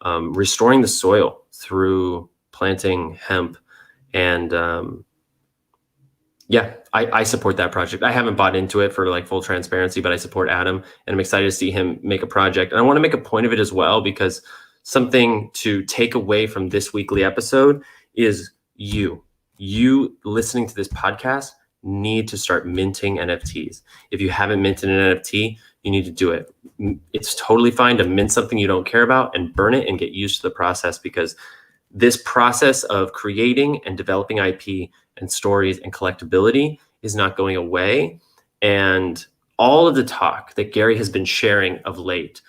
restoring the soil through planting hemp. And I support that project. I haven't bought into it for full transparency, but I support Adam, and I'm excited to see him make a project. And I want to make a point of it as well, because something to take away from this weekly episode is you listening to this podcast need to start minting NFTs. If you haven't minted an NFT, you need to do it. It's totally fine to mint something you don't care about and burn it and get used to the process, because this process of creating and developing IP and stories and collectability is not going away. And all of the talk that Gary has been sharing of late,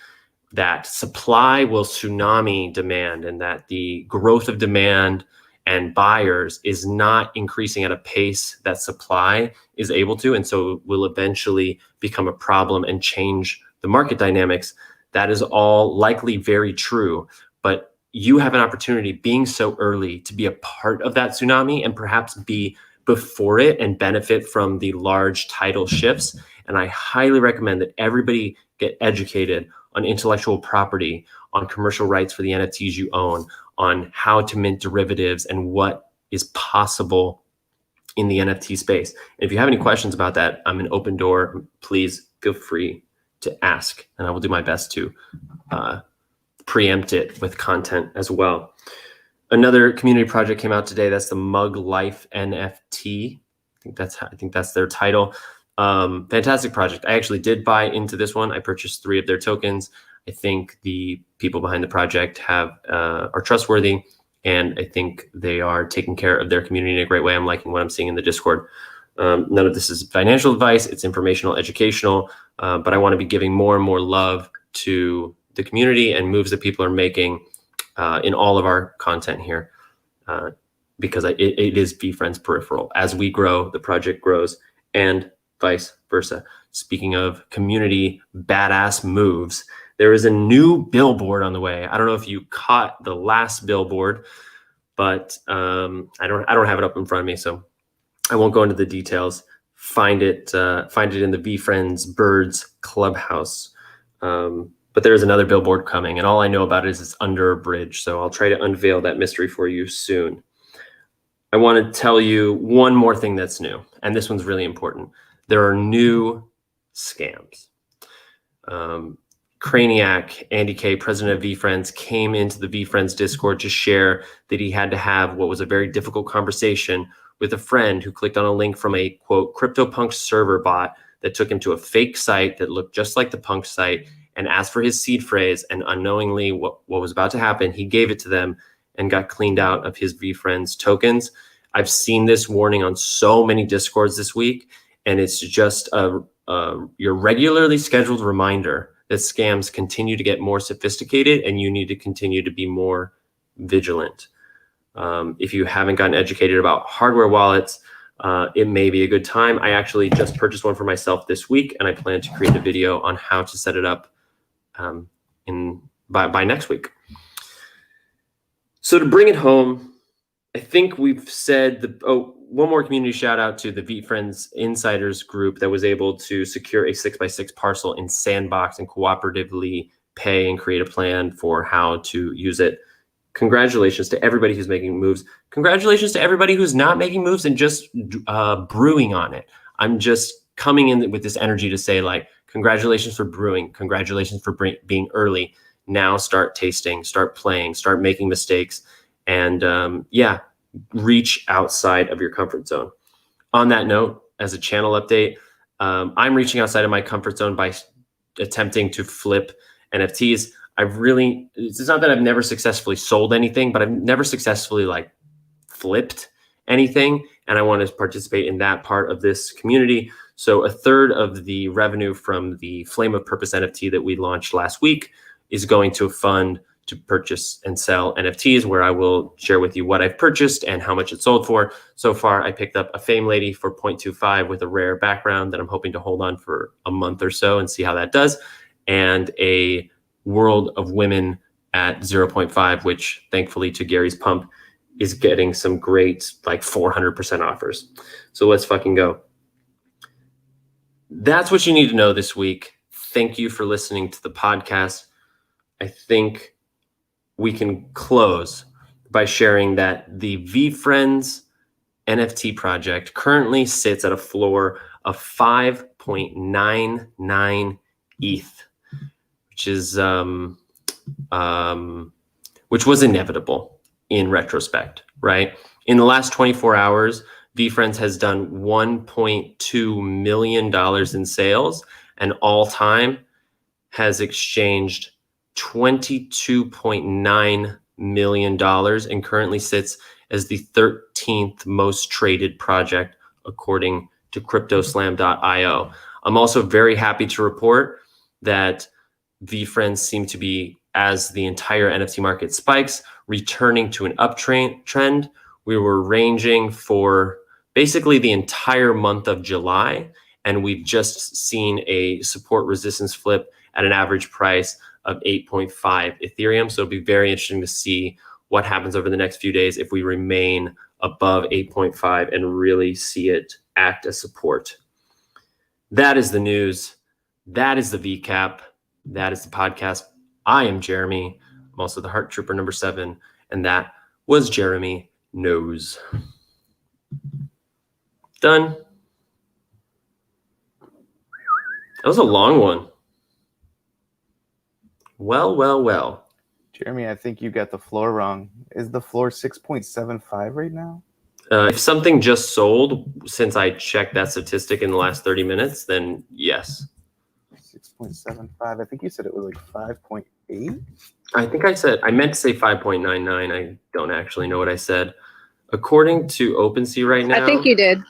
that supply will tsunami demand and that the growth of demand and buyers is not increasing at a pace that supply is able to, and so will eventually become a problem and change the market dynamics. That is all likely very true, but you have an opportunity, being so early, to be a part of that tsunami and perhaps be before it and benefit from the large tidal shifts. And I highly recommend that everybody get educated on intellectual property, on commercial rights for the NFTs you own, on how to mint derivatives and what is possible in the NFT space. And if you have any questions about that, I'm an open door. Please feel free to ask, and I will do my best to preempt it with content as well. Another community project came out today. That's the Mug Life NFT. I think that's their title. Fantastic project. I actually did buy into this one. I purchased 3 of their tokens. I think the people behind the project are trustworthy, and I think they are taking care of their community in a great way. I'm liking what I'm seeing in the Discord. None of this is financial advice. It's informational, educational, but I want to be giving more and more love to the community and moves that people are making in all of our content here, because it is VeeFriends peripheral. As we grow, the project grows, and vice versa. Speaking of community badass moves, there is a new billboard on the way. I don't know if you caught the last billboard, but I don't have it up in front of me, so I won't go into the details. Find it in the VeeFriends Birds Clubhouse. But there is another billboard coming, and all I know about it is it's under a bridge. So I'll try to unveil that mystery for you soon. I want to tell you one more thing that's new, and this one's really important. There are new scams. Craniac, Andy K, president of VeeFriends, came into the VeeFriends Discord to share that he had to have what was a very difficult conversation with a friend who clicked on a link from a, quote, CryptoPunk server bot that took him to a fake site that looked just like the punk site and asked for his seed phrase, and unknowingly what was about to happen, he gave it to them and got cleaned out of his VeeFriends tokens. I've seen this warning on so many Discords this week, and it's just your regularly scheduled reminder that scams continue to get more sophisticated and you need to continue to be more vigilant. If you haven't gotten educated about hardware wallets, it may be a good time. I actually just purchased one for myself this week, and I plan to create a video on how to set it up by next week. So to bring it home, I think we've said one more community shout out to the VeeFriends Insiders group that was able to secure a 6x6 parcel in Sandbox and cooperatively pay and create a plan for how to use it. Congratulations to everybody who's making moves. Congratulations to everybody who's not making moves and just brewing on it. I'm just coming in with this energy to say, like, congratulations for brewing. Congratulations for being early. Now start tasting, start playing, start making mistakes, and reach outside of your comfort zone. On that note, as a channel update, I'm reaching outside of my comfort zone by attempting to flip NFTs. It's not that I've never successfully sold anything, but I've never successfully flipped anything. And I want to participate in that part of this community. So a third of the revenue from the Flame of Purpose NFT that we launched last week is going to a fund to purchase and sell NFTs, where I will share with you what I've purchased and how much it sold for. So far, I picked up a Fame Lady for 0.25 with a rare background that I'm hoping to hold on for a month or so and see how that does. And a World of Women at 0.5, which thankfully to Gary's pump is getting some great 400% offers. So let's fucking go. That's what you need to know this week. Thank you for listening to the podcast. I think we can close by sharing that the VeeFriends NFT project currently sits at a floor of 5.99 ETH, which is which was inevitable in retrospect, right? In the last 24 hours, VeeFriends has done $1.2 million in sales, and all time has exchanged $22.9 million and currently sits as the 13th most traded project according to cryptoslam.io. I'm also very happy to report that VeeFriends seem to be, as the entire NFT market spikes, returning to an uptrend. We were ranging for basically the entire month of July, and we've just seen a support resistance flip at an average price of 8.5 Ethereum. So it'll be very interesting to see what happens over the next few days if we remain above 8.5 and really see it act as support. That is the news. That is the VeeCap. That is the podcast. I am Jeremy. I'm also the Heart Trooper number 7. And that was Jeremy Knows. Done. That was a long one. Well. Jeremy, I think you got the floor wrong. Is the floor 6.75 right now? If something just sold, since I checked that statistic in the last 30 minutes, then yes. 6.75. I think you said it was like 5.8. I meant to say 5.99. I don't actually know what I said. According to OpenSea right now. I think you did.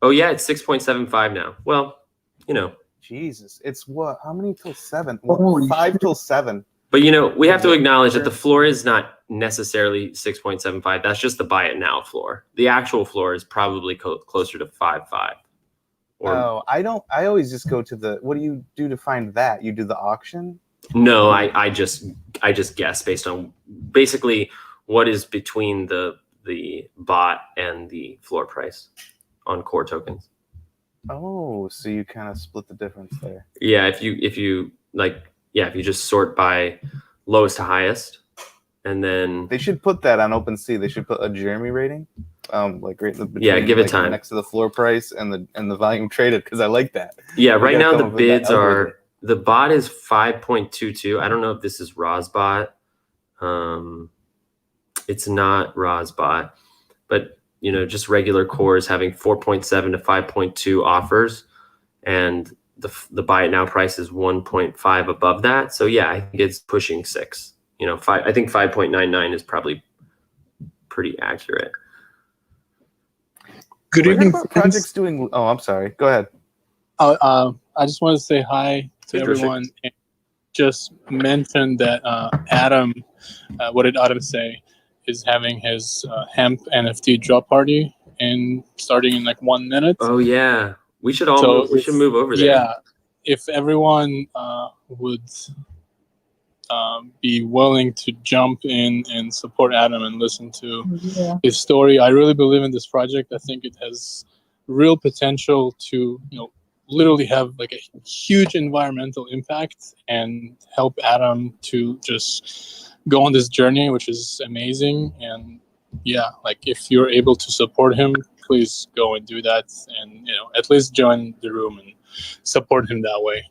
Oh yeah, it's 6.75 now. Well, you know. Jesus, it's what? How many till 7? Well, 5 till 7. But you know, we have to acknowledge that the floor is not necessarily 6.75. That's just the buy it now floor. The actual floor is probably closer to 5.5. Oh, I always just go to the. What do you do to find that? You do the auction? No, I just guess based on basically what is between the bot and the floor price on core tokens. Oh, so you kind of split the difference there. Yeah, if you just sort by lowest to highest, and then they should put that on OpenSea. They should put a Jeremy rating, like right in the between, yeah, give it time next to the floor price and the volume traded, because I like that. Yeah, right now the bids are the bot is 5.22. I don't know if this is Rosbot. It's not Rosbot, but you know, just regular cores having 4.7 to 5.2 offers, and the buy it now price is 1.5 above that. So yeah, I think it's pushing 6. You know, I think 5.99 is probably pretty accurate. Good evening. Project's doing. Oh, I'm sorry. Go ahead. I just want to say hi to everyone and just mention that Adam, what did Adam say, is having his hemp NFT drop party starting in like 1 minute. Oh yeah, we should all we should move over there. Yeah, if everyone would be willing to jump in and support Adam and listen to his story. I really believe in this project. I think it has real potential to, literally have like a huge environmental impact and help Adam to just go on this journey, which is amazing. And yeah, like if you're able to support him, please go and do that, and at least join the room and support him that way.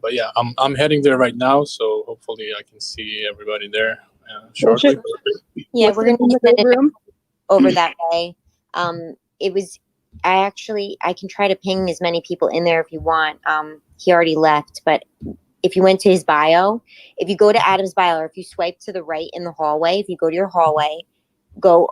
But yeah, I'm heading there right now, so hopefully I can see everybody there shortly. Yeah, we're gonna be in room over that way. I can try to ping as many people in there if you want. He already left, but if you went to his bio, if you go to Adam's bio, or if you swipe to the right in the hallway, if you go to your hallway, go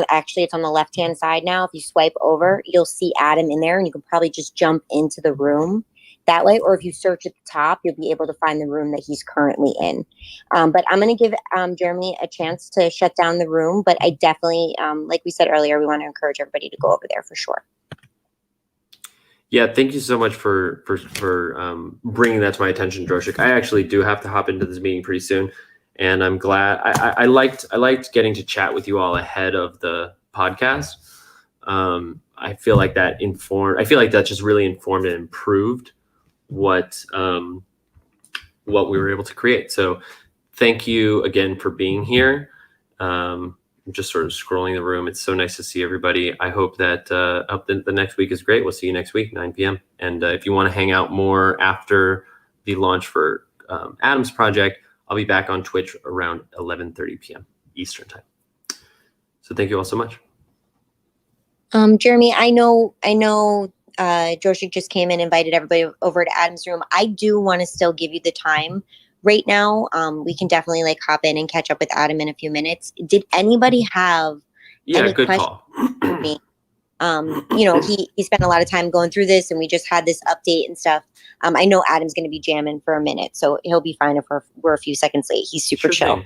actually it's on the left hand side now. If you swipe over, you'll see Adam in there, and you can probably just jump into the room that way, or if you search at the top, you'll be able to find the room that he's currently in. But I'm going to give Jeremy a chance to shut down the room, but I definitely, like we said earlier, we want to encourage everybody to go over there for sure. Yeah, thank you so much for bringing that to my attention, Droshik. I actually do have to hop into this meeting pretty soon, and I'm glad. I liked getting to chat with you all ahead of the podcast. I feel like that just really informed and improved what we were able to create. So thank you again for being here. I'm just sort of scrolling the room. It's so nice to see everybody. I hope that the next week is great. We'll see you next week, 9 p.m. And if you want to hang out more after the launch for Adam's project, I'll be back on Twitch around 11:30 p.m. Eastern time. So thank you all so much. Jeremy, I know Joshik just came and invited everybody over to Adam's room. I do want to still give you the time right now. We can definitely hop in and catch up with Adam in a few minutes. Did anybody have any good questions call. for me? He spent a lot of time going through this, and we just had this update and stuff. I know Adam's going to be jamming for a minute, so he'll be fine if we're a few seconds late. He's super chill.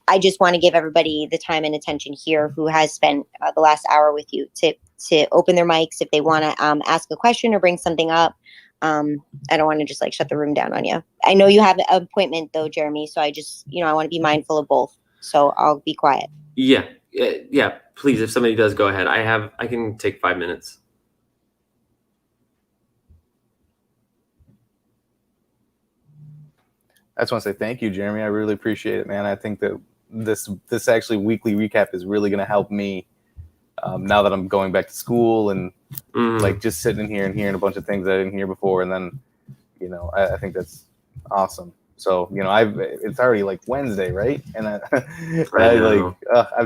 I just want to give everybody the time and attention here who has spent the last hour with you to open their mics if they want to ask a question or bring something up. I don't want to just like shut the room down on you. I know you have an appointment though, Jeremy. So I just, I want to be mindful of both. So I'll be quiet. Yeah. Yeah. Please, if somebody does, go ahead. I can take 5 minutes. I just want to say thank you, Jeremy. I really appreciate it, man. I think that this actually weekly recap is really going to help me now that I'm going back to school and like just sitting in here and hearing a bunch of things I didn't hear before. And then, I think that's awesome. So, it's already like Wednesday, right? And I've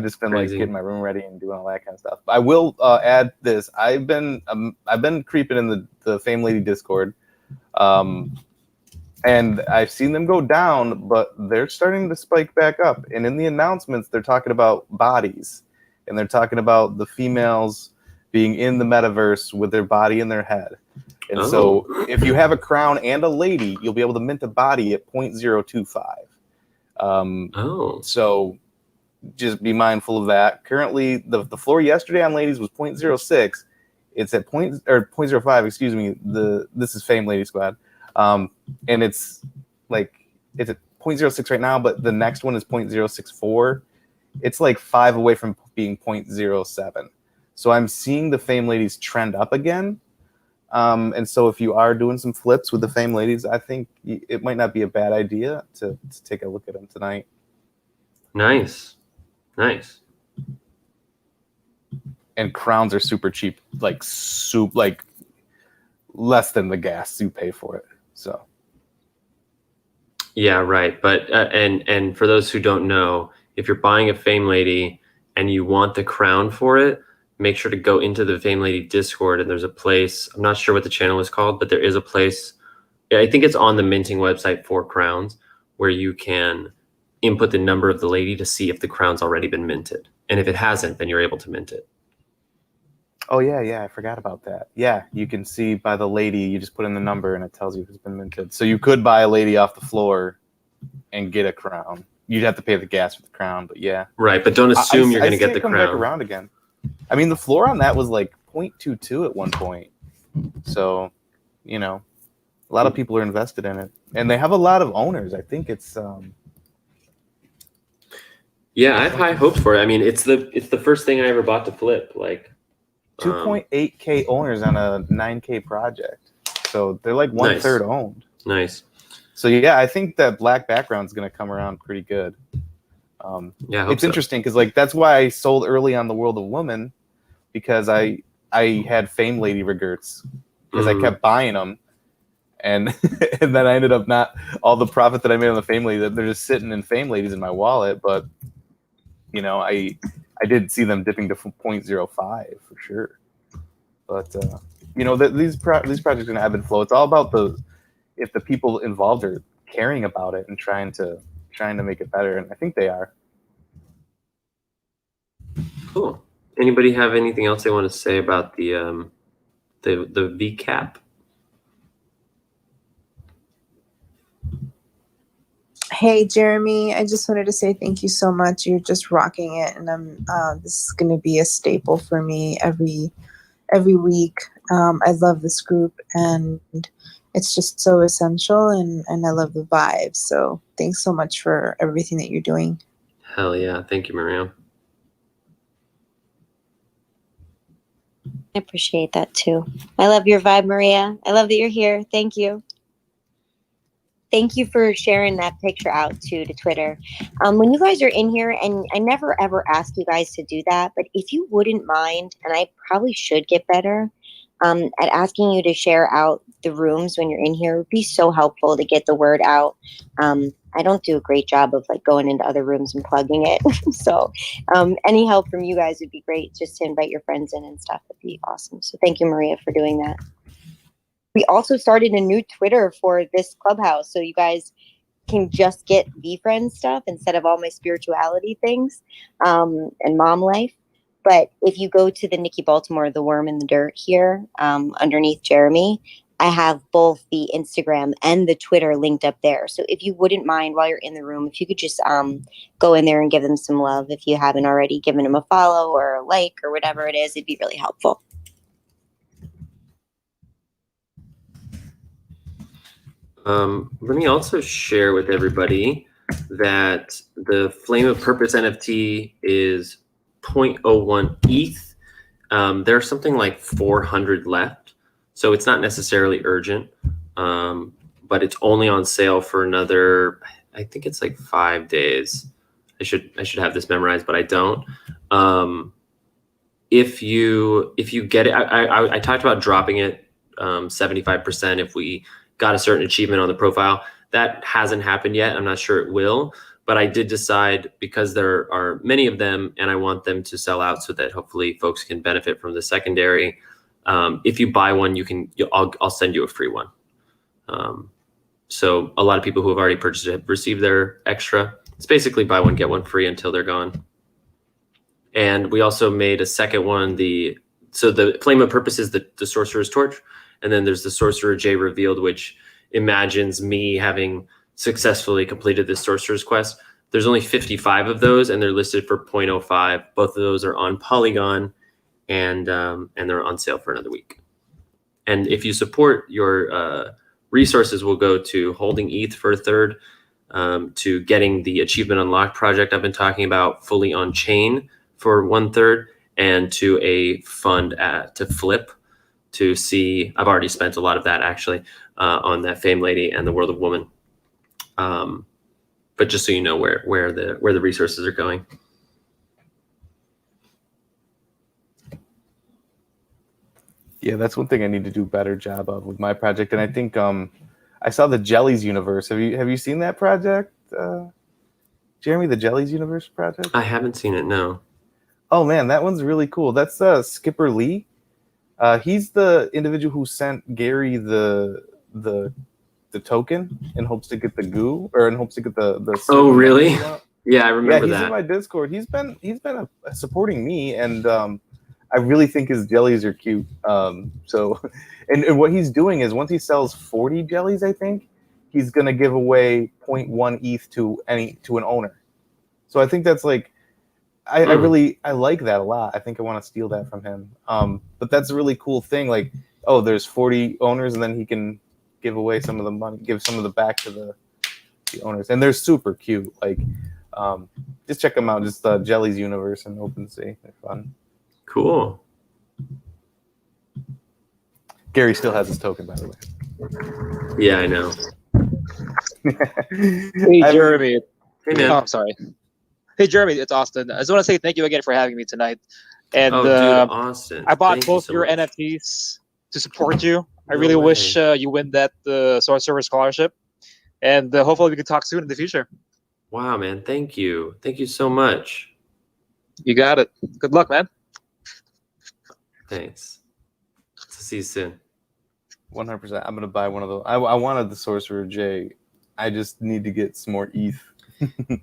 just been like getting my room ready and doing all that kind of stuff. I will add this. I've been creeping in the Fame Lady Discord. And I've seen them go down, but they're starting to spike back up. And in the announcements, they're talking about bodies. And they're talking about the females being in the metaverse with their body in their head. And so if you have a crown and a lady, you'll be able to mint a body at 0.025. So just be mindful of that. Currently, the floor yesterday on ladies was 0.06. It's at 0.05, excuse me. This is Fame Lady Squad. And it's at 0.06 right now, but the next one is 0.064. It's like 5 away from being 0.07. So I'm seeing the Fame Ladies trend up again. And so if you are doing some flips with the Fame Ladies, I think it might not be a bad idea to take a look at them tonight. Nice. And crowns are super cheap, like less than the gas you pay for it. So. Yeah, right. But and for those who don't know, if you're buying a Fame Lady and you want the crown for it, make sure to go into the Fame Lady Discord, and there's a place. I'm not sure what the channel is called, but there is a place. I think it's on the minting website for crowns, where you can input the number of the lady to see if the crown's already been minted, and if it hasn't, then you're able to mint it. Oh yeah, I forgot about that. Yeah, you can see by the lady, you just put in the number and it tells you if it's been minted. So you could buy a lady off the floor and get a crown. You'd have to pay the gas for the crown, but yeah. Right, but don't assume you're going to get the come crown. Back around again. I mean, the floor on that was like 0.22 at one point. So, a lot of people are invested in it, and they have a lot of owners. I think it's. Yeah, I have high hopes for it. I mean, it's the first thing I ever bought to flip. Like 2.8K owners on a 9K project, so they're like 1/3 owned. Nice. So yeah, I think that black background is going to come around pretty good. Yeah, it's interesting because like that's why I sold early on the World of Woman, because I had Fame Lady regerts because I kept buying them, and and then I ended up not all the profit that I made on the Fame Lady, that they're just sitting in Fame Ladies in my wallet, but I did see them dipping to 0.05 for sure. But these projects are gonna ebb and flow. It's all about if the people involved are caring about it and trying to make it better, and I think they are. Cool. Anybody have anything else they want to say about the VeeCap? Hey Jeremy, I just wanted to say thank you so much. You're just rocking it, and this is going to be a staple for me every week. I love this group, and it's just so essential, and I love the vibe. So thanks so much for everything that you're doing. Hell yeah. Thank you, Maria. I appreciate that too. I love your vibe, Maria. I love that you're here. Thank you. Thank you for sharing that picture out to Twitter. When you guys are in here, and I never ever ask you guys to do that, but if you wouldn't mind, and I probably should get better at asking you to share out the rooms when you're in here, it would be so helpful to get the word out. I don't do a great job of like going into other rooms and plugging it. So any help from you guys would be great, just to invite your friends in and stuff. Would be awesome. So thank you, Maria, for doing that. We also started a new Twitter for this Clubhouse, so you guys can just get VeeFriends stuff instead of all my spirituality things and mom life. But if you go to the Nikki Baltimore, the worm in the dirt here underneath Jeremy, I have both the Instagram and the Twitter linked up there. So if you wouldn't mind, while you're in the room, if you could just go in there and give them some love, if you haven't already given them a follow or a like or whatever it is, it'd be really helpful. Let me also share with everybody that the Flame of Purpose NFT is 0.01 ETH. There's something like 400 left, so it's not necessarily urgent, but it's only on sale for another, I think it's like 5 days. I should have this memorized, but I don't. If you get it, I talked about dropping it 75% if we got a certain achievement on the profile. That hasn't happened yet. I'm not sure it will, but I did decide, because there are many of them and I want them to sell out so that hopefully folks can benefit from the secondary. If you buy one, I'll send you a free one. So a lot of people who have already purchased it have received their extra. It's basically buy one, get one free until they're gone. And we also made a second one. So the Flame of Purpose is the Sorcerer's Torch. And then there's the Sorcerer J Revealed, which imagines me having successfully completed this Sorcerer's Quest. There's only 55 of those, and they're listed for 0.05. Both of those are on Polygon, and they're on sale for another week. And if you support, your resources will go to holding ETH for a third, to getting the Achievement Unlocked project I've been talking about fully on chain for 1/3, and to a fund to flip to see. I've already spent a lot of that actually on that Fame Lady and the World of Woman. But just so you know where the resources are going. Yeah, that's one thing I need to do a better job of with my project. And I think I saw the Jellies Universe. Have you seen that project, Jeremy? The Jellies Universe project? I haven't seen it. No. Oh man, that one's really cool. That's Skipper Lee. He's the individual who sent Gary the token in hopes to get the goo, or in hopes to get the Oh really? Yeah, I remember he's that. in my Discord. He's been supporting me, and I really think his jellies are cute. So, and what he's doing is, once he sells 40 jellies, I think he's gonna give away 0.1 ETH to an owner. So I think that's like, I like that a lot. I think I want to steal that from him. But that's a really cool thing. Like, oh, there's 40 owners, and then he can give away some of the money, give some of the back to the owners, and they're super cute. Like, just check them out. Just Jellies Universe and OpenSea. They're fun. Cool. Gary still has his token, by the way. Yeah, I know. Hey, Jeremy. Hey, man. Oh, I'm sorry. Hey, Jeremy, it's Austin. I just want to say thank you again for having me tonight. And Dude, Austin. I bought Thank both you so your much. NFTs to support you. I No really way. wish you win that Sorcerer Scholarship. And hopefully we can talk soon in the future. Wow, man. Thank you. Thank you so much. You got it. Good luck, man. Thanks. See you soon. 100%. I'm gonna buy one of those. I wanted the Sorcerer J. I just need to get some more ETH.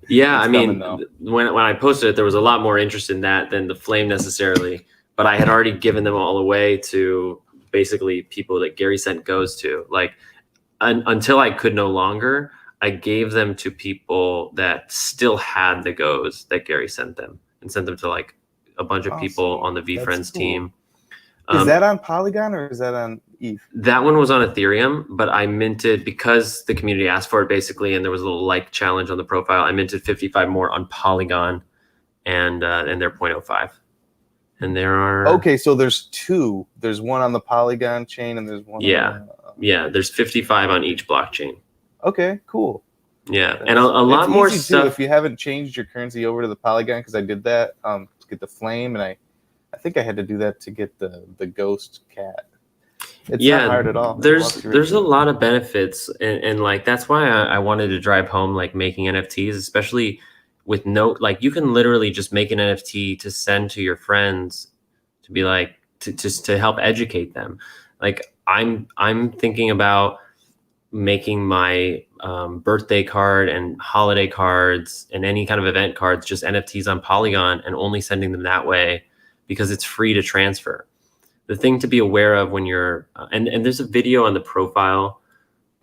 Yeah, I mean, coming, when I posted it, there was a lot more interest in that than the Flame necessarily. But I had already given them all away to basically people that Gary sent goes to. Like, until I could no longer, I gave them to people that still had the goes that Gary sent them, and sent them to like a bunch of people on the VeeFriends team. Is that on Polygon or is that on ETH? That one was on Ethereum, but I minted, because the community asked for it basically, and there was a little like challenge on the profile. I minted 55 more on Polygon, and they're 0.05. And there are Okay, so there's two. There's one on the Polygon chain, and there's one. Yeah. There's 55 on each blockchain. Okay, cool. Yeah, and a lot more easy stuff. too, if you haven't changed your currency over to the Polygon, because I did that to get the Flame, and I think I had to do that to get the Ghost Cat. It's not hard at all. There's a lot of benefits, and like that's why I wanted to drive home like making NFTs, especially with like you can literally just make an NFT to send to your friends to be like to help educate them. Like I'm thinking about making my birthday card and holiday cards and any kind of event cards just NFTs on Polygon, and only sending them that way because it's free to transfer. The thing to be aware of when you're and there's a video on the profile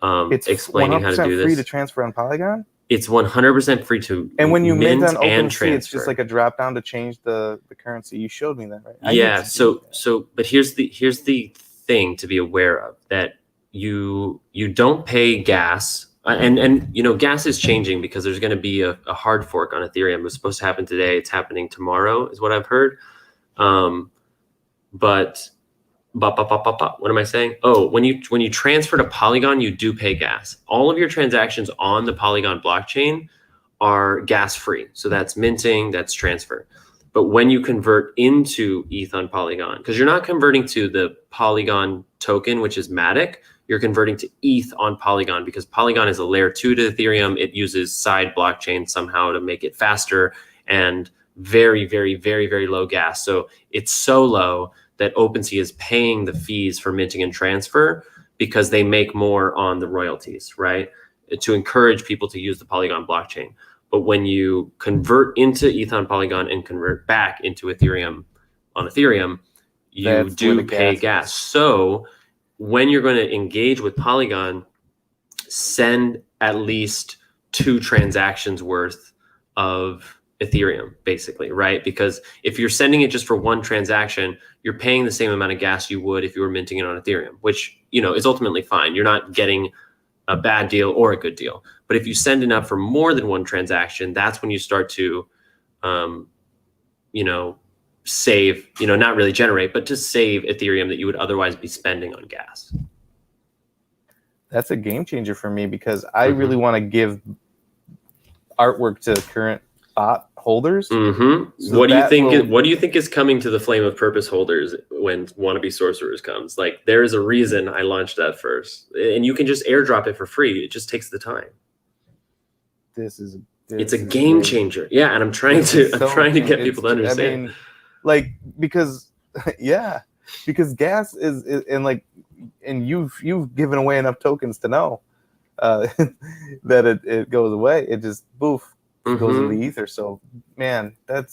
it's explaining how to do this. Free to transfer on Polygon. It's 100% free to and when you mint on and OpenSea, transfer. it's just like a drop down to change the currency. You showed me that, right? Yeah. So but here's the thing to be aware of, that you don't pay gas, and you know, gas is changing because there's going to be a hard fork on Ethereum. It was supposed to happen today. It's happening tomorrow, is what I've heard. But what am I saying? Oh, when you transfer to Polygon, you do pay gas. All of your transactions on the Polygon blockchain are gas free. So that's minting, that's transfer. But when you convert into ETH on Polygon, because you're not converting to the Polygon token, which is Matic, you're converting to ETH on Polygon, because Polygon is a layer 2 to Ethereum. It uses side blockchain somehow to make it faster and very, very, very, very low gas. So it's so low that OpenSea is paying the fees for minting and transfer because they make more on the royalties, right? To encourage people to use the Polygon blockchain. But when you convert into ETH on Polygon and convert back into Ethereum on Ethereum, you do pay gas. So when you're going to engage with Polygon, send at least 2 transactions worth of Ethereum, basically, right? Because if you're sending it just for 1 transaction, you're paying the same amount of gas you would if you were minting it on Ethereum, which, you know, is ultimately fine. You're not getting a bad deal or a good deal. But if you send enough for more than 1 transaction, that's when you start to, you know, save, you know, not really generate, but to save Ethereum that you would otherwise be spending on gas. That's a game changer for me, because I really want to give artwork to current bot holders. So what do you think is coming to the Flame of Purpose holders when Wannabe Sorcerers comes? Like, there is a reason I launched that first, and you can just airdrop it for free. It just takes the time. It's a game changer. Yeah, and I'm trying to get people to understand. I mean, like, because because gas is and like, and you've given away enough tokens to know that it goes away. It just goes in the ether. So man, that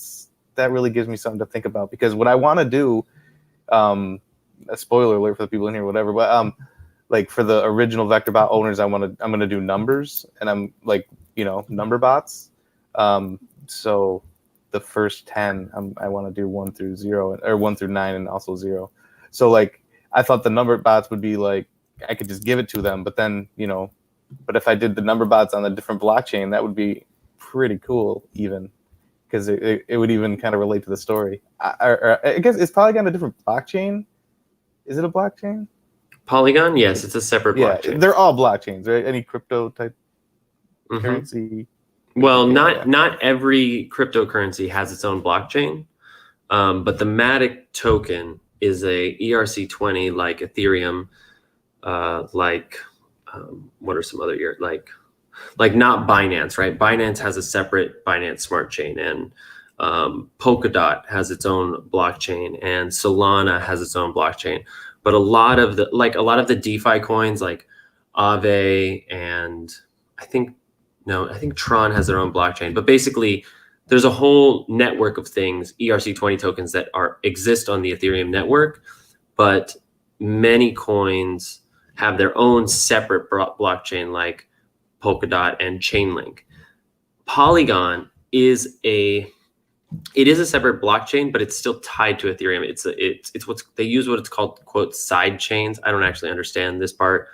really gives me something to think about, because what I want to do, a spoiler alert for the people in here, whatever, but like for the original VectorBot owners, I'm gonna do numbers, and I'm like, you know, number bots. So the first 10, I want to do 1 through 0, or 1 through 9, and also 0. So like, I thought the number bots would be like, I could just give it to them, but then, you know, but if I did the number bots on a different blockchain, that would be pretty cool, even, because it would even kind of relate to the story. I guess it's Polygon a different blockchain. Is it a blockchain? Polygon, yes, it's a separate blockchain. They're all blockchains, right? Any crypto type currency. Well, not every cryptocurrency has its own blockchain, but the Matic token is a ERC20 like Ethereum, what are some other like not Binance, right? Binance has a separate Binance Smart Chain, and Polkadot has its own blockchain, and Solana has its own blockchain. But a lot of the DeFi coins like Aave and I think Tron has their own blockchain. But basically, there's a whole network of things, ERC20 tokens, that exist on the Ethereum network, but many coins have their own separate blockchain, like Polkadot and Chainlink. Polygon is a separate blockchain, but it's still tied to Ethereum. It's what they use, what it's called, quote, side chains. I don't actually understand this part,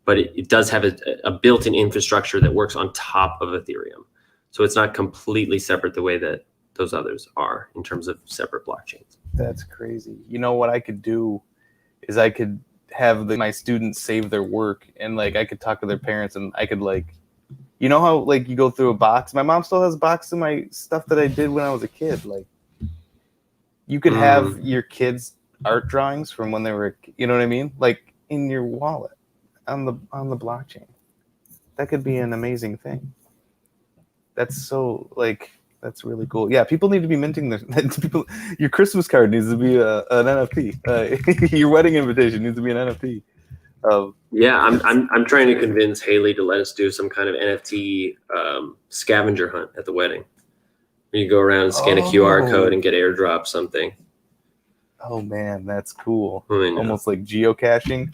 but it does have a built-in infrastructure that works on top of Ethereum. So it's not completely separate the way that those others are in terms of separate blockchains. That's crazy. You know what I could do is I could have my students save their work, and like I could talk to their parents, and I could, like, you know how like you go through a box. My mom still has boxes of my stuff that I did when I was a kid. Like, you could have your kids' art drawings from when they were, you know what I mean, like in your wallet on the blockchain. That could be an amazing thing. That's really cool. Yeah, people need to be minting your Christmas card needs to be an NFT. Your wedding invitation needs to be an NFT. Yeah, I'm trying to convince Haley to let us do some kind of NFT scavenger hunt at the wedding. Where you go around and scan a QR code and get airdrop something. Oh man, that's cool. Almost like geocaching.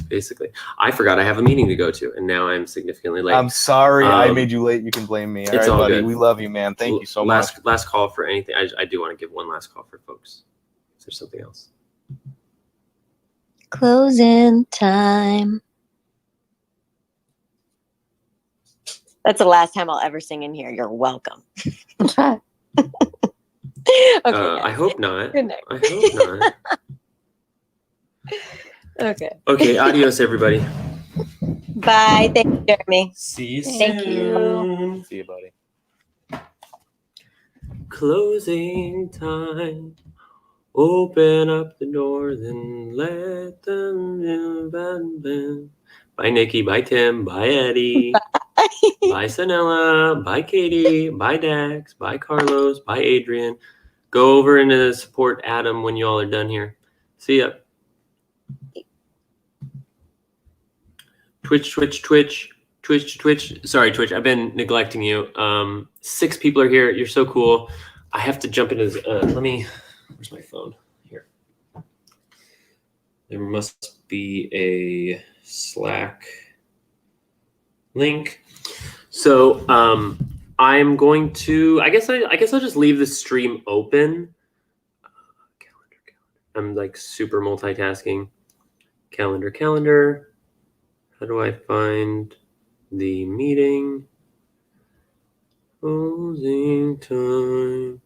Basically. I forgot I have a meeting to go to, and now I'm significantly late. I'm sorry I made you late. You can blame me. All right, buddy. Good. We love you, man. Thank you so much. Last call for anything. I do want to give one last call for folks. Is there something else? Closing time. That's the last time I'll ever sing in here. You're welcome. Okay. I hope not. Good night. I hope not. Okay. Okay, adios, everybody. Bye. Thank you, Jeremy. See you Thank soon. See you, buddy. Closing time. Open up the door, then let them in. Bye, Nikki. Bye, Tim. Bye, Eddie. Bye, Sanella. Bye, Katie. Bye, Dax. Bye, Carlos. Bye, Adrian. Go over and support Adam when you all are done here. See ya. Twitch. Sorry, Twitch. I've been neglecting you. 6 people are here. You're so cool. I have to jump into this. Where's my phone? Here. There must be a Slack link. So I'm going to. I guess I'll just leave the stream open. Calendar. I'm like super multitasking. Calendar. How do I find the meeting? Closing time.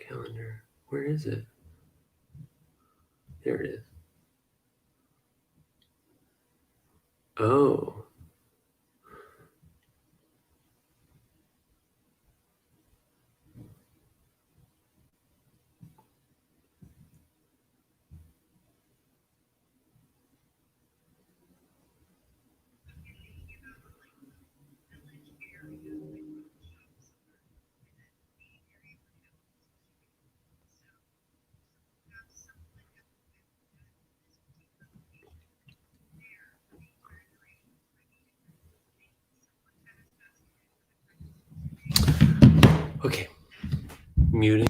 Calendar. Where is it? There it is. Oh. Okay. Muting.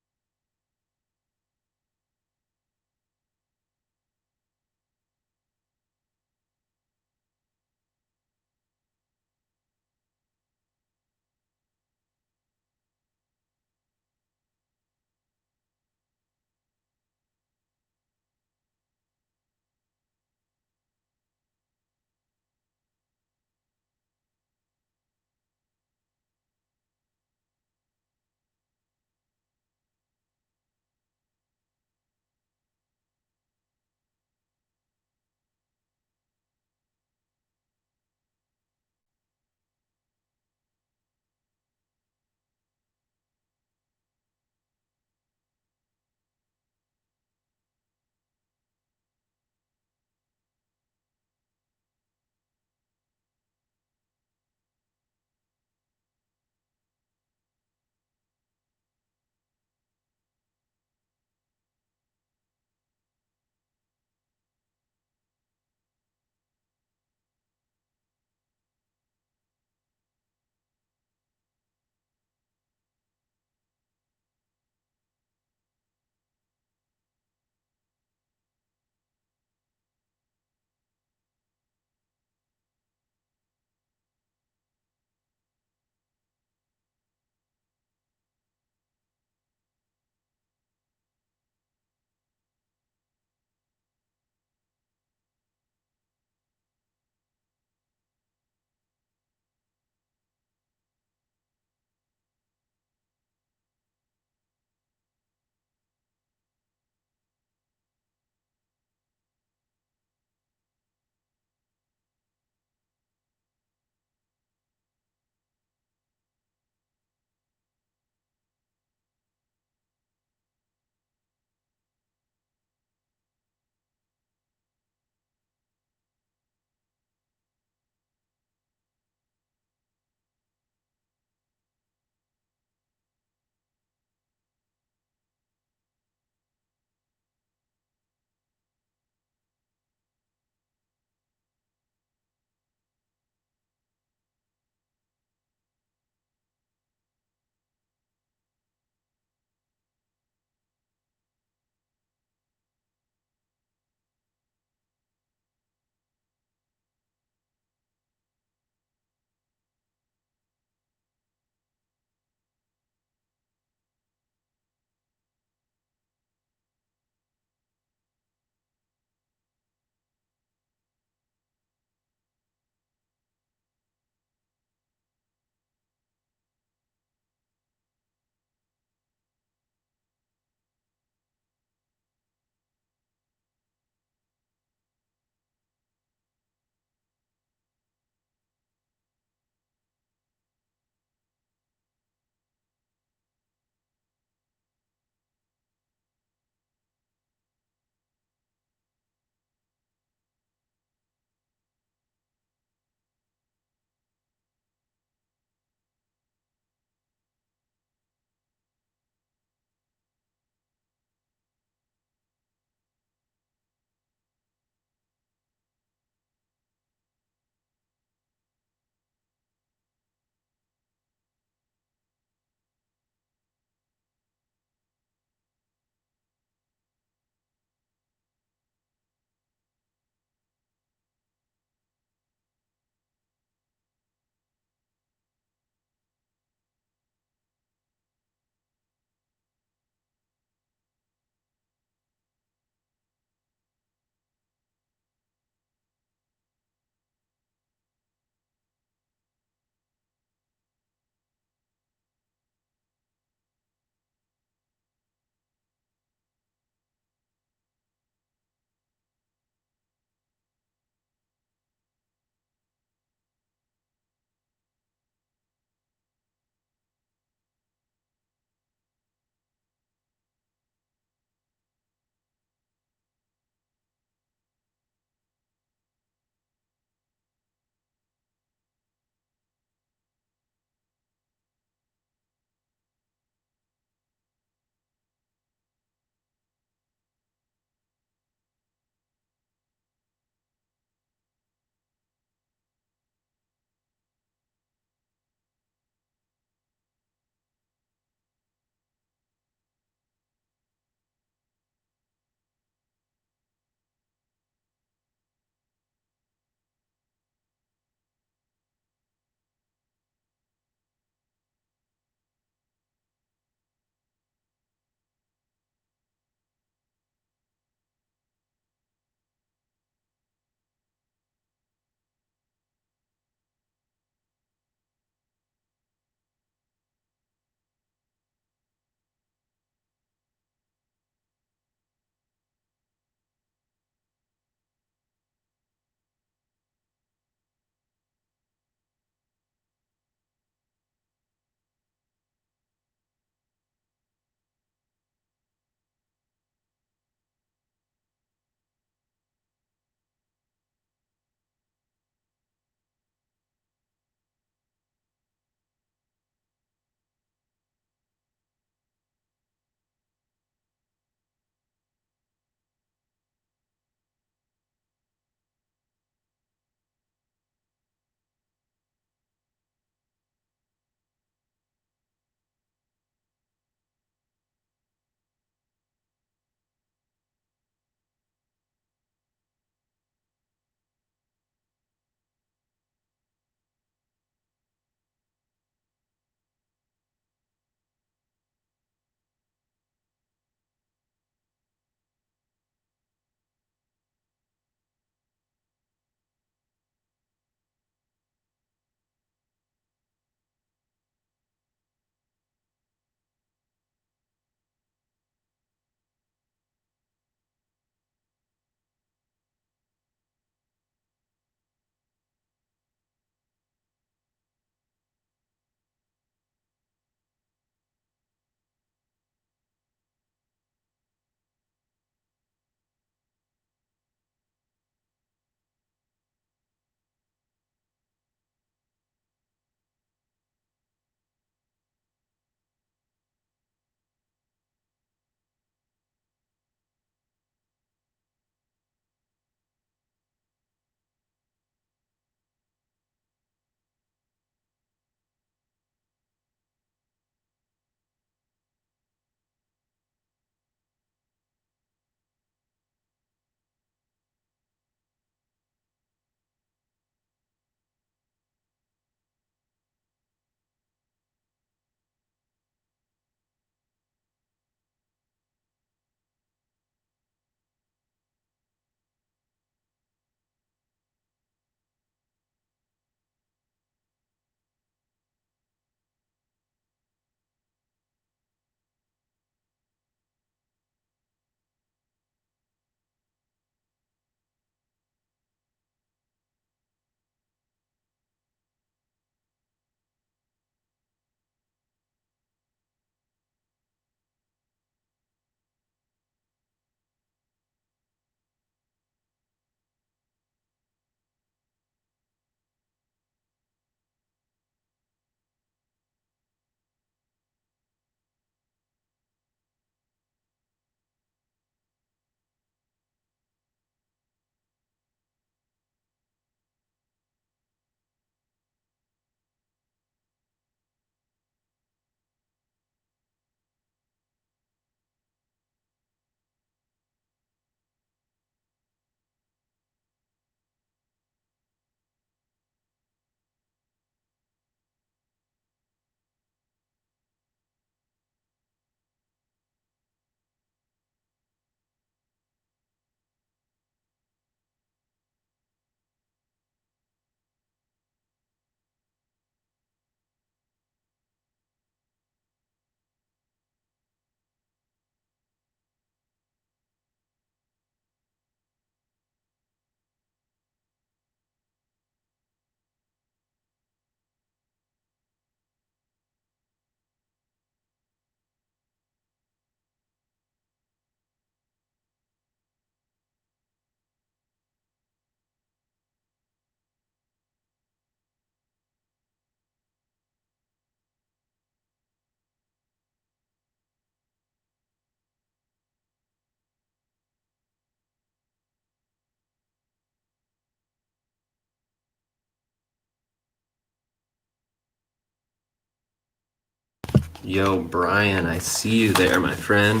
Yo, Brian, I see you there, my friend.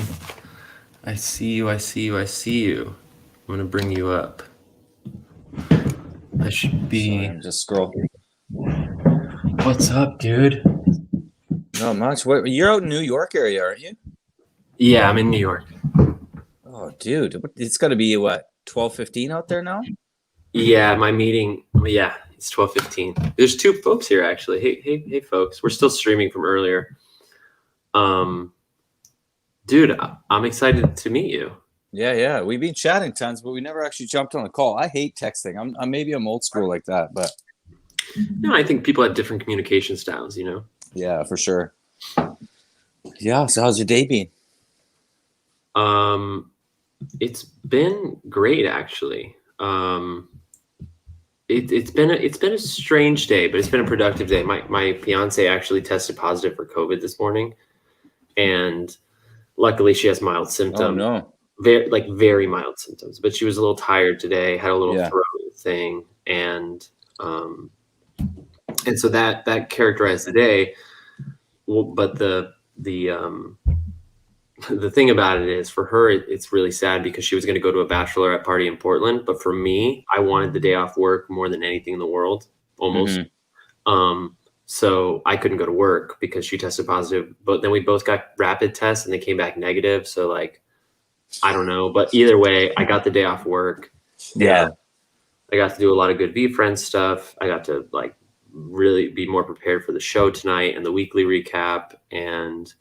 I see you. I'm gonna bring you up. I should be. Sorry, I'm just scrolling. What's up, dude? Not much. What, you're out in New York area, aren't you? Yeah, I'm in New York. Oh, dude, it's got to be what, 12:15 out there now? Yeah, my meeting. Yeah, it's 12:15. There's two folks here actually. Hey, folks. We're still streaming from earlier. Dude, I'm excited to meet you. Yeah. We've been chatting tons, but we never actually jumped on a call. I hate texting. I'm maybe I'm old school like that, but no, I think people have different communication styles. You know. Yeah, for sure. Yeah. So how's your day been? It's been great actually. It's been a strange day, but it's been a productive day. My fiance actually tested positive for COVID this morning, and luckily she has mild symptoms. Oh no. Very mild symptoms, but she was a little tired today, had a little throat thing, and so that characterized the day. Well, but the thing about it is, for her, it's really sad because she was going to go to a bachelorette party in Portland. But for me, I wanted the day off work more than anything in the world, almost. So I couldn't go to work because she tested positive. But then we both got rapid tests and they came back negative. So like, I don't know. But either way, I got the day off work. Yeah. I got to do a lot of good VeeFriends stuff. I got to like really be more prepared for the show tonight and the weekly recap. And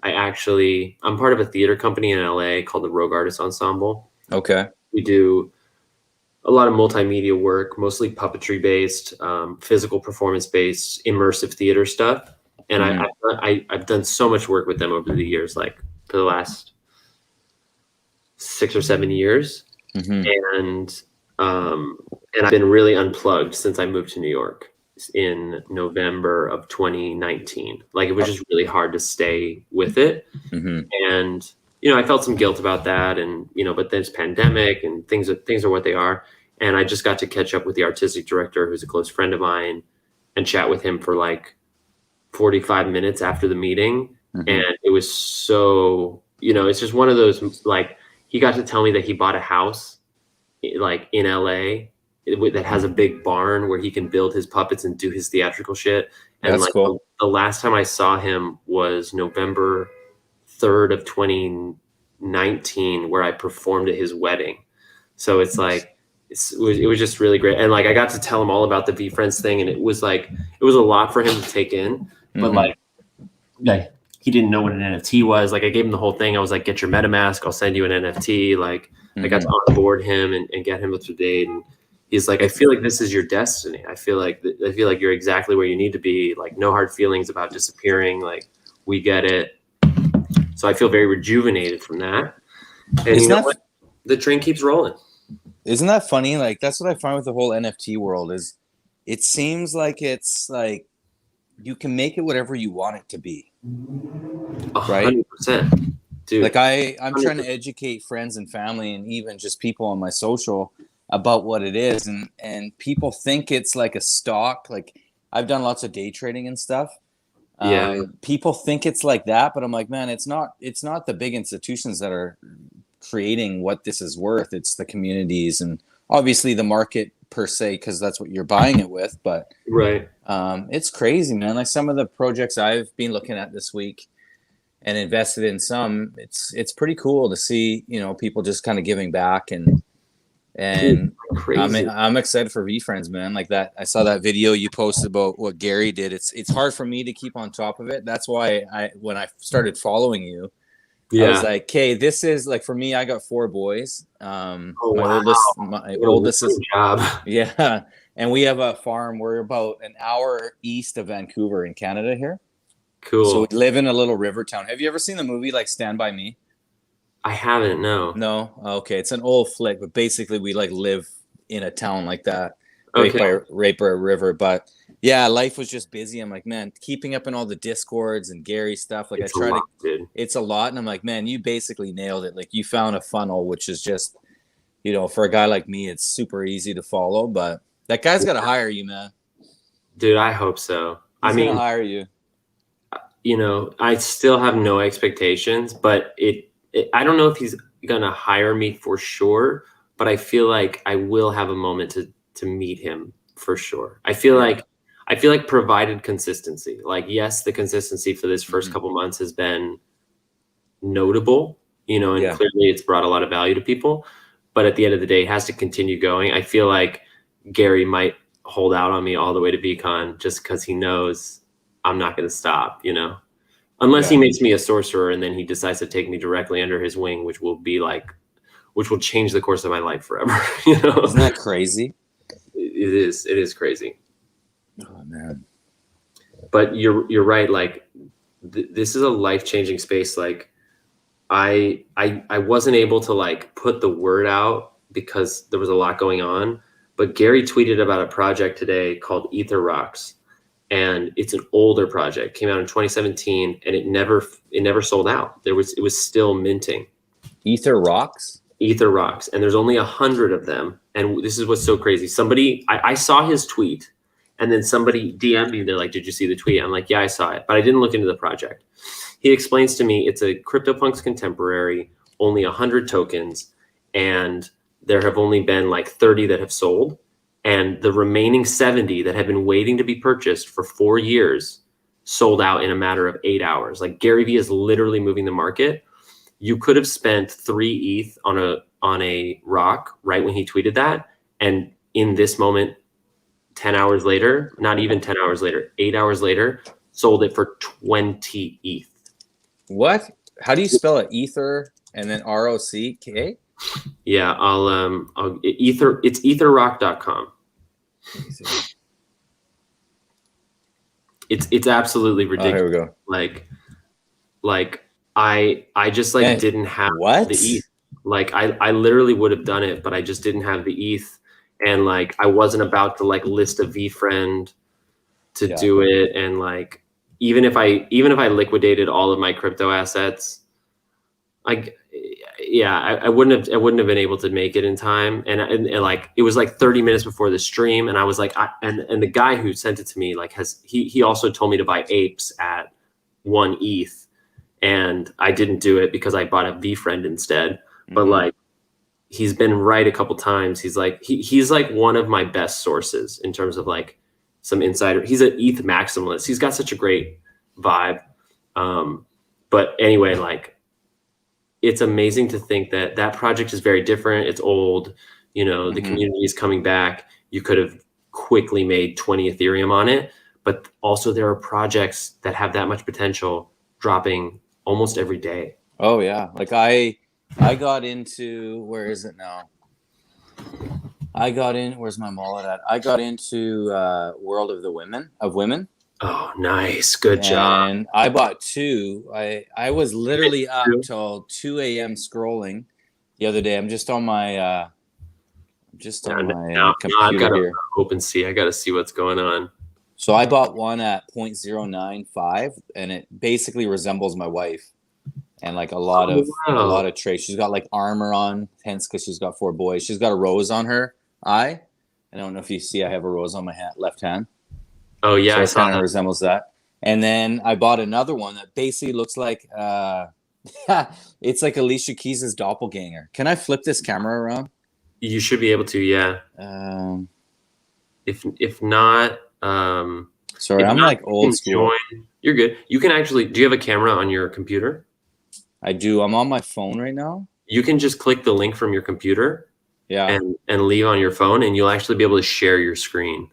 I'm part of a theater company in LA called the Rogue Artist Ensemble. Okay. We do a lot of multimedia work, mostly puppetry based, physical performance based, immersive theater stuff. And I've done so much work with them over the years, like for the last 6 or 7 years. And I've been really unplugged since I moved to New York in November of 2019. Like it was just really hard to stay with it. And, I felt some guilt about that, and, but there's pandemic and things are what they are. And I just got to catch up with the artistic director, who's a close friend of mine, and chat with him for like 45 minutes after the meeting. And it was so, it's just one of those, like, he got to tell me that he bought a house like in LA that has a big barn where he can build his puppets and do his theatrical shit. And that's like cool. The last time I saw him was November 3rd of 2019, where I performed at his wedding. So it's like, it was just really great. And like, I got to tell him all about the VeeFriends thing, and it was a lot for him to take in, but like he didn't know what an NFT was. Like I gave him the whole thing. I was like, get your MetaMask, I'll send you an NFT. Like I got to onboard him and get him up to date. And he's like, I feel like this is your destiny. I feel like you're exactly where you need to be. Like no hard feelings about disappearing. Like we get it. So I feel very rejuvenated from that. And you know what? The train keeps rolling. Isn't that funny? Like that's what I find with the whole NFT world is it seems like it's like you can make it whatever you want it to be. 100%. Dude. Like I'm trying to educate friends and family and even just people on my social about what it is. And people think it's like a stock. Like I've done lots of day trading and stuff. People think it's like that, but I'm like, man, it's not the big institutions that are creating what this is worth. It's the communities and obviously the market per se, because that's what you're buying it with. But it's crazy, man. Like some of the projects I've been looking at this week and invested in some, it's pretty cool to see, people just kind of giving back and I'm excited for VeeFriends, man. Like that, I saw that video you posted about what Gary did. It's hard for me to keep on top of it. That's why when I started following you, I was like, okay, this is like, for me, I got 4 boys. My oldest is and we have a farm. We're about an hour east of Vancouver in Canada here. Cool. So we live in a little river town. Have you ever seen the movie like Stand By Me? I haven't, no. No? Okay. It's an old flick, but basically we like live in a town like that, right by a river. But yeah, life was just busy. I'm like, man, keeping up in all the Discords and Gary stuff. Like it's a lot. And I'm like, man, you basically nailed it. Like you found a funnel, which is just, for a guy like me, it's super easy to follow, but that guy's got to hire you, man. Dude, I hope so. He's gonna hire you. you know, I still have no expectations, but I don't know if he's gonna hire me for sure, but I feel like I will have a moment to meet him for sure. I feel like provided consistency, like, yes, the consistency for this first couple months has been notable, you know, and clearly it's brought a lot of value to people, but at the end of the day, it has to continue going. I feel like Gary might hold out on me all the way to VCon just because he knows I'm not going to stop, you know, unless he makes me a sorcerer and then he decides to take me directly under his wing, which will change the course of my life forever. You know, isn't that crazy? It is crazy. Oh man. But you're right. Like this is a life-changing space. Like I wasn't able to like put the word out because there was a lot going on, but Gary tweeted about a project today called Ether Rocks. And it's an older project, came out in 2017, and it never sold out. It was still minting. Ether Rocks? Ether Rocks. And there's only 100 of them. And this is what's so crazy. Somebody, I saw his tweet, and then somebody DM'd me. They're like, did you see the tweet? I'm like, yeah, I saw it, but I didn't look into the project. He explains to me it's a CryptoPunks contemporary, only 100 tokens, and there have only been like 30 that have sold. And the remaining 70 that have been waiting to be purchased for 4 years sold out in a matter of 8 hours. Like Gary Vee is literally moving the market. You could have spent 3 ETH on a rock right when he tweeted that. And in this moment, 10 hours later, not even 10 hours later, 8 hours later, sold it for 20 ETH. What? How do you spell it? Ether and then ROCK? Yeah, it's etherrock.com. It's absolutely ridiculous. Oh, here we go. Like I just like didn't have the ETH. Like I literally would have done it, but I just didn't have the ETH, and like I wasn't about to like list a VeeFriend to do it, and like even if I liquidated all of my crypto assets, I wouldn't have been able to make it in time. And like, it was like 30 minutes before the stream. And I was like, and the guy who sent it to me, like he also told me to buy apes at 1 ETH. And I didn't do it because I bought a VeeFriend instead. But like, he's been right a couple times. He's like, he's like one of my best sources in terms of like some insider. He's an ETH maximalist. He's got such a great vibe. But anyway, like, it's amazing to think that that project is very different. It's old, you know, the community is coming back. You could have quickly made 20 Ethereum on it, but also there are projects that have that much potential dropping almost every day. Oh yeah. Like I got into, where is it now? Where's my wallet at? I got into World of Women. Oh, nice. Good job. And I bought 2. I was literally up till 2 a.m. scrolling the other day. I'm just on my computer I've got here. to open see. I got to see what's going on. So I bought one at 0.095, and it basically resembles my wife, and like a lot of traits. She's got like armor on, hence because she's got 4 boys. She's got a rose on her eye. I don't know if you see. I have a rose on my left hand. Oh yeah, so it kind of resembles that. And then I bought another one that basically looks like it's like Alicia Keys' doppelganger. Can I flip this camera around? You should be able to, yeah. If not, sorry, I'm like old school. You're good. You can actually. Do you have a camera on your computer? I do. I'm on my phone right now. You can just click the link from your computer. Yeah. And leave on your phone, and you'll actually be able to share your screen.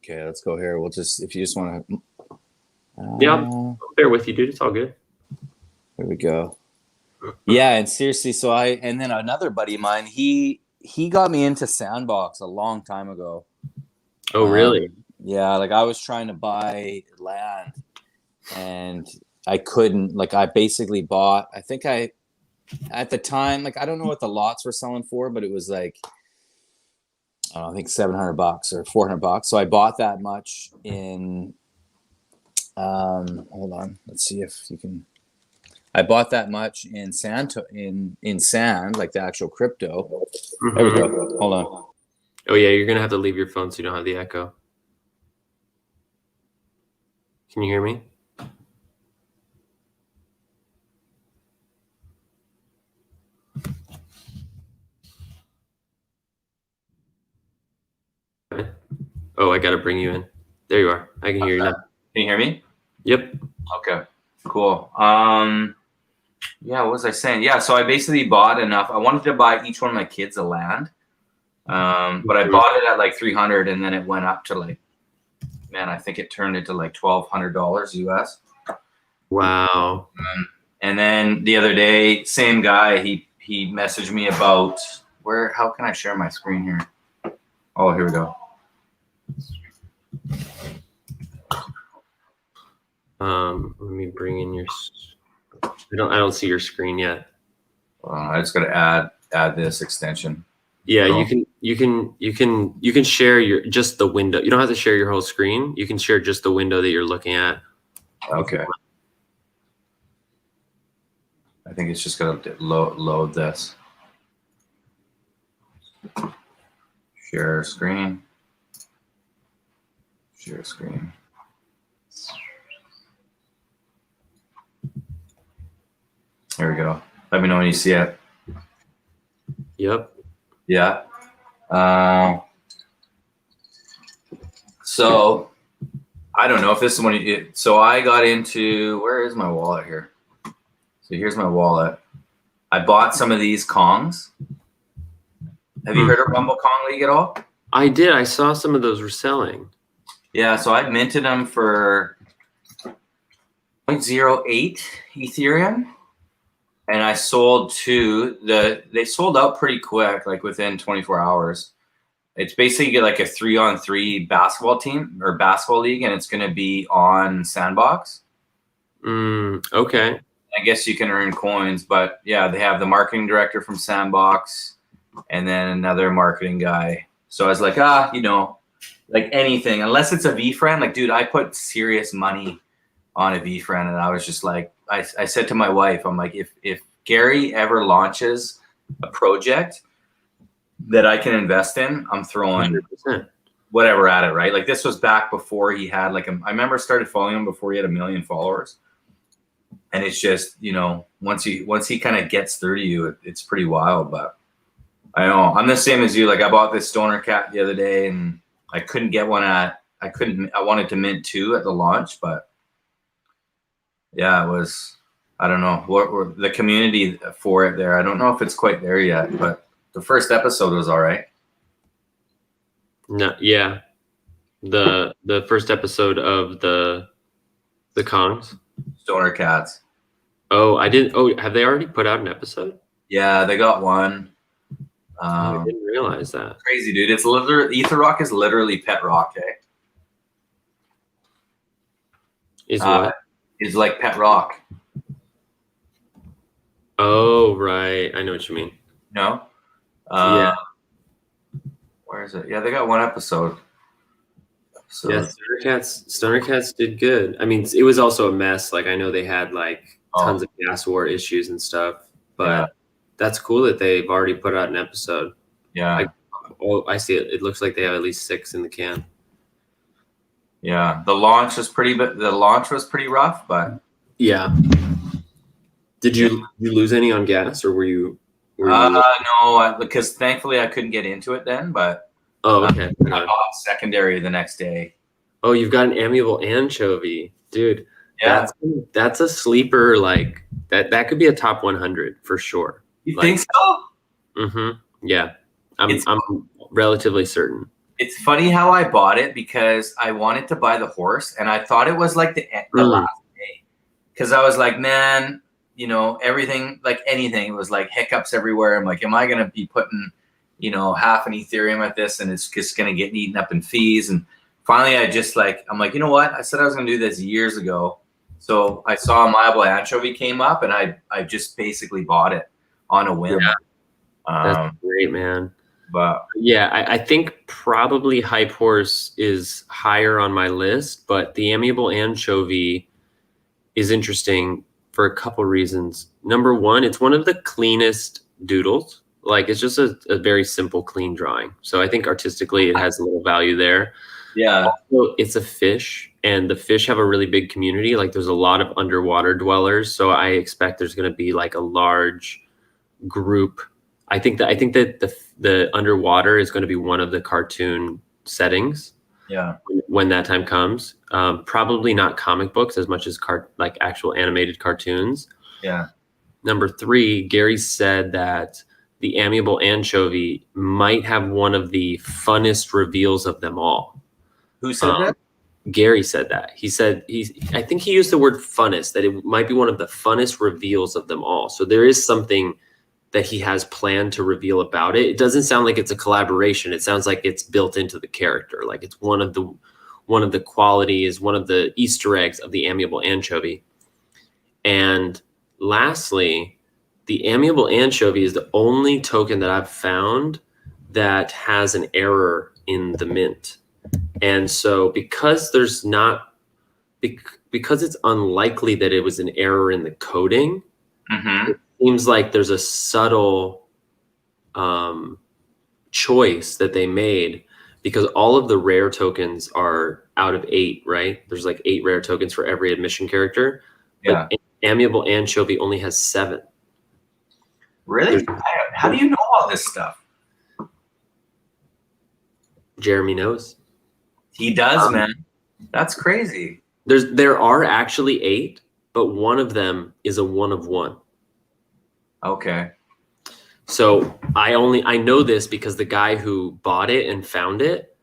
Okay, let's go here. We'll just, if you just want to. Yeah, I'll bear with you, dude. It's all good. There we go. Yeah, and seriously, and then another buddy of mine, he got me into Sandbox a long time ago. Oh, really? Yeah, like I was trying to buy land, and I couldn't. Like I basically bought. At the time, like I don't know what the lots were selling for, but it was like, I think $700 or $400. So I bought that much in, hold on. Let's see if you can, I bought that much in sand, like the actual crypto. There we go. Hold on. Oh yeah. You're going to have to leave your phone so you don't have the echo. Can you hear me? Oh, I gotta bring you in. There you are. I can hear you now. Can you hear me? Yep. Okay. Cool. Yeah, what was I saying? Yeah, so I basically bought enough. I wanted to buy each one of my kids a land. But I bought it at like 300 and then it went up to like, man, I think it turned into like $1,200 US. Wow. And then the other day, same guy, he messaged me about how can I share my screen here? Oh, here we go. Let me bring in your. I don't see your screen yet. I just got to add this extension. Yeah, So, you can share just the window. You don't have to share your whole screen. You can share just the window that you're looking at. Okay. I think it's just gonna load this. Share screen. Share screen. There we go. Let me know when you see it. Yep. Yeah. So I don't know if this is one. So I got into, where is my wallet here? So here's my wallet. I bought some of these Kongs. Have you heard of Rumble Kong League at all? I did. I saw some of those were selling. Yeah. So I minted them for 0.08 Ethereum. And I sold they sold out pretty quick, like within 24 hours. It's basically like a 3-on-3 basketball team or basketball league, and it's going to be on Sandbox. Okay. I guess you can earn coins, but yeah, they have the marketing director from Sandbox and then another marketing guy. So I was like, like anything, unless it's a VeeFriend. Like, dude, I put serious money on a VeeFriend, and I was just like, I said to my wife, I'm like, if Gary ever launches a project that I can invest in, I'm throwing 100%. Whatever at it, right? Like this was back before he had I remember started following him before he had 1 million followers. And it's just, once he kind of gets through to you, it's pretty wild. But I know I'm the same as you. Like I bought this stoner cat the other day and I couldn't get one I wanted to mint 2 at the launch, but yeah, it was, I don't know what were the community for it there. I don't know if it's quite there yet, but the first episode was all right. No, yeah. The first episode of the Kongs. Stoner Cats. Oh, I didn't. Oh, have they already put out an episode? Yeah, they got one. I didn't realize that. Crazy, dude. It's literally Ether Rock is literally pet rock, eh? Is what? Is like pet rock. Oh, right. I know what you mean. No? Yeah. Where is it? Yeah, they got one episode. So Yeah, Stoner Cats did good. I mean, it was also a mess. Like I know they had tons of gas war issues and stuff, but that's cool that they've already put out an episode. Yeah. I see it. It looks like they have at least 6 in the can. Yeah, the launch was pretty rough, but yeah. Did you lose any on gas, or were you no, because thankfully I couldn't get into it then, but okay. I bought secondary the next day. Oh, you've got an amiable anchovy, dude. Yeah, that's a sleeper. Like that could be a top 100 for sure. You think so? Mm-hmm. Yeah, I'm relatively certain. It's funny how I bought it because I wanted to buy the horse and I thought it was like the last day. Because I was like, man, everything, like anything, it was like hiccups everywhere. I'm like, am I going to be putting, half an Ethereum at this and it's just going to get eaten up in fees? And finally, I'm like, you know what? I said I was going to do this years ago. So I saw a Amiable Anchovy came up and I just basically bought it on a whim. Yeah. That's great, man. But yeah, I think probably Hype Horse is higher on my list, but the Amiable Anchovy is interesting for a couple reasons. Number one, it's one of the cleanest doodles. Like it's just a very simple, clean drawing. So I think artistically it has a little value there. Yeah. Also, it's a fish, and the fish have a really big community. Like there's a lot of underwater dwellers. So I expect there's going to be like a large group. I think that the underwater is going to be one of the cartoon settings. Yeah. When that time comes. Probably not comic books as much as like actual animated cartoons. Yeah. Number 3, Gary said that the amiable anchovy might have one of the funnest reveals of them all. Who said that? Gary said that. He said I think he used the word funnest, that it might be one of the funnest reveals of them all. So there is something that he has planned to reveal about it. It doesn't sound like it's a collaboration. It sounds like it's built into the character. Like it's one of the qualities, one of the Easter eggs of the amiable anchovy. And lastly, the amiable anchovy is the only token that I've found that has an error in the mint. And so because there's not, because it's unlikely that it was an error in the coding, it seems like there's a subtle choice that they made, because all of the rare tokens are out of 8, right? There's like 8 rare tokens for every admission character. Yeah. But amiable anchovy only has 7. Really? How do you know all this stuff? Jeremy knows. He does, man. That's crazy. There are actually 8, but one of them is a 1 of 1. Okay. So I know this because the guy who bought it and found it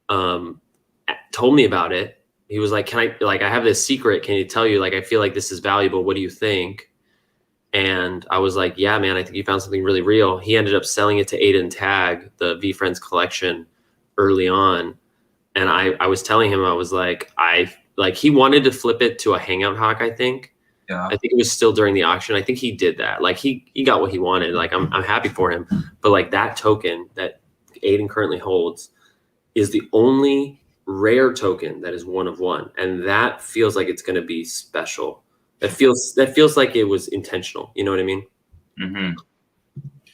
told me about it. He was like, I have this secret. Can you tell you, like, I feel like this is valuable. What do you think? And I was like, yeah, man, I think you found something really real. He ended up selling it to Aiden Tag, the VeeFriends collection, early on. And I was telling him, I was like, he wanted to flip it to a Hangout Hawk, I think. Yeah. I think it was still during the auction. I think he did that. Like he got what he wanted. Like I'm happy for him. But like that token that Aiden currently holds is the only rare token that is 1 of 1. And that feels like it's going to be special. That feels like it was intentional. You know what I mean? Mm-hmm.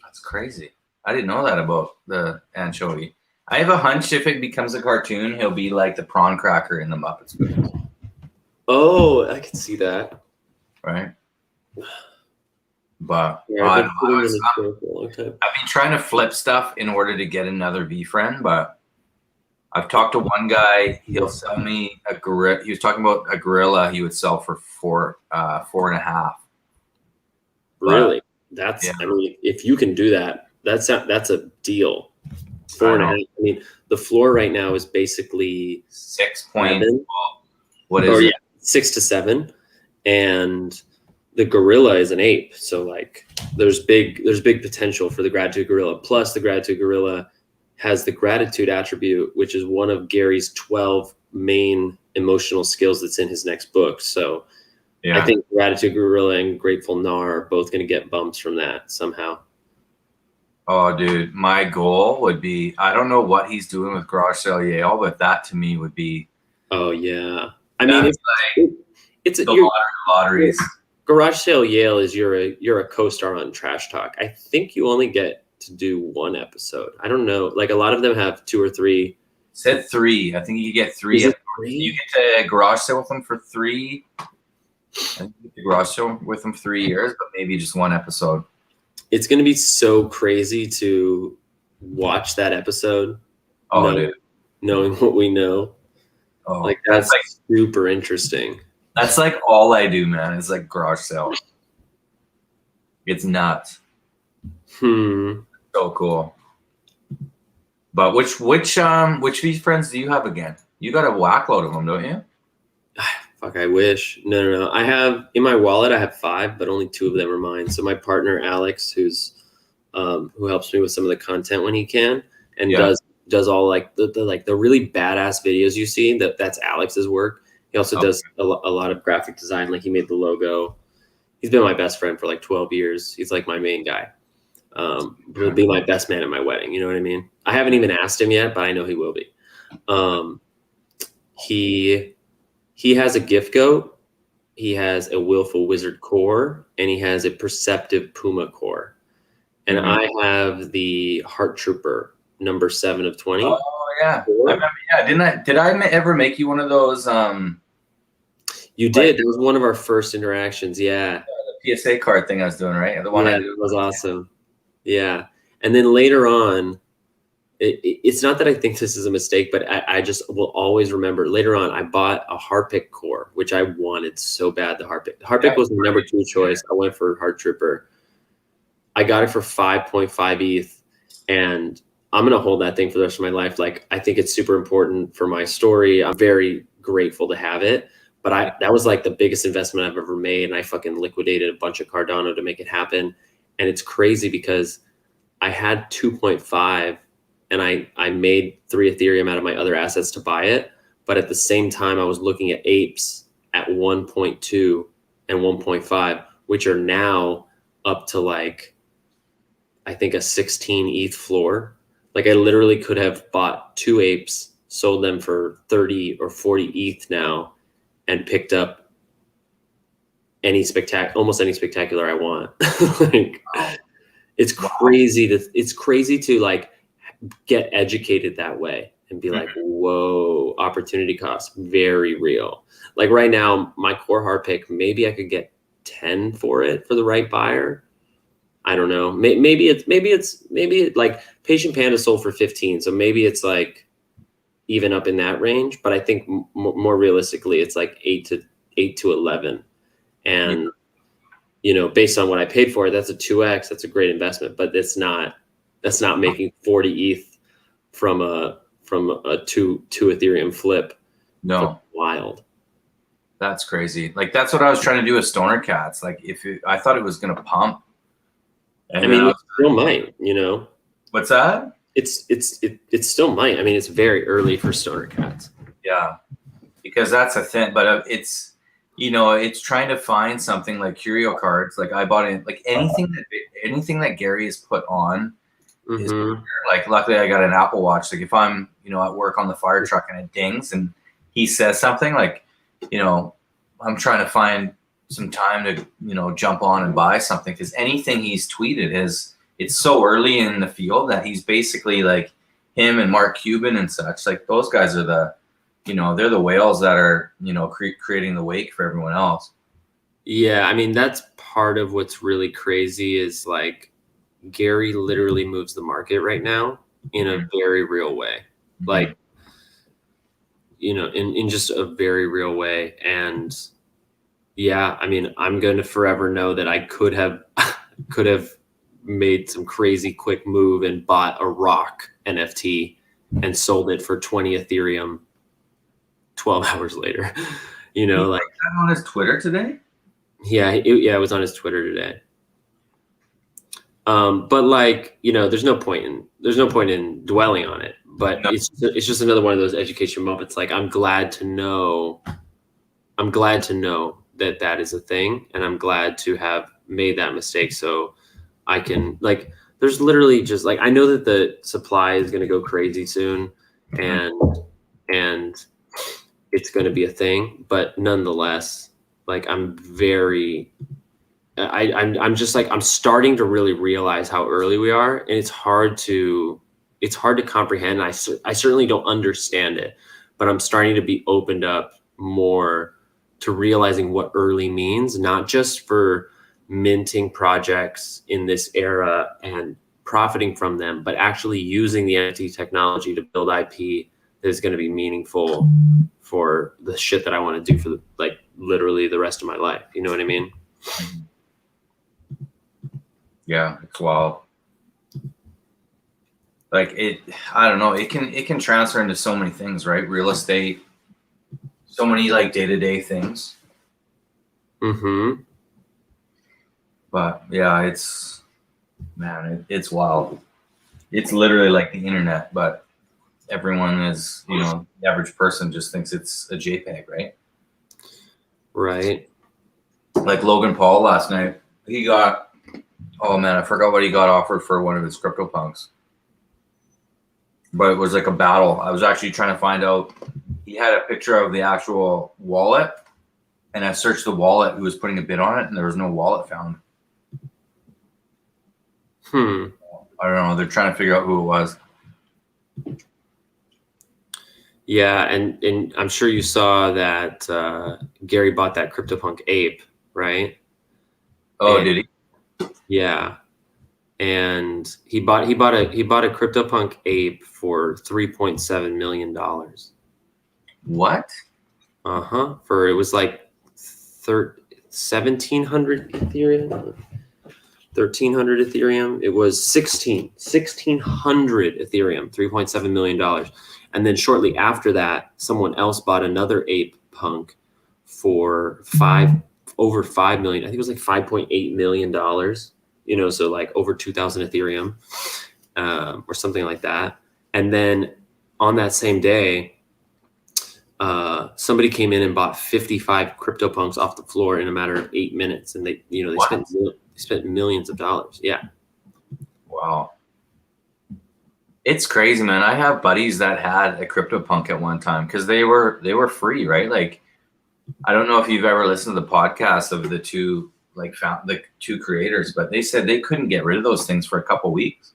That's crazy. I didn't know that about the anchovy. I have a hunch if it becomes a cartoon, he'll be like the prawn cracker in the Muppets movies. Oh, I can see that. Right. But Yeah, I've been trying to flip stuff in order to get another VeeFriend, but I've talked to one guy. He'll sell me a gorilla. He was talking about a gorilla he would sell for 4.5. Really? That's I mean, if you can do that, that's a deal. 4.5. I mean, the floor right now is basically 6.7. What is it? 6 to 7, and the gorilla is an ape. So like, there's big potential for the gratitude gorilla. Plus, the gratitude gorilla has the gratitude attribute, which is one of Gary's 12 main emotional skills that's in his next book. So yeah. I think gratitude gorilla and grateful Nar are both going to get bumps from that somehow. Oh, dude, my goal would be, I don't know what he's doing with Garage Sale Yale, but that to me would be. Oh yeah. I mean, it's the lotteries. Garage Sale Yale is you're a co-star on Trash Talk. I think you only get to do 1 episode. I don't know. Like a lot of them have 2 or 3. Said 3. I think you get 3. Is it 3? You get to Garage Sale with them for 3. I think you get to Garage Sale with them 3 years, but maybe just 1 episode. It's going to be so crazy to watch that episode. Knowing what we know. Oh, like that's like super interesting. That's like all I do, man. Is like garage sale. It's nuts. So cool. But which VeeFriends do you have again? You got a whack load of them, don't you? Fuck, I wish. No. I have in my wallet. I have 5, but only 2 of them are mine. So my partner Alex, who helps me with some of the content when he can, and does all like the really badass videos you see. That's Alex's work. He also does a lot of graphic design. Like he made the logo. He's been my best friend for like 12 years. He's like my main guy. He'll be my best man at my wedding. You know what I mean? I haven't even asked him yet, but I know he will be. He has a gift goat. He has a willful wizard core, and he has a perceptive puma core. And I have the heart trooper number 7 of 20. Oh yeah, I remember, Did I ever make you one of those? You did. That was one of our first interactions. Yeah. The PSA card thing I was doing, right? The one I did was awesome. Yeah. And then later on, it's not that I think this is a mistake, but I just will always remember later on, I bought a Harpic core, which I wanted so bad. The Harpic was the number 2 choice. I went for Heart Trooper. I got it for 5.5 ETH, and I'm going to hold that thing for the rest of my life. Like, I think it's super important for my story. I'm very grateful to have it, but that was like the biggest investment I've ever made. And I fucking liquidated a bunch of Cardano to make it happen. And it's crazy because I had 2.5 and I made 3 Ethereum out of my other assets to buy it. But at the same time, I was looking at apes at 1.2 and 1.5, which are now up to like, I think a 16 ETH floor. Like, I literally could have bought 2 apes, sold them for 30 or 40 ETH now, and picked up almost any spectacular I want. Like, it's crazy to like get educated that way and be like, whoa, opportunity cost, very real. Like right now, my core hard pick, maybe I could get 10 for it for the right buyer. I don't know. Maybe it's like Patient Panda sold for 15. So maybe it's like even up in that range. But I think more realistically, it's like 8 to 11. And, you know, based on what I paid for it, that's a 2X. That's a great investment. But that's not making 40 ETH from a 2 Ethereum flip. No. That's wild. That's crazy. Like, that's what I was trying to do with Stoner Cats. Like, I thought it was going to pump. And I mean, it still might, you know. What's that? It still might. I mean, it's very early for Stoner Cats. Yeah, because that's a thing. But it's, you know, it's trying to find something like curio cards. Like, I bought in like anything that Gary has put on. Is, like, luckily I got an Apple Watch. Like, if I'm, you know, at work on the fire truck and it dings and he says something, like, you know, I'm trying to find some time to, you know, jump on and buy something, because anything he's tweeted it's so early in the field that he's basically like him and Mark Cuban and such. Like, those guys are the, you know, they're the whales that are, you know, creating the wake for everyone else. Yeah, I mean, that's part of what's really crazy is like Gary literally moves the market right now in a very real way. Like, you know, in just a very real way. And yeah, I mean, I'm going to forever know that I could have made some crazy quick move and bought a rock NFT and sold it for 20 Ethereum 12 hours later. You know, like that on his Twitter today? Yeah, it was on his Twitter today. But like, you know, there's no point in dwelling on it. But it's just another one of those education moments. Like, I'm glad to know that is a thing, and I'm glad to have made that mistake. So I can, like, there's literally just like, I know that the supply is going to go crazy soon, and it's going to be a thing. But nonetheless, like, I'm just like, I'm starting to really realize how early we are, and it's hard to comprehend. I certainly don't understand it, but I'm starting to be opened up more to realizing what early means, not just for minting projects in this era and profiting from them, but actually using the NFT technology to build IP that is going to be meaningful for the shit that I want to do for like literally the rest of my life. You know what I mean? Yeah, it's wild. Like, I don't know, it can transfer into so many things, right? Real estate, so many like day-to-day things. But yeah, it's wild. It's literally like the internet, but everyone is, you know, the average person just thinks it's a JPEG, right? Right. Like Logan Paul last night, he got, oh man, I forgot what he got offered for one of his CryptoPunks. But it was like a battle. I was actually trying to find out. He had a picture of the actual wallet, and I searched the wallet who was putting a bid on it, and there was no wallet found. I don't know. They're trying to figure out who it was. Yeah, and I'm sure you saw that Gary bought that CryptoPunk ape, right? Oh, did he? Yeah. and he bought a CryptoPunk ape for $3.7 million. What? For it was like 1,700 Ethereum. 1,300 Ethereum. It was 1,600 Ethereum, $3.7 million. And then shortly after that, someone else bought another ape punk for over 5 million. I think it was like $5.8 million, so like over 2,000 Ethereum, or something like that. And then on that same day, somebody came in and bought 55 CryptoPunks off the floor in a matter of 8 minutes. And they spent millions of dollars. Yeah. Wow. It's crazy, man. I have buddies that had a CryptoPunk at one time because they were free, right? Like, I don't know if you've ever listened to the podcast of the two creators, but they said they couldn't get rid of those things for a couple weeks.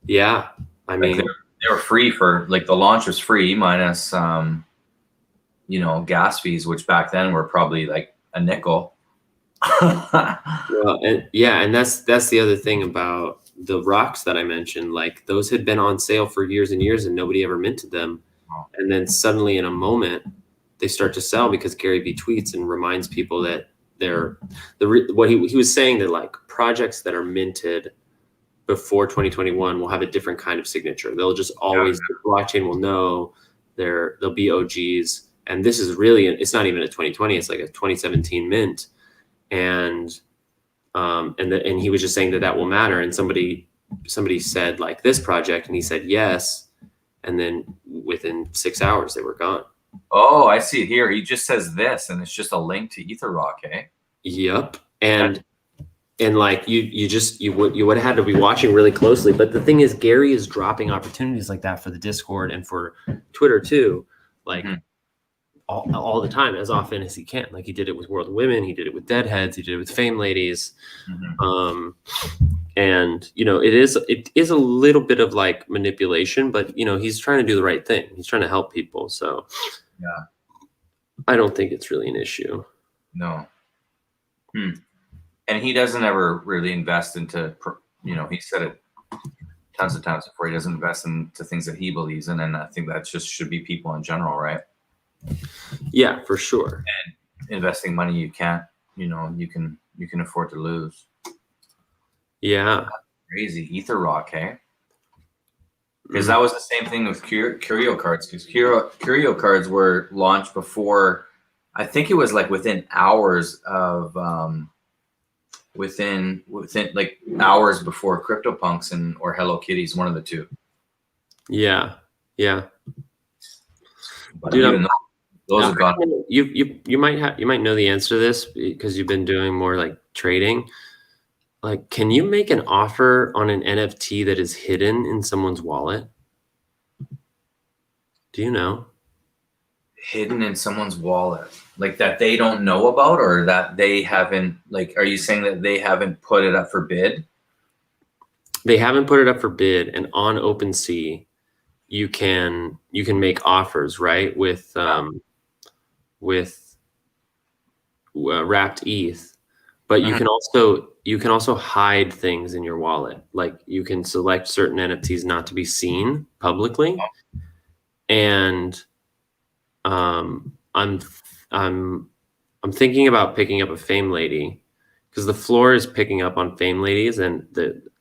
Yeah, I mean, they were free for like the launch was free minus gas fees, which back then were probably like a nickel. Well, and that's the other thing about the rocks that I mentioned. Like, those had been on sale for years and years, and nobody ever minted them. And then suddenly, in a moment, they start to sell because Gary Vee tweets and reminds people that what he was saying, that like projects that are minted before 2021 will have a different kind of signature. They'll just always, the blockchain will know they'll be OGs. And this is really, it's not even a 2020, it's like a 2017 mint. And he was just saying that will matter. And somebody said like this project, and he said yes. And then within 6 hours they were gone. Oh, I see it here. He just says this, and it's just a link to EtherRock, eh? Yep. And like you would have had to be watching really closely. But the thing is, Gary is dropping opportunities like that for the Discord and for Twitter too, like all the time, as often as he can. Like, he did it with World of Women, he did it with Deadheads, he did it with Fame Ladies. And it is a little bit of like manipulation, but he's trying to do the right thing. He's trying to help people. So yeah, I don't think it's really an issue. No. And he doesn't ever really invest into, he said it tons of times before, he doesn't invest into things that he believes in. And I think that just should be people in general, right? Yeah, for sure. And investing money you can't, you can afford to lose. Yeah. Crazy. EtherRock, eh? Because that was the same thing with Curio cards, because Curio cards were launched before, I think it was like within hours of within like hours before CryptoPunks or Hello Kitties, one of the two. Yeah. But dude, those are gone. You might know the answer to this because you've been doing more like trading. Like, can you make an offer on an NFT that is hidden in someone's wallet? Do you know? Hidden in someone's wallet, like that they don't know about, or that they haven't, like, are you saying that they haven't put it up for bid? They haven't put it up for bid, and on OpenSea, you can make offers, right? With wrapped ETH, but you can also hide things in your wallet. Like, you can select certain NFTs not to be seen publicly, and I'm thinking about picking up a Fame Lady, because the floor is picking up on Fame Ladies, and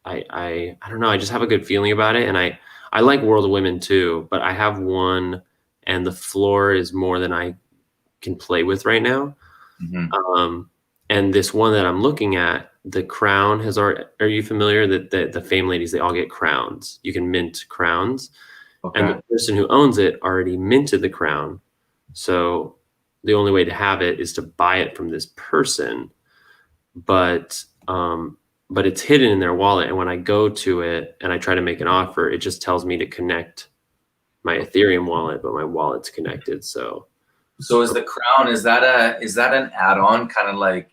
I don't know, I just have a good feeling about it. And I like World of Women too, but I have one, and the floor is more than I can play with right now. And this one that I'm looking at, the crown has already, are you familiar that the Fame Ladies, they all get crowns? You can mint crowns. Okay. And the person who owns it already minted the crown. So the only way to have it is to buy it from this person, but it's hidden in their wallet. And when I go to it and I try to make an offer, it just tells me to connect my Ethereum wallet, but my wallet's connected. So is the crown, is that an add-on, kind of like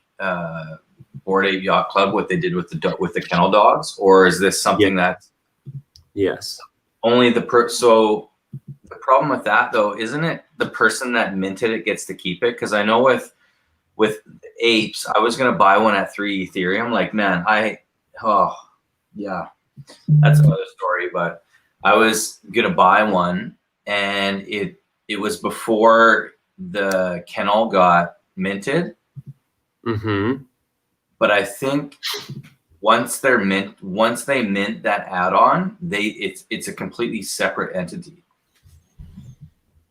Bored Ape Yacht Club, what they did with the kennel dogs, or is this something that? Yes. Only so the problem with that, though, isn't it the person that minted it gets to keep it? Because I know with apes, I was gonna buy one at 3 Ethereum. Like, man, yeah, that's another story. But I was gonna buy one, and it was before the kennel got minted. Mm-hmm. But I think once they mint that add-on, it's a completely separate entity,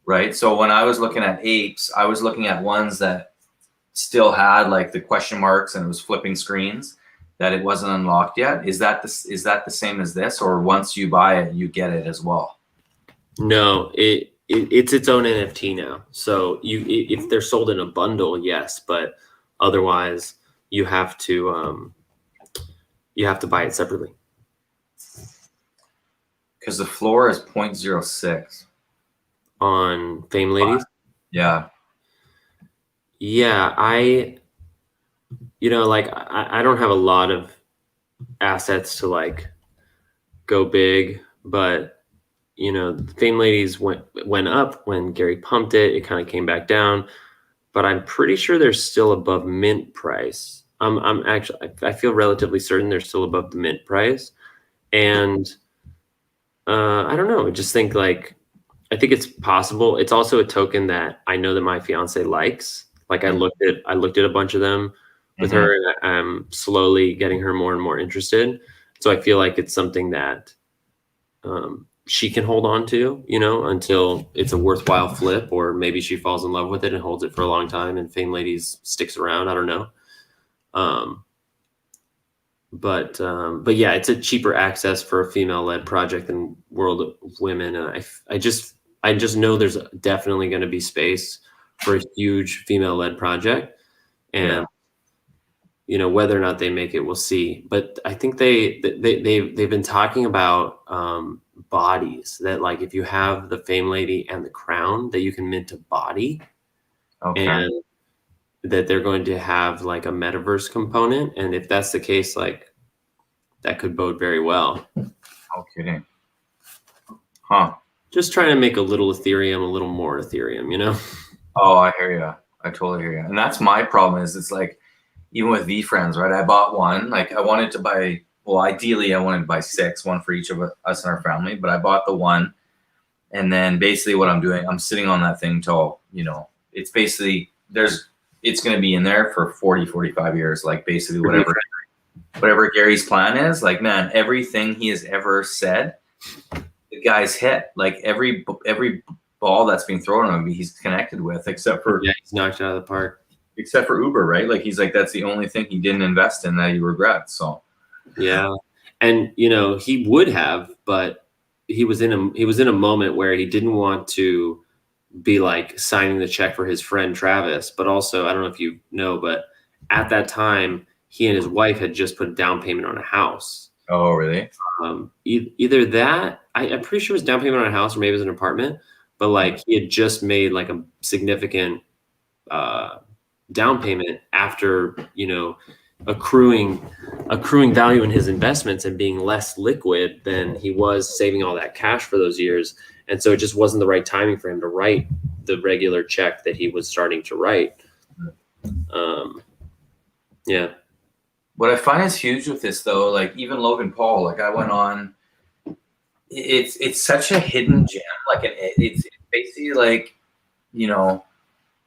right? So when I was looking at apes, I was looking at ones that still had like the question marks and it was flipping screens, that it wasn't unlocked yet. Is that the same as this, or once you buy it, you get it as well? No, it's its own NFT now. So if they're sold in a bundle, yes, but otherwise you have to buy it separately. Because the floor is 0.06 on Fame Ladies. Yeah. Yeah, I don't have a lot of assets to like go big, but Fame Ladies went up when Gary pumped it. It kind of came back down, but I'm pretty sure they're still above mint price. I feel relatively certain they're still above the mint price, and I don't know. I just think I think it's possible. It's also a token that I know that my fiance likes. Like I looked at a bunch of them with her, and I'm slowly getting her more and more interested. So I feel like it's something that she can hold on to, until it's a worthwhile flip, or maybe she falls in love with it and holds it for a long time and Fame Ladies sticks around. I don't know. But yeah, it's a cheaper access for a female-led project than World of Women. And I just know there's definitely going to be space for a huge female-led project, and whether or not they make it, we'll see. But I think they've been talking about bodies, that like if you have the Fame Lady and the crown, that you can mint a body. Okay. And that they're going to have like a metaverse component, and if that's the case, like that could bode very well. No kidding. Huh. Just trying to make a little Ethereum, a little more Ethereum, Oh, I hear you. I totally hear you. And that's my problem is it's like, even with VeeFriends, right? I bought one. Like I wanted to buy, well, ideally I wanted to buy 6, one for each of us and our family, but I bought the one. And then basically what I'm doing, I'm sitting on that thing till, it's basically, it's going to be in there for 40, 45 years. Like basically whatever Gary's plan is, like, man, everything he has ever said, the guy's hit. Like every ball that's being thrown at him, he's connected with, except for, he's knocked out of the park. Except for Uber, right? Like he's like, that's the only thing he didn't invest in that he regrets. So yeah. And he would have, but he was in a moment where he didn't want to be like signing the check for his friend Travis, but also, I don't know if you know, but at that time he and his wife had just put a down payment on a house. Oh, really? Either that, I'm pretty sure it was down payment on a house, or maybe it was an apartment, but like he had just made like a significant down payment after accruing value in his investments and being less liquid than he was saving all that cash for those years. And so it just wasn't the right timing for him to write the regular check that he was starting to write. Yeah. What I find is huge with this though, like even Logan Paul, like I went on, it's such a hidden gem. Like it's basically like,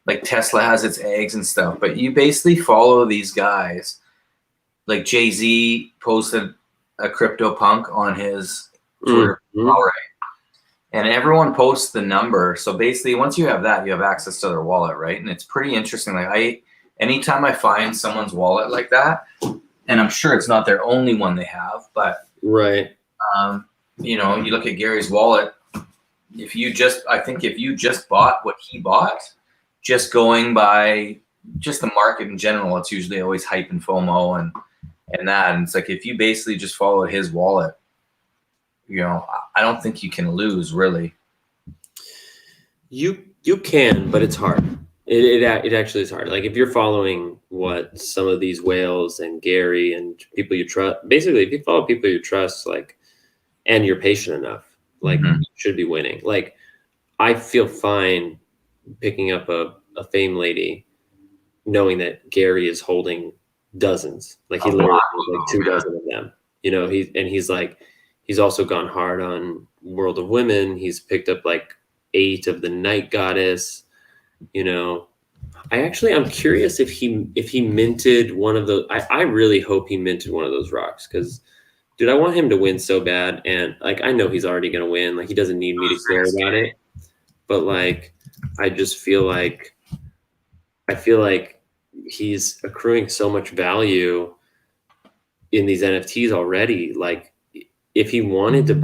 like Tesla has its eggs and stuff, but you basically follow these guys. Like Jay-Z posted a CryptoPunk on his Twitter, and everyone posts the number. So basically, once you have that, you have access to their wallet, right? And it's pretty interesting. Like anytime I find someone's wallet like that, and I'm sure it's not their only one they have, but right. You look at Gary's wallet. I think if you just bought what he bought, just going by just the market in general, it's usually always hype and FOMO and that. And it's like, if you basically just follow his wallet, I don't think you can lose really. You can, but it's hard. It actually is hard. Like if you're following what some of these whales and Gary and people you trust, basically if you follow people you trust, like, and you're patient enough, like you should be winning. Like I feel fine picking up a Fame Lady, knowing that Gary is holding dozens. Like he literally has like 2 dozen of them. You know, he's also gone hard on World of Women. He's picked up like 8 of the Night Goddess. You know, I'm curious if he minted one of those. I really hope he minted one of those rocks, because dude, I want him to win so bad. And like, I know he's already gonna win. Like, he doesn't need me to care about it. But like, I feel like he's accruing so much value in these NFTs already. Like, if he needed to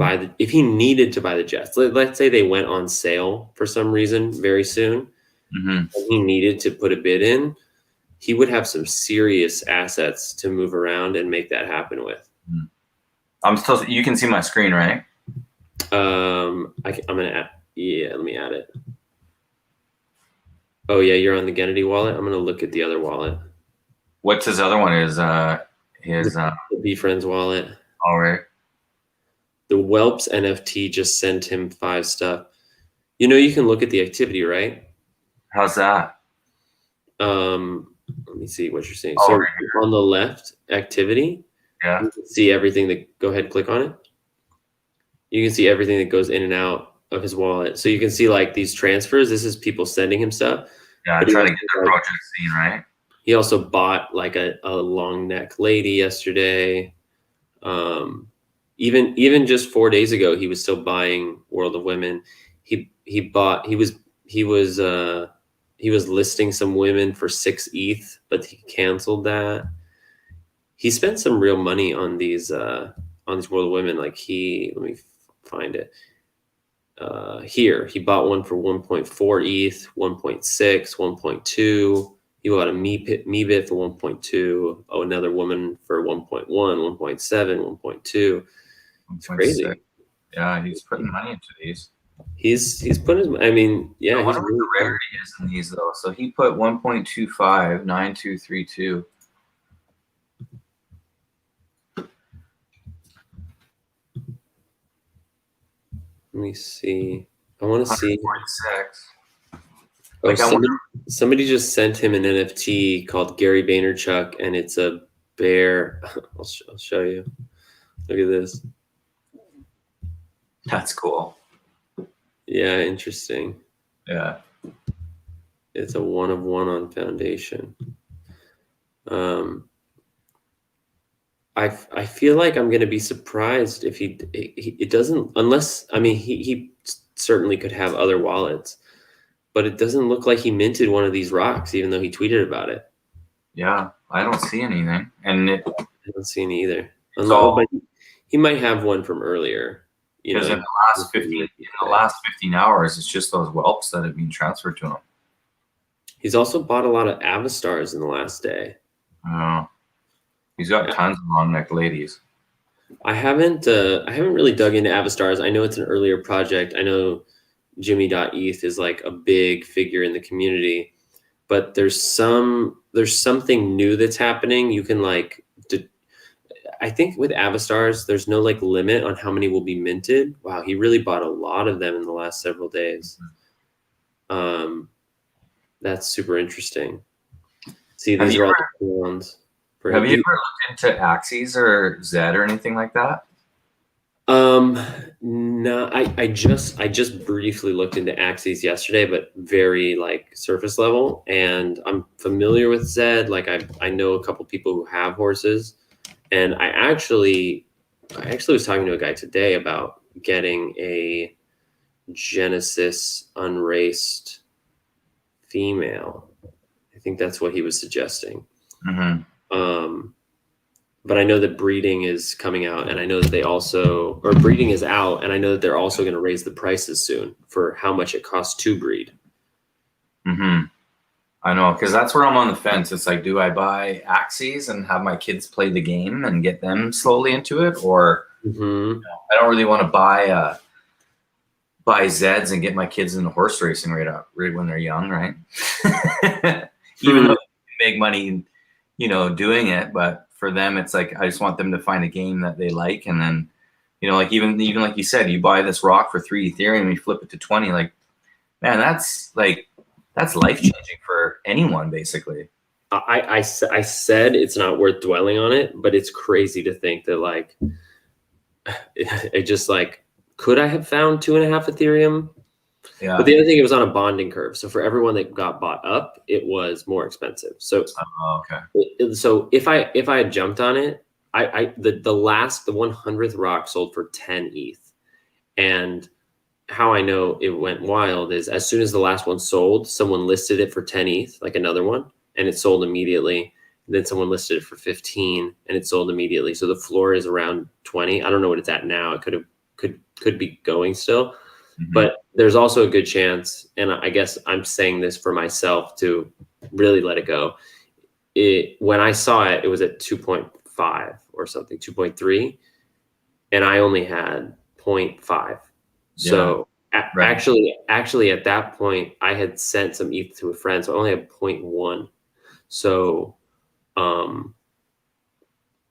buy the jets, let's say they went on sale for some reason very soon, and he needed to put a bid in, he would have some serious assets to move around and make that happen with. You can see my screen, right? I'm gonna add, let me add it. Oh yeah, you're on the Gennady wallet. I'm gonna look at the other wallet. What's his other one? Is the VeeFriends wallet. All right. The Whelps NFT just sent him 5 stuff. You know, you can look at the activity, right? How's that? Let me see what you're saying. So right on the left, activity. Yeah. You can see everything that. Go ahead, click on it. You can see everything that goes in and out of his wallet. So you can see like these transfers. This is people sending him stuff. Yeah, I try to get their project seen, right? He also bought like a long neck lady yesterday. Even just 4 days ago, he was still buying World of Women. He was listing some women for 6 ETH, but he canceled that. He spent some real money on these World of Women. Like let me find it. Here, he bought one for 1.4 ETH, 1.6, 1.2. He bought a Meebit for 1.2. Oh, another woman for 1.1, 1.7, 1.2. It's crazy. Yeah, he's putting money into these. He's putting his. I mean, yeah. I wonder what the rarity is in these though. So he put 1.25, 9232. Let me see. I want to see. 146. Oh, like somebody just sent him an NFT called Gary Vaynerchuk, and it's a bear. I'll show you. Look at this. That's cool. Yeah, interesting. Yeah. It's a 1 of 1 on Foundation. I feel like I'm going to be surprised if it doesn't, unless, I mean, he certainly could have other wallets, but it doesn't look like he minted one of these rocks, even though he tweeted about it. Yeah, I don't see anything. And I don't see any either. But he might have one from earlier. Because in the last 15 hours, it's just those whelps that have been transferred to him. He's also bought a lot of Avastars in the last day. Oh. He's got tons of long neck ladies. I haven't really dug into Avastars. I know it's an earlier project. I know Jimmy.eth is like a big figure in the community, but there's something new that's happening. You can I think with Avastars, there's no like limit on how many will be minted. Wow, he really bought a lot of them in the last several days. That's super interesting. See, these are all the ones. Have you ever looked into Axes or Zed or anything like that? No, I just briefly looked into Axes yesterday, but very like surface level. And I'm familiar with Zed. Like I know a couple people who have horses, and I actually was talking to a guy today about getting a Genesis unraced female. I think that's what he was suggesting. Mm-hmm. But I know that breeding is coming out, and I know that breeding is out, and I know that they're also going to raise the prices soon for how much it costs to breed. Mm-hmm. I know, because that's where I'm on the fence. It's like, do I buy Axes and have my kids play the game and get them slowly into it, or I don't really want to buy Zeds and get my kids into horse racing right when they're young, right? Even though they make money, doing it, but for them, it's like, I just want them to find a game that they like. And then, like even like you said, you buy this rock for 3 Ethereum, you flip it to 20, like, man, that's life changing for anyone, basically. I said it's not worth dwelling on it, but it's crazy to think that like it just like, could I have found 2.5 Ethereum? Yeah. But the other thing, it was on a bonding curve. So for everyone that got bought up, it was more expensive. So okay. So if I had jumped on it, the 100th rock sold for 10 ETH. And how I know it went wild is as soon as the last one sold, someone listed it for 10 ETH, like another one, and it sold immediately. And then someone listed it for 15 and it sold immediately. So the floor is around 20. I don't know what it's at now. It could be going still. But there's also a good chance, and I guess I'm saying this for myself to really let it go. When I saw it, it was at 2.5 or something, 2.3, and I only had 0.5. So actually at that point, I had sent some ETH to a friend, so I only had 0.1. So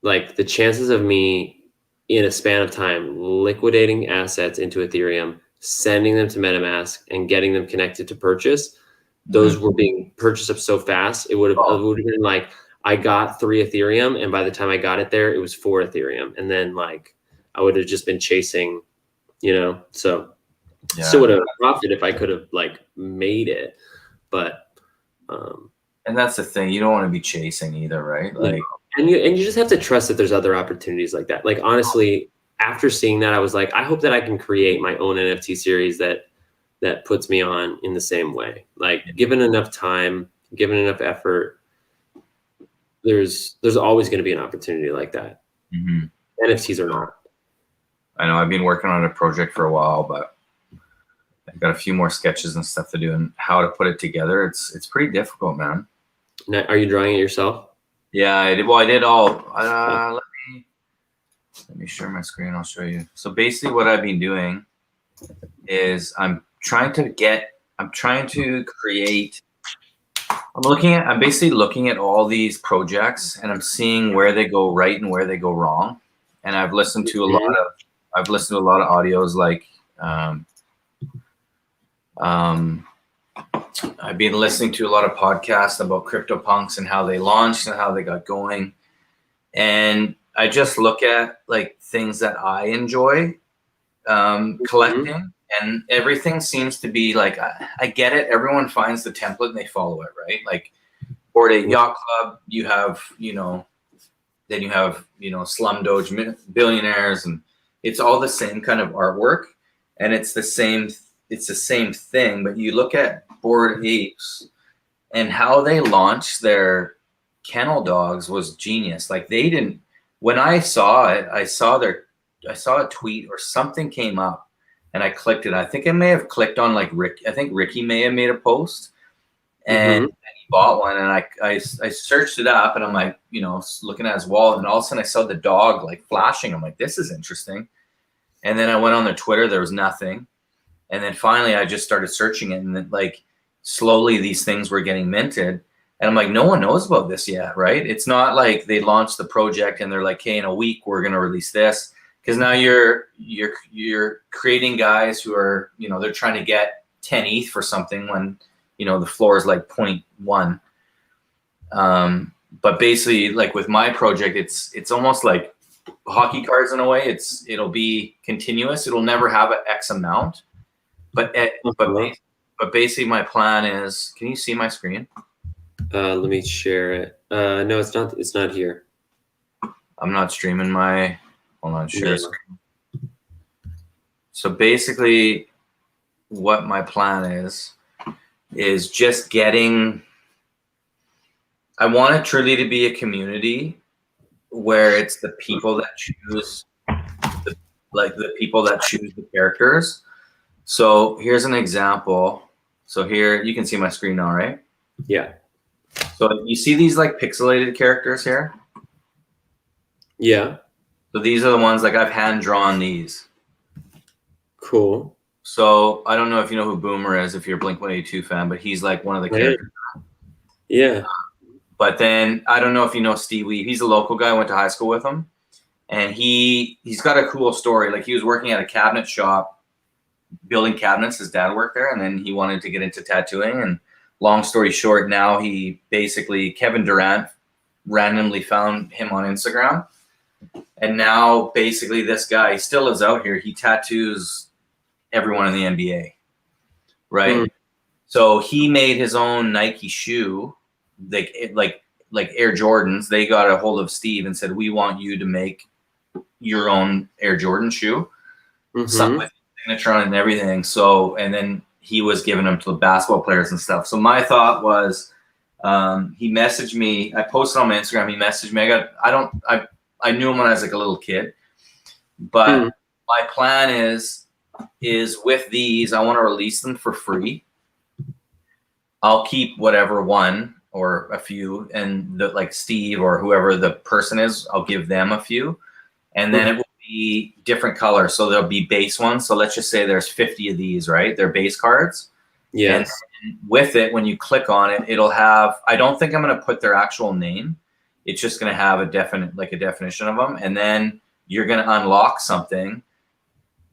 like the chances of me in a span of time liquidating assets into Ethereum, sending them to MetaMask, and getting them connected to purchase, those were being purchased up so fast. It would have been like I got 3 Ethereum, and by the time I got it there, it was 4 Ethereum, and then like I would have just been chasing, So still would have profited if I could have like made it, but and that's the thing. You don't want to be chasing either, right? Like, and you just have to trust that there's other opportunities like that. Like honestly, after seeing that, I was like, I hope that I can create my own NFT series that puts me on in the same way. Like given enough time, given enough effort, there's always going to be an opportunity like that. NFTs or not. I know I've been working on a project for a while, but I've got a few more sketches and stuff to do, and how to put it together. It's pretty difficult, man. Now, are you drawing it yourself? Yeah, I did. Well, I did all. Let me share my screen. I'll show you. So basically, what I've been doing is I'm trying to create. I'm basically looking at all these projects, and I'm seeing where they go right and where they go wrong. And I've listened to a lot of audios like. I've been listening to a lot of podcasts about CryptoPunks and how they launched and how they got going. And I just look at like things that I enjoy collecting, and everything seems to be like, I get it. Everyone finds the template and they follow it, right? Like Bored Ape Yacht Club, you have, then you have, Slum Doge billionaires, and it's all the same kind of artwork, and it's the same thing. But you look at Bored Apes and how they launched their kennel dogs was genius. Like they didn't, when I saw it, I saw a tweet or something came up and I clicked it. I think I may have clicked on like I think Ricky may have made a post and he bought one, and I searched it up, and I'm like, looking at his wall, and all of a sudden I saw the dog like flashing. I'm like, this is interesting. And then I went on their Twitter, there was nothing. And then finally I just started searching it, and then like slowly these things were getting minted. And I'm like, no one knows about this yet, right? It's not like they launched the project and they're like, hey, in a week we're gonna release this. Because now you're creating guys who are, they're trying to get 10 ETH for something when, the floor is like 0.1. But basically, like with my project, it's almost like hockey cards in a way. It'll be continuous. It'll never have an X amount. But basically, my plan is. Can you see my screen? Let me share it. No, it's not. It's not here. I'm not streaming my. Hold on, share screen. So basically, what my plan is just getting. I want it truly to be a community where it's the people that choose, the people that choose the characters. So here's an example. So here you can see my screen now, right? Yeah. So you see these like pixelated characters here? Yeah. So these are the ones like I've hand drawn these. Cool. So I don't know if you know who Boomer is, if you're a Blink-182 fan, but he's like one of the characters. Yeah. But then I don't know if you know Steve Weave. He's a local guy. I went to high school with him, and he's got a cool story. Like he was working at a cabinet shop, building cabinets. His dad worked there, and then he wanted to get into tattooing. And long story short, now he basically, Kevin Durant randomly found him on Instagram. And now basically this guy still is out here. He tattoos everyone in the NBA, right? So he made his own Nike shoe, like Air Jordans. They got a hold of Steve and said, we want you to make your own Air Jordan shoe, something with signature on it and everything. So, and then he was giving them to the basketball players and stuff. So my thought was, he messaged me. I posted on my Instagram. He messaged me. I knew him when I was like a little kid, but my plan is with these, I want to release them for free. I'll keep whatever one or a few, and like Steve or whoever the person is, I'll give them a few, and then it will be different colors. So there'll be base ones. So let's just say there's 50 of these, right? They're base cards. Yes. And with it, when you click on it, it'll have, I don't think I'm going to put their actual name. It's just going to have a definition of them. And then you're going to unlock something.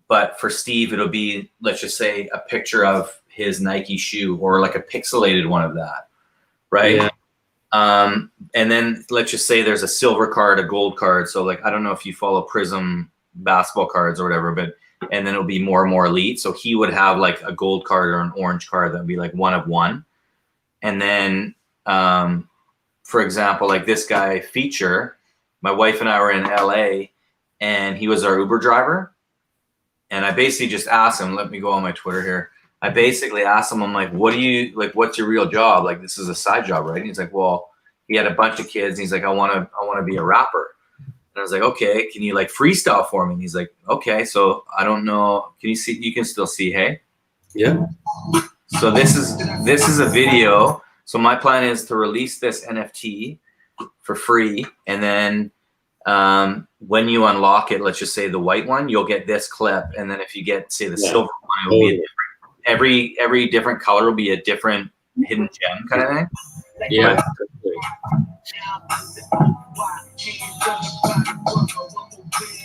But for Steve, it'll be, let's just say, a picture of his Nike shoe or like a pixelated one of that. Right. Yeah. And then let's just say there's a silver card, a gold card. So like, I don't know if you follow Prism basketball cards or whatever, but, and then it'll be more and more elite. So he would have like a gold card or an orange card that would be like one of one. And then, for example, like this guy Feature, my wife and I were in LA and he was our Uber driver. And I basically just asked him, let me go on my Twitter here. I basically asked him, I'm like, what do you, like, what's your real job? Like, this is a side job, right? And he's like, well, he had a bunch of kids. And he's like, I want to be a rapper. And I was like, okay, can you like freestyle for me? And he's like, okay. So I don't know. Can you see, you can still see, hey? Yeah. So this is a video. So my plan is to release this NFT for free. And then when you unlock it, let's just say the white one, you'll get this clip. And then if you get, say, the silver one, it will be a different, every different color will be a different hidden gem kind of thing. Yeah.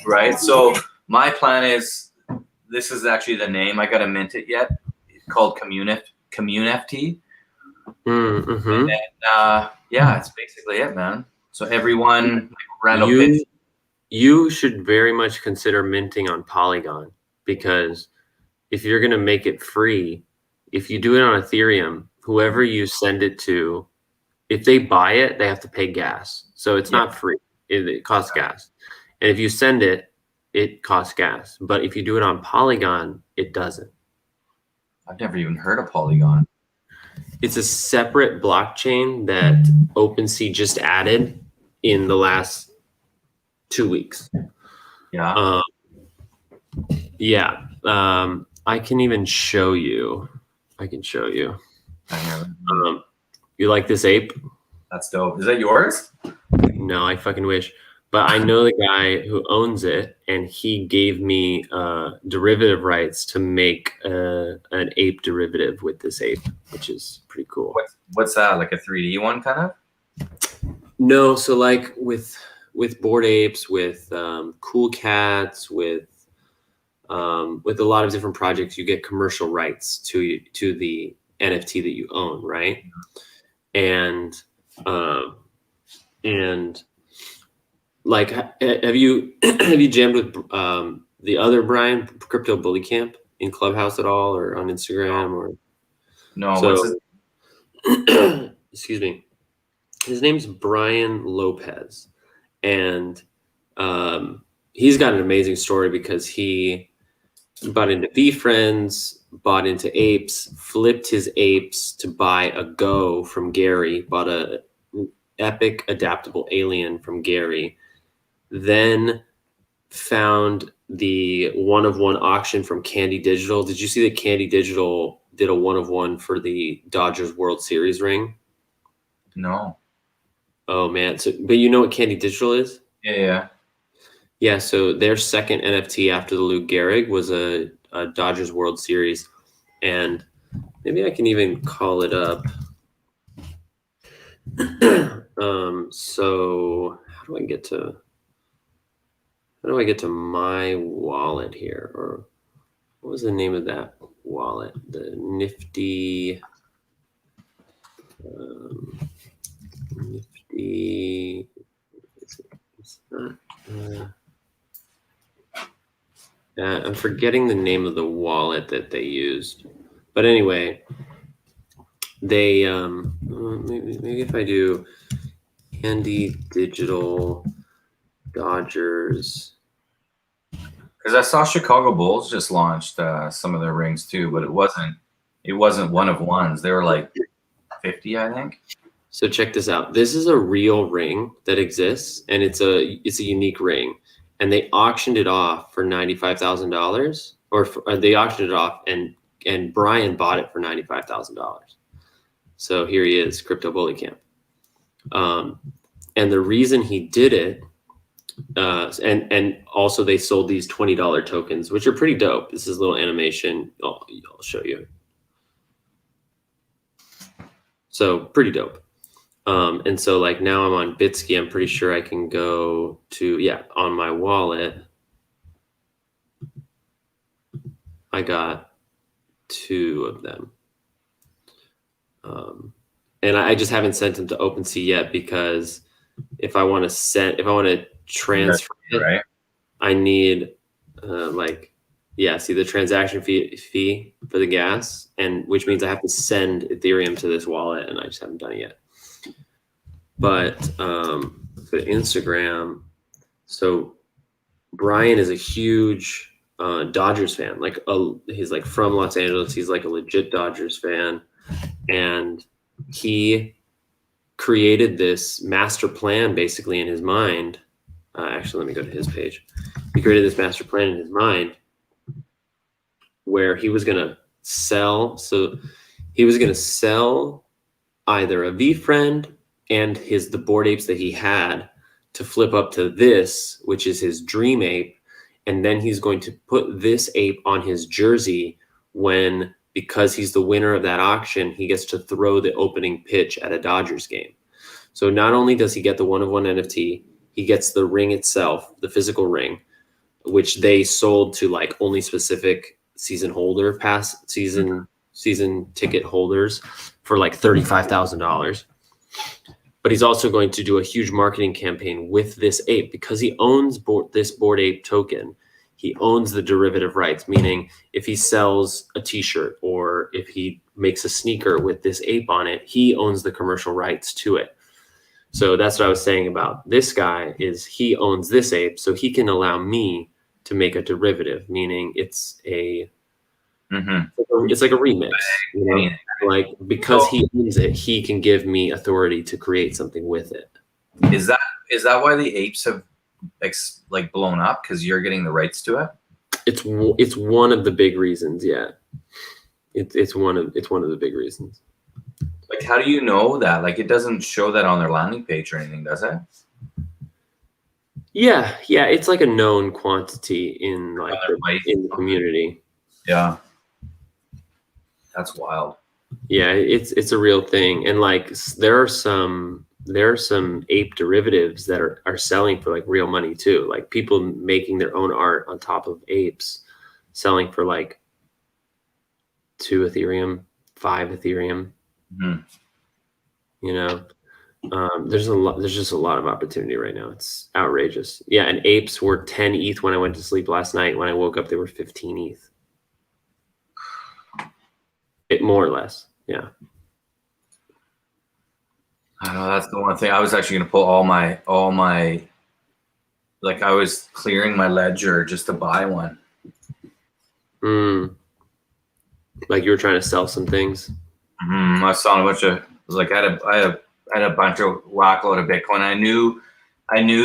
Right. So my plan is, this is actually the name. I got to mint it yet. It's called Commune FT. And then, yeah, it's basically it, man. So everyone, random you should very much consider minting on Polygon, because if you're going to make it free, if you do it on Ethereum, whoever you send it to, if they buy it, they have to pay gas. So it's not free. It costs gas. And if you send it, it costs gas. But if you do it on Polygon, it doesn't. I've never even heard of Polygon. It's a separate blockchain that OpenSea just added in the last 2 weeks. Yeah. I can even show you. I can show you. You like this ape? That's dope. Is that yours? No, I fucking wish. But I know the guy who owns it, and he gave me derivative rights to make an ape derivative with this ape, which is pretty cool. What's that? Like a 3D one, kind of? No, so like with Bored Apes, with Cool Cats, with a lot of different projects, you get commercial rights to the NFT that you own, right? And like, have you jammed with the other Brian, Crypto Bully Camp, in Clubhouse at all, or on Instagram, or no? So, excuse me. His name's Brian Lopez, and he's got an amazing story because he bought into VeeFriends, bought into apes, flipped his apes to buy a Go from Gary, bought a epic adaptable alien from Gary, then found the one-of-one auction from Candy Digital. Did you see that Candy Digital did a one-of-one for the Dodgers World Series ring? No. Oh man, but you know what Candy Digital is? Yeah. Yeah, so their second NFT after the Lou Gehrig was a Dodgers World Series, and maybe I can even call it up. So how do I get to my wallet here? Or what was the name of that wallet? The Nifty. I'm forgetting the name of the wallet that they used, but anyway, they maybe if I do Handy Digital Dodgers, because I saw Chicago Bulls just launched some of their rings too, but it wasn't one of ones. They were like 50, I think. So check this out. This is a real ring that exists, and it's a unique ring, and they auctioned it off for $95,000, or they auctioned it off, and Brian bought it for $95,000. So here he is, Crypto Bully Camp. And the reason he did it, and also they sold these $20 tokens, which are pretty dope. This is a little animation. I'll show you. So pretty dope. And so like now I'm on Bitsky. I'm pretty sure I can go to, on my wallet. I got 2 of them. And I just haven't sent them to OpenSea yet, because if I want to transfer it, right, I need see the transaction fee for the gas, and which means I have to send Ethereum to this wallet, and I just haven't done it yet. But for Instagram, so Brian is a huge Dodgers fan. He's like from Los Angeles. He's like a legit Dodgers fan, and he created this master plan basically in his mind. Actually, let me go to his page. He created this master plan in his mind where he was going to sell. So he was going to sell either a VeeFriend and the Bored Apes that he had to flip up to this, which is his dream ape. And then he's going to put this ape on his jersey because he's the winner of that auction, he gets to throw the opening pitch at a Dodgers game. So not only does he get the 1-of-1 NFT, he gets the ring itself, the physical ring, which they sold to like only specific season ticket holders for like $35,000. But he's also going to do a huge marketing campaign with this ape because he owns this Bored Ape token. He owns the derivative rights, meaning if he sells a t-shirt or if he makes a sneaker with this ape on it, he owns the commercial rights to it. So that's what I was saying about this guy is he owns this ape, so he can allow me to make a derivative, meaning it's like a remix, you know? Like because he owns it, he can give me authority to create something with it. Is that why the apes have like blown up, because you're getting the rights to it? It's one of the big reasons. Yeah, it's one of the big reasons. Like, how do you know that? Like, it doesn't show that on their landing page or anything, does it? Yeah, it's like a known quantity in the community. Yeah, that's wild. Yeah, it's a real thing, and like there are some ape derivatives that are selling for like real money too. Like people making their own art on top of apes, selling for like 2 Ethereum, 5 Ethereum. Mm-hmm. You know, there's just a lot of opportunity right now. It's outrageous. Yeah, and apes were 10 ETH when I went to sleep last night. When I woke up, they were 15 ETH. More or less, yeah. I know that's the one thing. I was actually going to pull all my, like I was clearing my ledger just to buy one. Like you were trying to sell some things. I was selling a bunch of I had a bunch of whack load of Bitcoin. I knew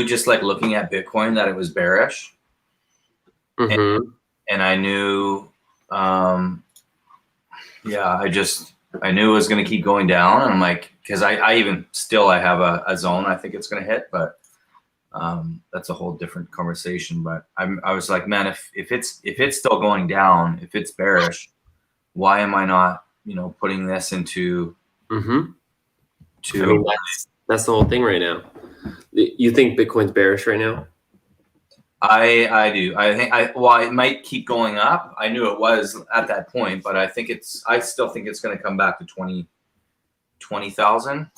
just like looking at Bitcoin that it was bearish, and I knew, I knew it was going to keep going down. And I'm like, because I have a zone I think it's going to hit, but that's a whole different conversation. But I was like, man, if it's still going down, if it's bearish, why am I not, putting this into? I mean, that's the whole thing right now. You think Bitcoin's bearish right now? I do. I think it might keep going up. I knew it was at that point, but I still think it's going to come back to 20,000,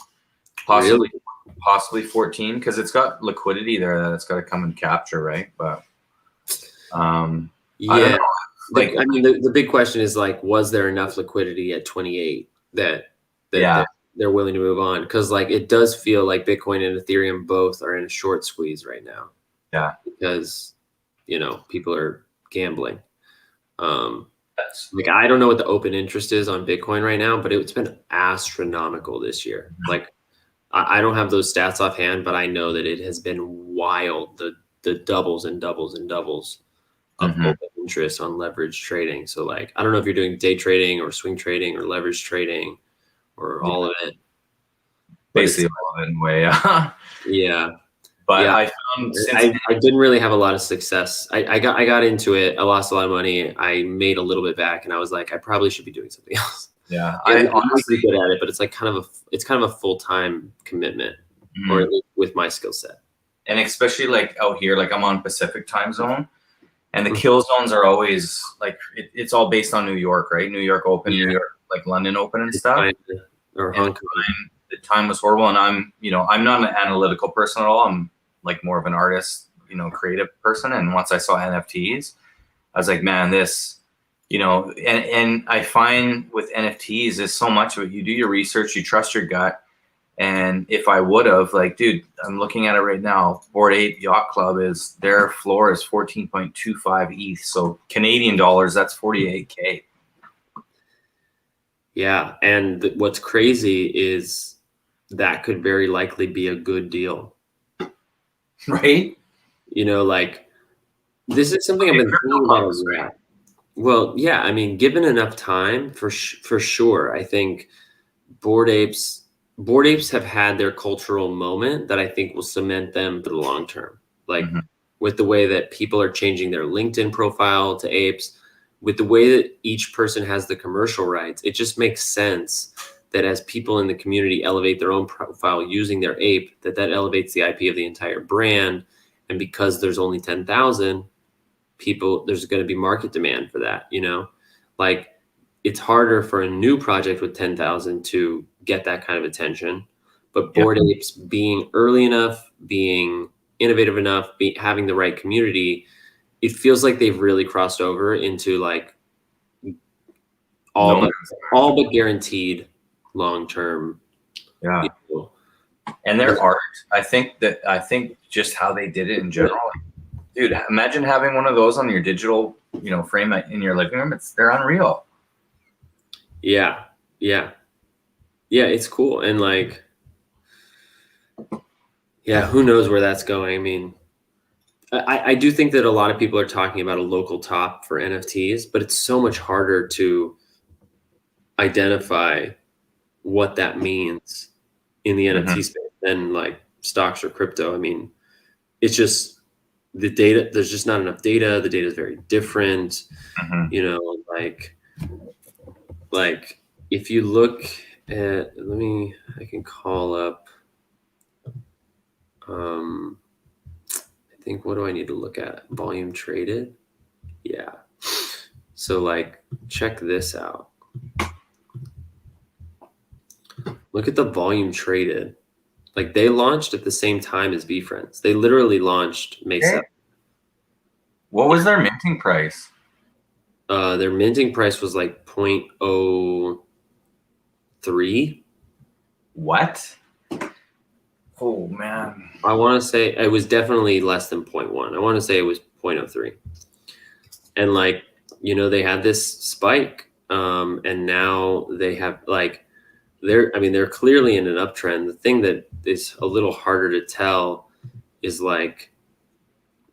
possibly 14, because it's got liquidity there that it's got to come and capture, right? But Yeah. Like, I mean, the big question is like, was there enough liquidity at 28 that Yeah. they're willing to move on? Because like it does feel like Bitcoin and Ethereum both are in a short squeeze right now. Yeah. Because people are gambling. Like I don't know what the open interest is on Bitcoin right now, but it's been astronomical this year. Like I don't have those stats offhand, but I know that it has been wild. The doubles and doubles and doubles of open interest on leverage trading. So like I don't know if you're doing day trading or swing trading or leverage trading or all of it. Basically all of it in a way. Yeah. But yeah. I found I didn't really have a lot of success. I got into it. I lost a lot of money. I made a little bit back, and I was like, I probably should be doing something else. Yeah, I'm honestly good at it, but it's like kind of a full-time commitment, or at least with my skill set. And especially like out here, like I'm on Pacific time zone, and the kill zones are always like it's all based on New York, right? New York Open, New York, like London Open and stuff. Or Hong Kong. The time was horrible, and I'm not an analytical person at all. I'm like more of an artist, creative person. And once I saw NFTs, I was like, man, this, and I find with NFTs, there's so much of it. You do your research, you trust your gut. And if I would have, like, dude, I'm looking at it right now. Bored Ape Yacht Club their floor is 14.25 ETH. So Canadian dollars, that's 48K. Yeah, and what's crazy is that could very likely be a good deal. Right? Like this is something I've been thinking about a lot. Well, yeah, I mean, given enough time, for sure, I think Bored Apes have had their cultural moment that I think will cement them for the long term. Like with the way that people are changing their LinkedIn profile to apes, with the way that each person has the commercial rights, it just makes sense that as people in the community elevate their own profile using their ape, that elevates the IP of the entire brand. And because there's only 10,000 people, there's going to be market demand for that, Like it's harder for a new project with 10,000 to get that kind of attention. But Bored Apes being early enough, being innovative enough, having the right community, it feels like they've really crossed over into like all but guaranteed long-term. Yeah. And their art, I think just how they did it in general, dude, imagine having one of those on your digital, frame in your living room. They're unreal. Yeah. It's cool. And like, yeah, who knows where that's going? I mean, I do think that a lot of people are talking about a local top for NFTs, but it's so much harder to identify what that means in the NFT space than like stocks or crypto. I mean, it's just the data, there's just not enough data. The data is very different. Like if you look at, I can call up, I think, what do I need to look at? Volume traded. Yeah. So like, check this out. Look at the volume traded. Like they launched at the same time as VeeFriends. They literally launched May 7th. What was their minting price? Their minting price was like 0.03. What? Oh man. I want to say it was definitely less than 0.1. I want to say it was 0.03. And like, they had this spike. And now they have like, they're clearly in an uptrend. The thing that is a little harder to tell is like,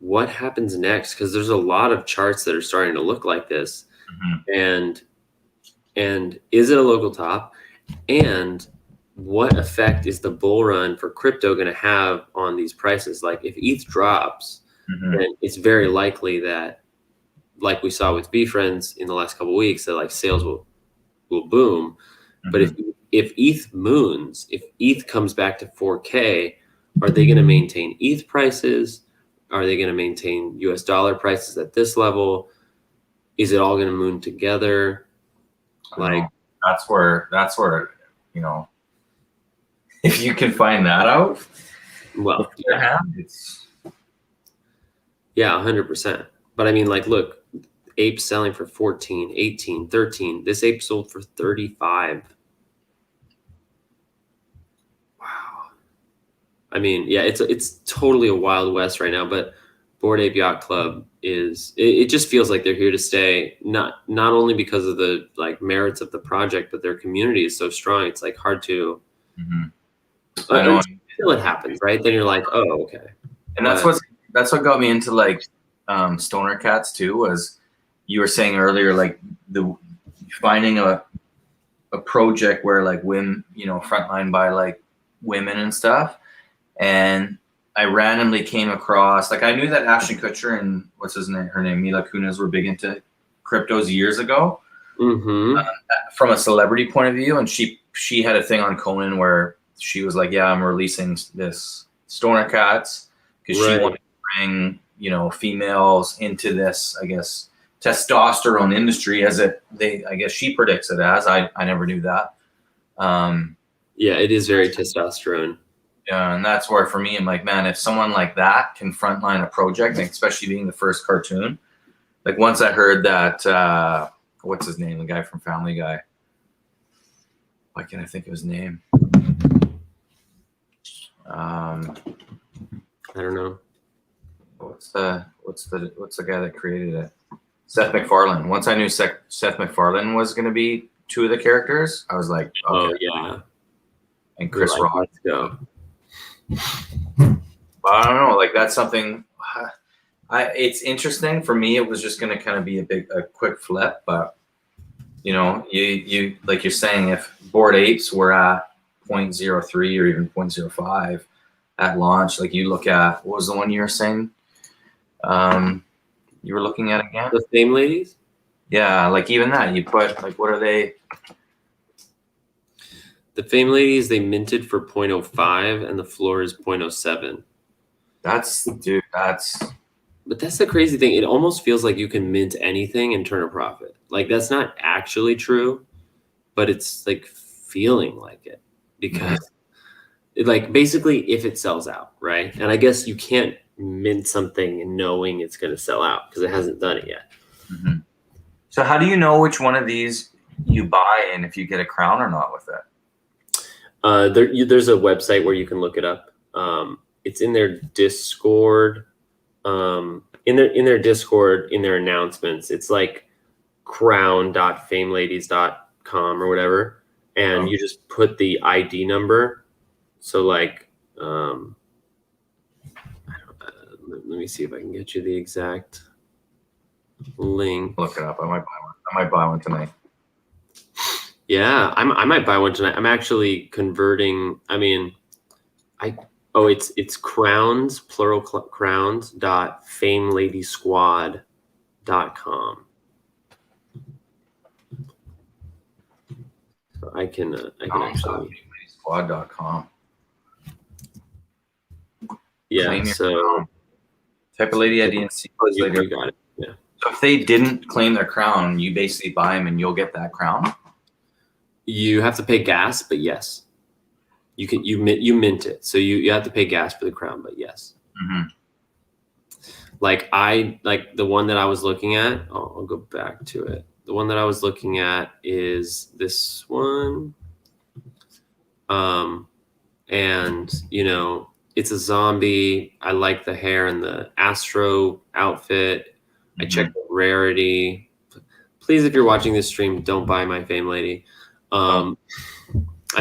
what happens next? Because there's a lot of charts that are starting to look like this. And is it a local top? And what effect is the bull run for crypto going to have on these prices? Like if ETH drops, then it's very likely that, like we saw with VeeFriends in the last couple of weeks, that like sales will boom. But if ETH moons, if ETH comes back to 4K, are they going to maintain ETH prices? Are they going to maintain US dollar prices at this level? Is it all going to moon together? Like that's where, if you can find that out, well, it's 100%. But I mean, like, look, apes selling for 14, 18, 13. This ape sold for 35. Wow. I mean, yeah, it's totally a Wild West right now, but Bored Ape Yacht Club is, it just feels like they're here to stay, not only because of the like merits of the project, but their community is so strong. It's like hard to, I know. until it happens, right? Then you're like, oh, okay. And that's what got me into like stoner cats too, was you were saying earlier, like the finding a project where like women, you know, frontline by like women and stuff. And I randomly came across, like I knew that Ashton Kutcher and what's her name, Mila Kunis were big into cryptos years ago, from a celebrity point of view. And she had a thing on Conan where she was like, yeah, I'm releasing this stoner cats because she wanted to bring, you know, females into this, I guess, testosterone industry I guess she predicts it as. I never knew that. Yeah, it is very testosterone. Yeah, and that's where for me, I'm like, man, if someone like that can frontline a project, like, especially being the first cartoon, like once I heard that, what's his name, the guy from Family Guy? Why can't I think of his name? I don't know. What's the guy that created it? Seth MacFarlane. Once I knew Seth MacFarlane was going to be two of the characters, I was like, okay. Oh yeah. And Chris Rock. Let's go. But I don't know. Like that's something. It's interesting for me. It was just going to kind of be a quick flip, but you know, you like you're saying, if Bored Apes were at 0.03 or even 0.05 at launch, like you look at, what was the one you were saying? You were looking at again? The Fame Ladies? Yeah, like even that, you put like, what are they? The Fame Ladies, they minted for 0.05 and the floor is 0.07. But that's the crazy thing. It almost feels like you can mint anything and turn a profit. Like that's not actually true, but it's like feeling like it because like basically if it sells out, right? And I guess you can't mint something knowing it's going to sell out because it hasn't done it yet. So how do you know which one of these you buy and if you get a crown or not with it? There's a website where you can look it up. It's in their Discord. In their Discord, in their announcements, it's like crown.fameladies.com or whatever, and you just put the ID number. So like, let me see if I can get you the exact link. Look it up. I might buy one tonight. Yeah, I might buy one tonight. I'm actually converting. I mean, it's crowns, plural crowns, .fameladysquad.com. So I can actually squad.com. Yeah, so type of lady ID and see later. You got it. Yeah. So if they didn't claim their crown, you basically buy them and you'll get that crown. You have to pay gas, but yes, you mint it, so you have to pay gas for the crown, but yes. Like the one that I was looking at. I'll go back to it. The one that I was looking at is this one, and you know it's a zombie. I like the hair and the Astro outfit. I checked the rarity. Please, if you're watching this stream, don't buy my Fame Lady. I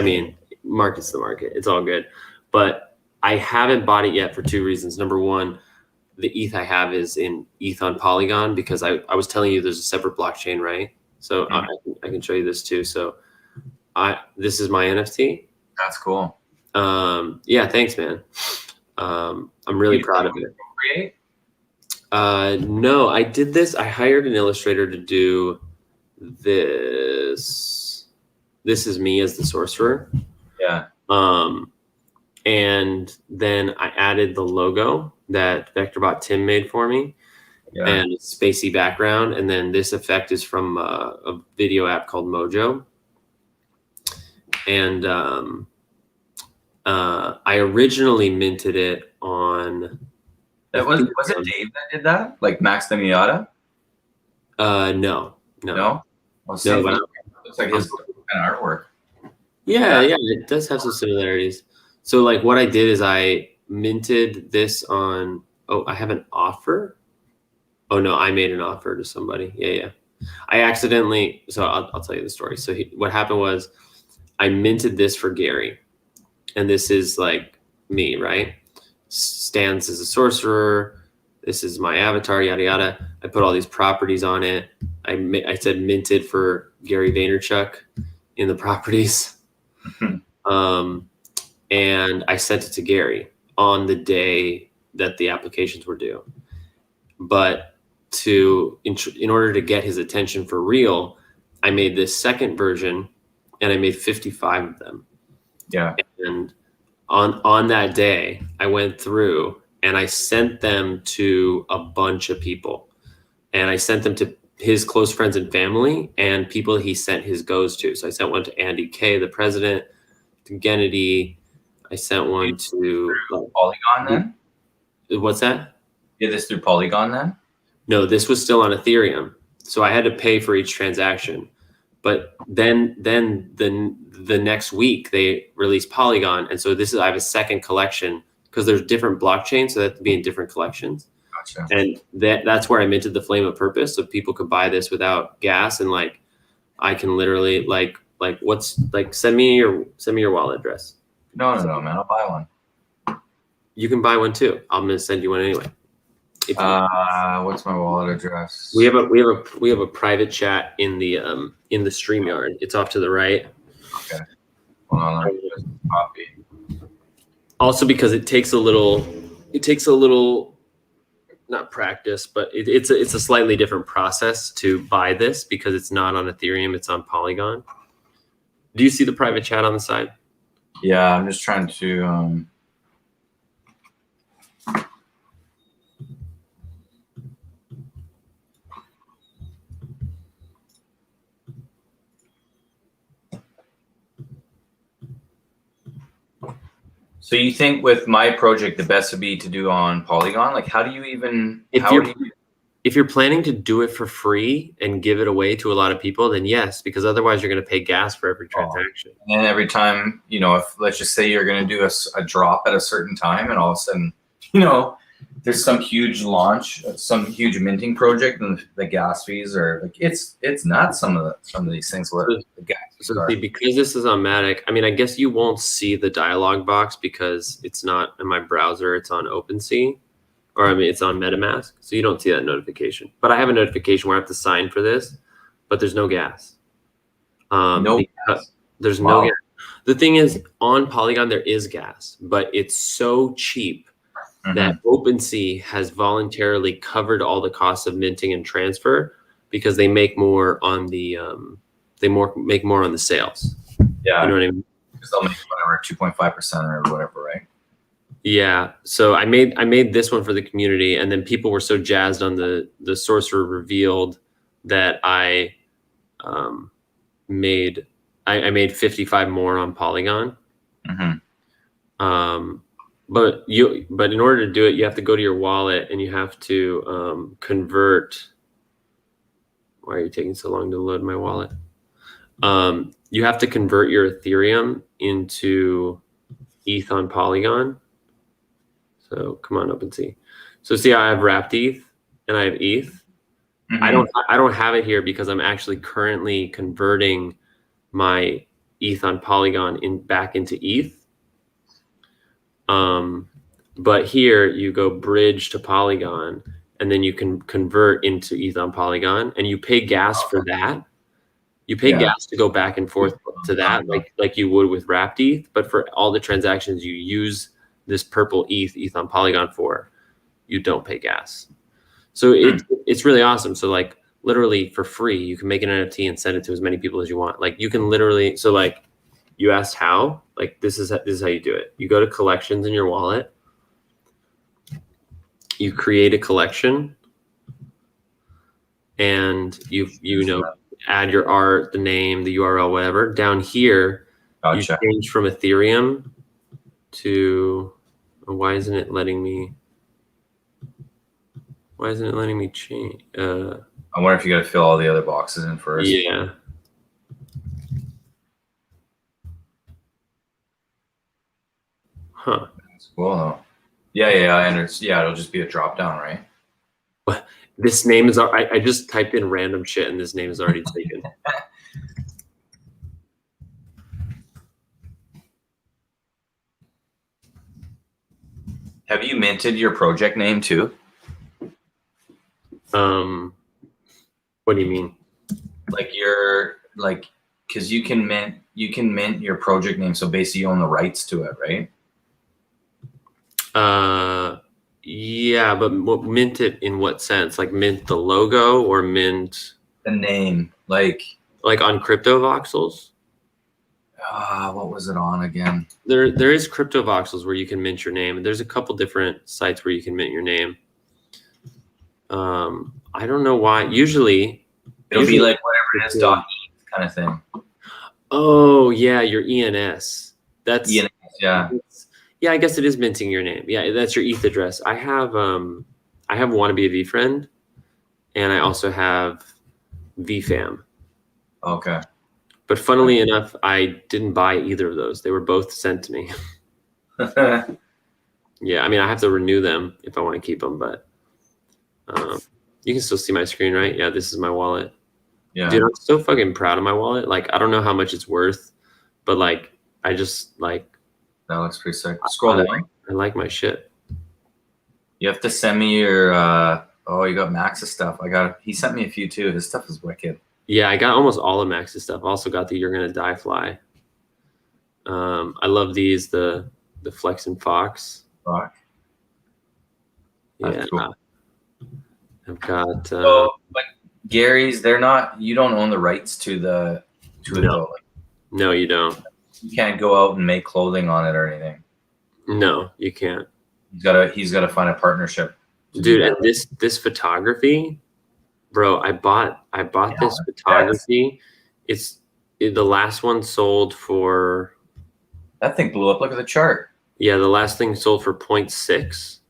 mean, market's the market. It's all good. But I haven't bought it yet for two reasons. Number one, the ETH I have is in ETH on Polygon because I was telling you there's a separate blockchain, right? So I can show you this too. So this is my NFT. That's cool. Yeah, thanks, man. I'm really proud of it. Create? No, I did this. I hired an illustrator to do this. This is me as the sorcerer. Yeah. And then I added the logo that VectorBot Tim made for me, and a spacey background. And then this effect is from a video app called Mojo. And I originally minted it on. Was it Dave that did that? Like Max the Miata? No. Well, No, same but looks like his kind of artwork. yeah, it does have some similarities. So like what I did is I minted this on, I have an offer. Oh no, I made an offer to somebody. Yeah. I accidentally, so I'll tell you the story. So what happened was I minted this for Gary, and this is like me, right? Stands as a sorcerer. This is my avatar, yada, yada. I put all these properties on it. I said minted for Gary Vaynerchuk in the properties. And I sent it to Gary on the day that the applications were due. But in order to get his attention for real, I made this second version, and I made 55 of them. Yeah. And on that day, I went through and I sent them to a bunch of people, and I sent them to his close friends and family and people he sent his goes to. So I sent one to Andy K, the president, to Kennedy. I sent one to Polygon then? What's that? You did this through Polygon then? No, this was still on Ethereum. So I had to pay for each transaction. But then the next week they released Polygon. And so I have a second collection because there's different blockchains. So they have to be in different collections. Gotcha. And that's where I minted the Flame of Purpose. So people could buy this without gas. And like, I can literally send me your wallet address. No, man. I'll buy one. You can buy one too. I'm going to send you one anyway. What's my wallet address? We have a private chat in the StreamYard. It's off to the right. Okay. Hold on, let me just copy. Also, because it takes a little not practice, but it's a slightly different process to buy this because it's not on Ethereum, it's on Polygon. Do you see the private chat on the side? Yeah, I'm just trying to So you think with my project, the best would be to do on Polygon? Like, how do you even? If you're planning to do it for free and give it away to a lot of people, then yes, because otherwise you're going to pay gas for every transaction. And every time, if let's just say you're going to do a drop at a certain time, and all of a sudden, there's some huge launch, some huge minting project, and the gas fees are like it's nuts. Some of these things where the gas fees are. Because this is on Matic, I mean, I guess you won't see the dialog box because it's not in my browser. It's on OpenSea, or I mean, it's on MetaMask, so you don't see that notification. But I have a notification where I have to sign for this, but there's no gas. There's no gas. The thing is, on Polygon there is gas, but it's so cheap that OpenSea has voluntarily covered all the costs of minting and transfer because they make more on the make more on the sales. Yeah, you know what I mean? Because they'll make whatever 2.5% or whatever, right? Yeah. So I made this one for the community, and then people were so jazzed on the Sorcerer Revealed that I made 55 more on Polygon. But in order to do it, you have to go to your wallet and you have to convert. Why are you taking so long to load my wallet? You have to convert your Ethereum into ETH on Polygon. So come on up and see. So see, I have wrapped ETH and I have ETH. I don't have it here because I'm actually currently converting my ETH on Polygon back into ETH. But here you go bridge to Polygon, and then you can convert into ETH on Polygon, and you pay gas for that. You pay gas to go back and forth to that, like you would with wrapped ETH. But for all the transactions you use this purple ETH on Polygon for, you don't pay gas. So it's really awesome. So like literally for free, you can make an NFT and send it to as many people as you want. Like you can literally, so like you asked how, like this is how you do it. You go to collections in your wallet. You create a collection, and you add your art, the name, the URL, whatever. Down here, you change from Ethereum to. Why isn't it letting me change? I wonder if you got to fill all the other boxes in first. Yeah. Huh. That's cool though. Yeah. I understand. Yeah, it'll just be a drop down, right? This name is. I just typed in random shit and this name is already taken. Have you minted your project name too? What do you mean? Like because you can mint your project name, so basically you own the rights to it, right? Yeah, but mint it in what sense? Like mint the logo or mint the name? Like on crypto voxels? What was it on again? There is crypto voxels where you can mint your name. There's a couple different sites where you can mint your name. I don't know why. Usually it'll be like whatever it is .e kind of thing. Oh yeah, your ENS. That's ENS, yeah. Yeah, I guess it is minting your name. Yeah, that's your ETH address. I have wanna be a VeeFriend, and I also have VFam. Okay. But funnily enough, I didn't buy either of those. They were both sent to me. Yeah, I mean, I have to renew them if I want to keep them, but you can still see my screen, right? Yeah, this is my wallet. Yeah. Dude, I'm so fucking proud of my wallet. Like, I don't know how much it's worth, but like, I just like. That looks pretty sick. Scroll down. I like my shit. You have to send me your. You got Max's stuff. He sent me a few too. His stuff is wicked. Yeah, I got almost all of Max's stuff. I also got the You're Gonna Die fly. I love these, the Flex and Fox. Fuck. Yeah. Cool. I've got but Gary's, you don't own the rights to the No, you don't. You can't go out and make clothing on it or anything. No, you can't. He's gotta find a partnership. Dude, and this photography, bro, I bought this photography. The last one sold for. That thing blew up. Look at the chart. Yeah, the last thing sold for 0.6,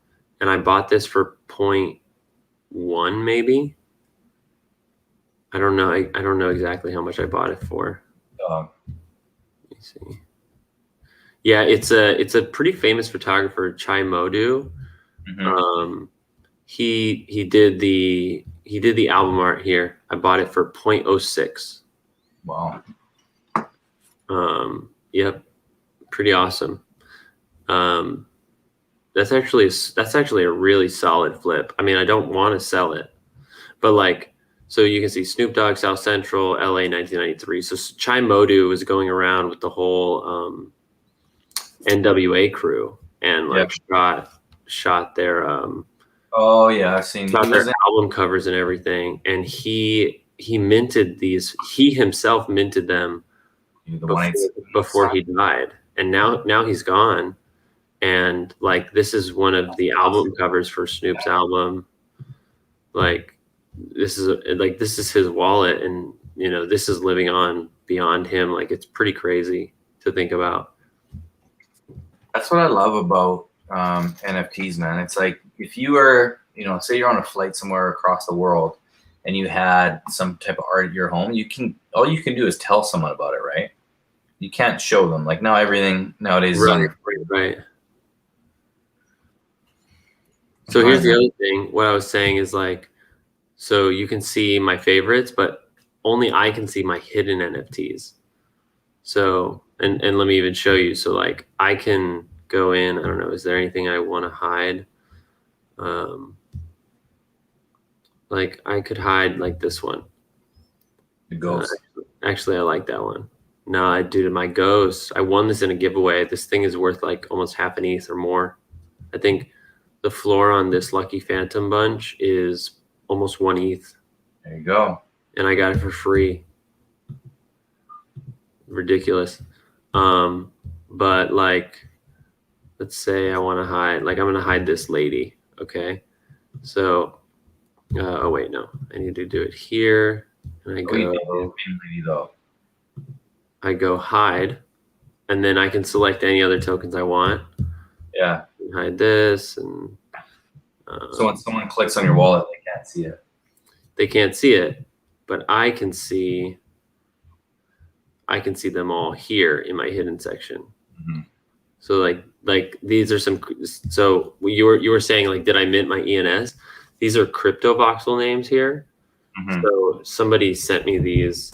and I bought this for 0.1 maybe. I don't know. I don't know exactly how much I bought it for. Let me see. Yeah, it's a pretty famous photographer, Chai Modu. Mm-hmm. He did the album art here. I bought it for 0.06. Wow. Yep, pretty awesome. That's actually a really solid flip. I mean, I don't want to sell it, but like, so you can see Snoop Dogg, South Central, LA, 1993. So Chai Modu was going around with the whole NWA crew and like shot their oh yeah, I've seen shot their album covers and everything. And he minted these. He himself minted them before he died. And now he's gone. And like, this is one of the album covers for Snoop's album. Like, this is his wallet, and you know, this is living on beyond him. Like, it's pretty crazy to think about. That's what I love about NFTs, man. It's like, if you were, say you're on a flight somewhere across the world and you had some type of art at your home, all you can do is tell someone about it, right? You can't show them. Like, now everything nowadays is on your phone. Right. So here's the other thing. What I was saying is like, so you can see my favorites, but only I can see my hidden NFTs. So, and let me even show you. So like, I can go in, I don't know, is there anything I want to hide? Like, I could hide like this one. The ghost. Actually, I like that one. No, I do my ghost. I won this in a giveaway. This thing is worth like almost half an ETH or more. I think the floor on this Lucky Phantom bunch is almost 1 ETH. There you go. And I got it for free. Ridiculous. But like, let's say I want to hide, like, I'm going to hide this lady. Okay. So, oh wait, no, I need to do it here. And I go hide, and then I can select any other tokens I want. Yeah. Hide this, and so when someone clicks on your wallet, they can't see it. they can't see it, but I can see them all here in my hidden section. So like these are some. So you were saying, like, did I mint my ENS? These are crypto voxel names here. So somebody sent me these.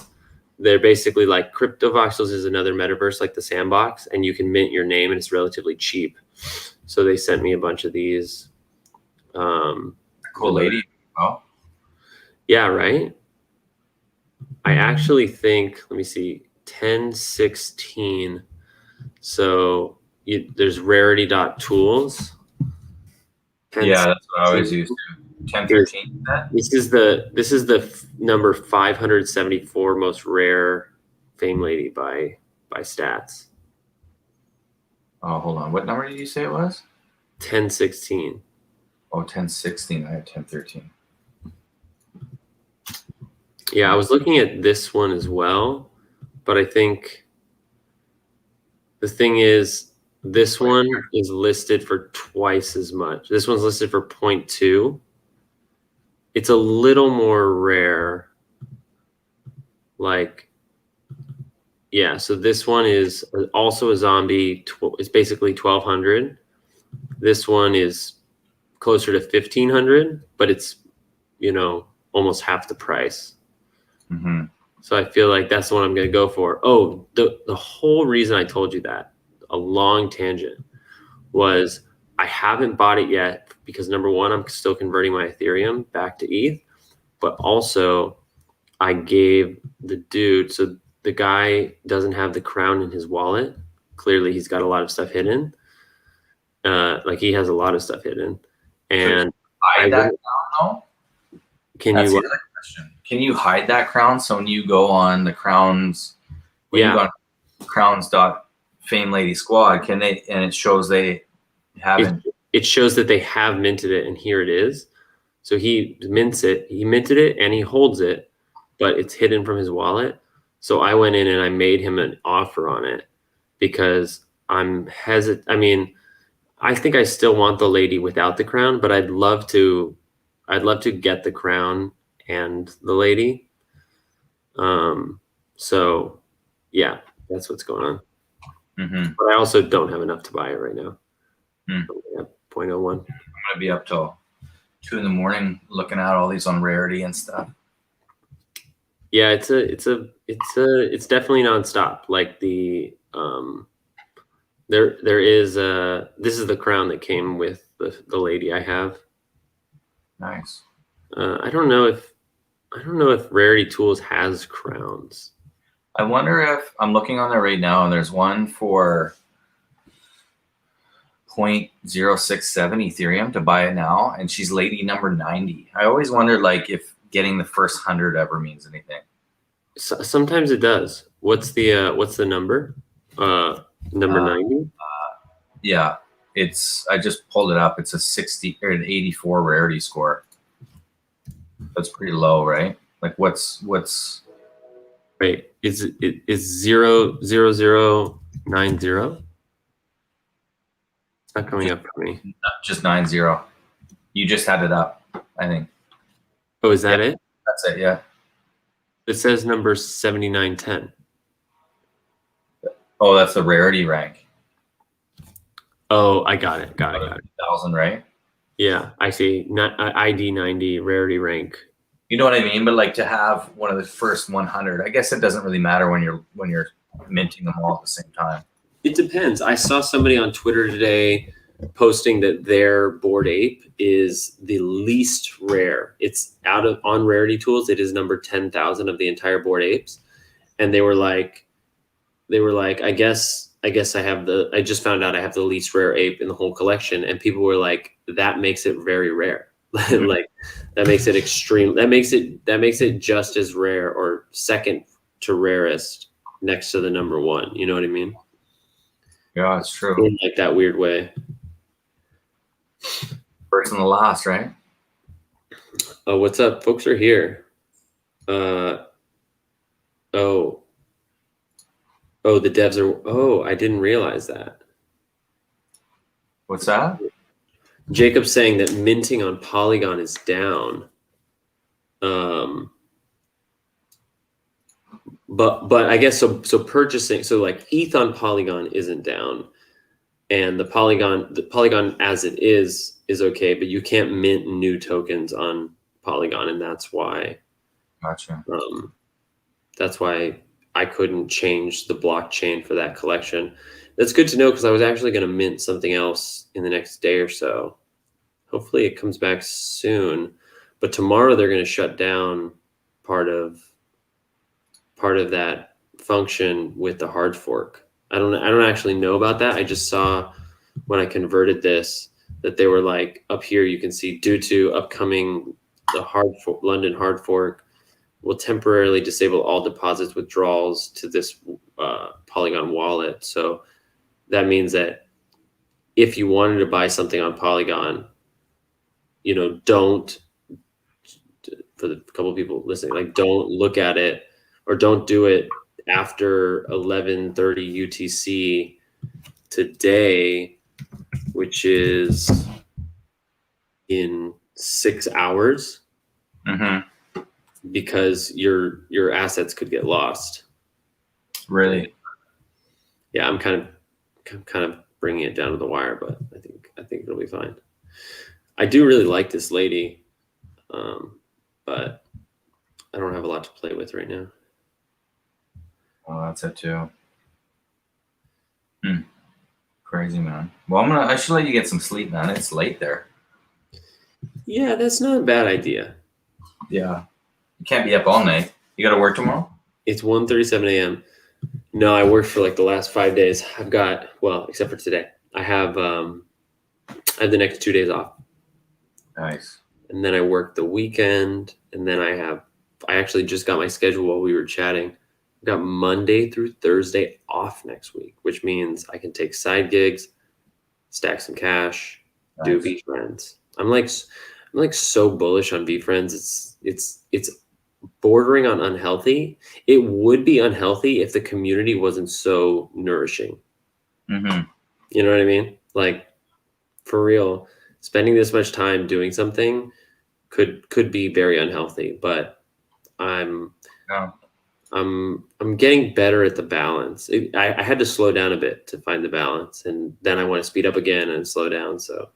They're basically like Crypto Voxels is another metaverse like the Sandbox, and you can mint your name and it's relatively cheap. So they sent me a bunch of these. Cool lady. Oh. Yeah, right. I actually think, let me see, 1016. So there's rarity.tools. Yeah, that's what I always use too. 1013. This is the number 574 most rare Fame Lady by stats. Oh, hold on. What number did you say it was? 1016. Oh, 1016. I have 1013. Yeah, I was looking at this one as well, but I think the thing is, this one is listed for twice as much. This one's listed for 0.2. It's a little more rare. Like, yeah, so this one is also a zombie. It's basically 1200. This one is closer to 1500, but it's, almost half the price. So I feel like that's the one I'm going to go for. Oh, the whole reason I told you that, a long tangent, was I haven't bought it yet because, number one, I'm still converting my Ethereum back to ETH, but also I gave the dude, so the guy doesn't have the crown in his wallet. Clearly he's got a lot of stuff hidden. Like, he has a lot of stuff hidden. And hide that crown, though? That's the other question. Can you hide that crown? So when you go on the crowns, you go on crowns.famelady squad, can they, and it shows they haven't. It shows that they have minted it, and here it is. So he mints it. He minted it and he holds it, but it's hidden from his wallet. So I went in and I made him an offer on it because I'm hesitant. I mean, I think I still want the lady without the crown, but I'd love to get the crown and the lady. So yeah, that's what's going on. But I also don't have enough to buy it right now. Yeah, 0.01. I'm gonna be up till 2 in the morning looking at all these on Rarity and stuff. Yeah, it's definitely nonstop. Like the there is this is the crown that came with the lady I have. Nice. I don't know if Rarity Tools has crowns. I wonder if I'm looking on there right now, and there's one for 0.067 Ethereum to buy it now, and she's lady number 90. I always wondered, like, if getting the first 100 ever means anything. Sometimes it does. What's the number? Number 90? Yeah, I just pulled it up. It's a 60 or an 84 rarity score. That's pretty low, right? Like, what's Wait, is 00090? It's not coming up for me. Just 90. You just had it up, I think. Oh, is that it? That's it, yeah. It says number 7910. Oh, that's the rarity rank. Oh, I got it. Got it. 1,000, right? Yeah, I see. ID 90 rarity rank. You know what I mean? But like, to have one of the first 100, I guess it doesn't really matter when you're minting them all at the same time. It depends. I saw somebody on Twitter today posting that their Bored Ape is the least rare. It's on Rarity Tools. It is number 10,000 of the entire Bored Apes, and they were like, I guess I just found out I have the least rare ape in the whole collection, and people were like, that makes it very rare. Like, that makes it extreme. That makes it just as rare or second to rarest next to the number one. You know what I mean? Yeah, it's true. In like that weird way. First and the last, right? Oh, what's up? Folks are here. Oh, the devs are. Oh, I didn't realize that. What's that? Jacob's saying that minting on Polygon is down. But I guess so purchasing, so like ETH on Polygon isn't down, and the Polygon as it is okay, but you can't mint new tokens on Polygon, and that's why Gotcha. That's why I couldn't change the blockchain for that collection. That's good to know, because I was actually going to mint something else in the next day or so. Hopefully it comes back soon, but tomorrow they're going to shut down part of that function with the hard fork. I don't actually know about that. I just saw when I converted this that they were like, up here you can see, due to upcoming London hard fork will temporarily disable all deposits withdrawals to this Polygon wallet. So that means that if you wanted to buy something on Polygon, you know, don't, for the couple of people listening, like, don't look at it, or don't do it after 11:30 UTC today, which is in 6 hours, because your assets could get lost. Really? Yeah, I'm kind of bringing it down to the wire, but I think it'll be fine. I do really like this lady, but I don't have a lot to play with right now. Oh, that's it too. Crazy, man. Well, I should let you get some sleep, man. It's late there. Yeah, that's not a bad idea. Yeah. You can't be up all night. You got to work tomorrow? It's 1:37 a.m. No, I worked for like the last 5 days. I've got, well, except for today, I have the next 2 days off. Nice. And then I work the weekend, and then I actually just got my schedule while we were chatting. I've got Monday through Thursday off next week, which means I can take side gigs, stack some cash, do VeeFriends. I'm like so bullish on VeeFriends. It's bordering on unhealthy. It would be unhealthy if the community wasn't so nourishing. You know what I mean? Like, for real, spending this much time doing something could be very unhealthy, but I'm getting better at the balance. I had to slow down a bit to find the balance, and then I want to speed up again and slow down. So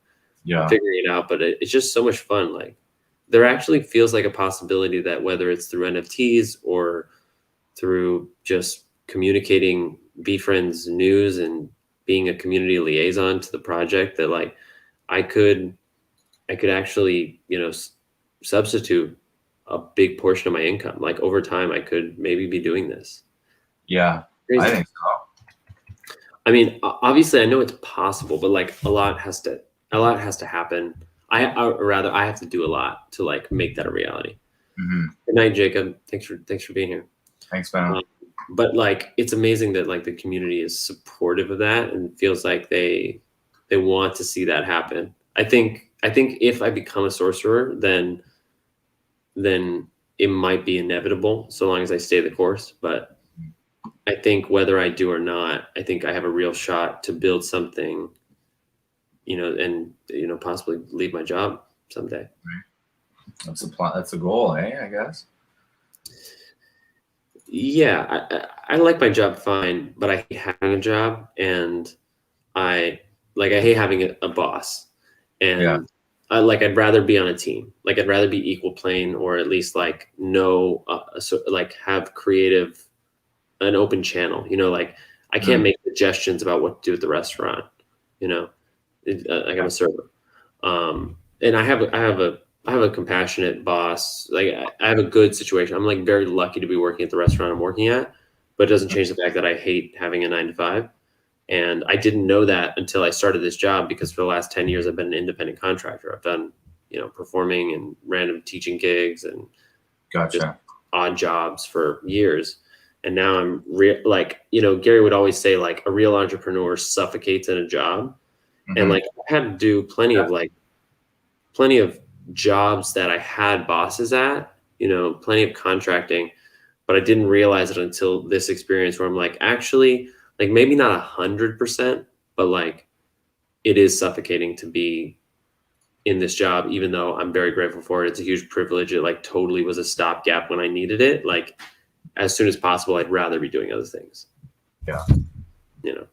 yeah, I'm figuring it out, but it's just so much fun. Like, there actually feels like a possibility that whether it's through NFTs or through just communicating VeeFriends news and being a community liaison to the project, that like I could actually, you know, substitute a big portion of my income. Like, over time, I could maybe be doing this. Yeah, Crazy. I think so. I mean, obviously, I know it's possible, but like a lot has to happen. I have to do a lot to like make that a reality. Good night, Jacob. Thanks for being here. Thanks, man. But like, it's amazing that like the community is supportive of that and feels like they want to see that happen. I think if I become a sorcerer, then it might be inevitable, so long as I stay the course. But I think whether I do or not, I think I have a real shot to build something, you know, and, you know, possibly leave my job someday. That's the goal, I guess. Yeah, I like my job fine, but I hate having a job, and I hate having a boss, and I'd rather be on a team. Like, I'd rather be equal plane, or at least like have an open channel. You know, like, I can't make suggestions about what to do at the restaurant. You know, like, I'm a server, and I have a compassionate boss. Like, I have a good situation. I'm like very lucky to be working at the restaurant I'm working at, but it doesn't change the fact that I hate having a 9-to-5. And I didn't know that until I started this job, because for the last 10 years, I've been an independent contractor. I've done, you know, performing and random teaching gigs and just odd jobs for years. And now I'm like, you know, Gary would always say, like, a real entrepreneur suffocates in a job. And like, I had to do plenty of jobs that I had bosses at, you know, plenty of contracting, but I didn't realize it until this experience where I'm like, actually, like, maybe not 100%, but like, it is suffocating to be in this job, even though I'm very grateful for it. It's a huge privilege. It like totally was a stopgap when I needed it. Like as soon as possible, I'd rather be doing other things. Yeah. You know.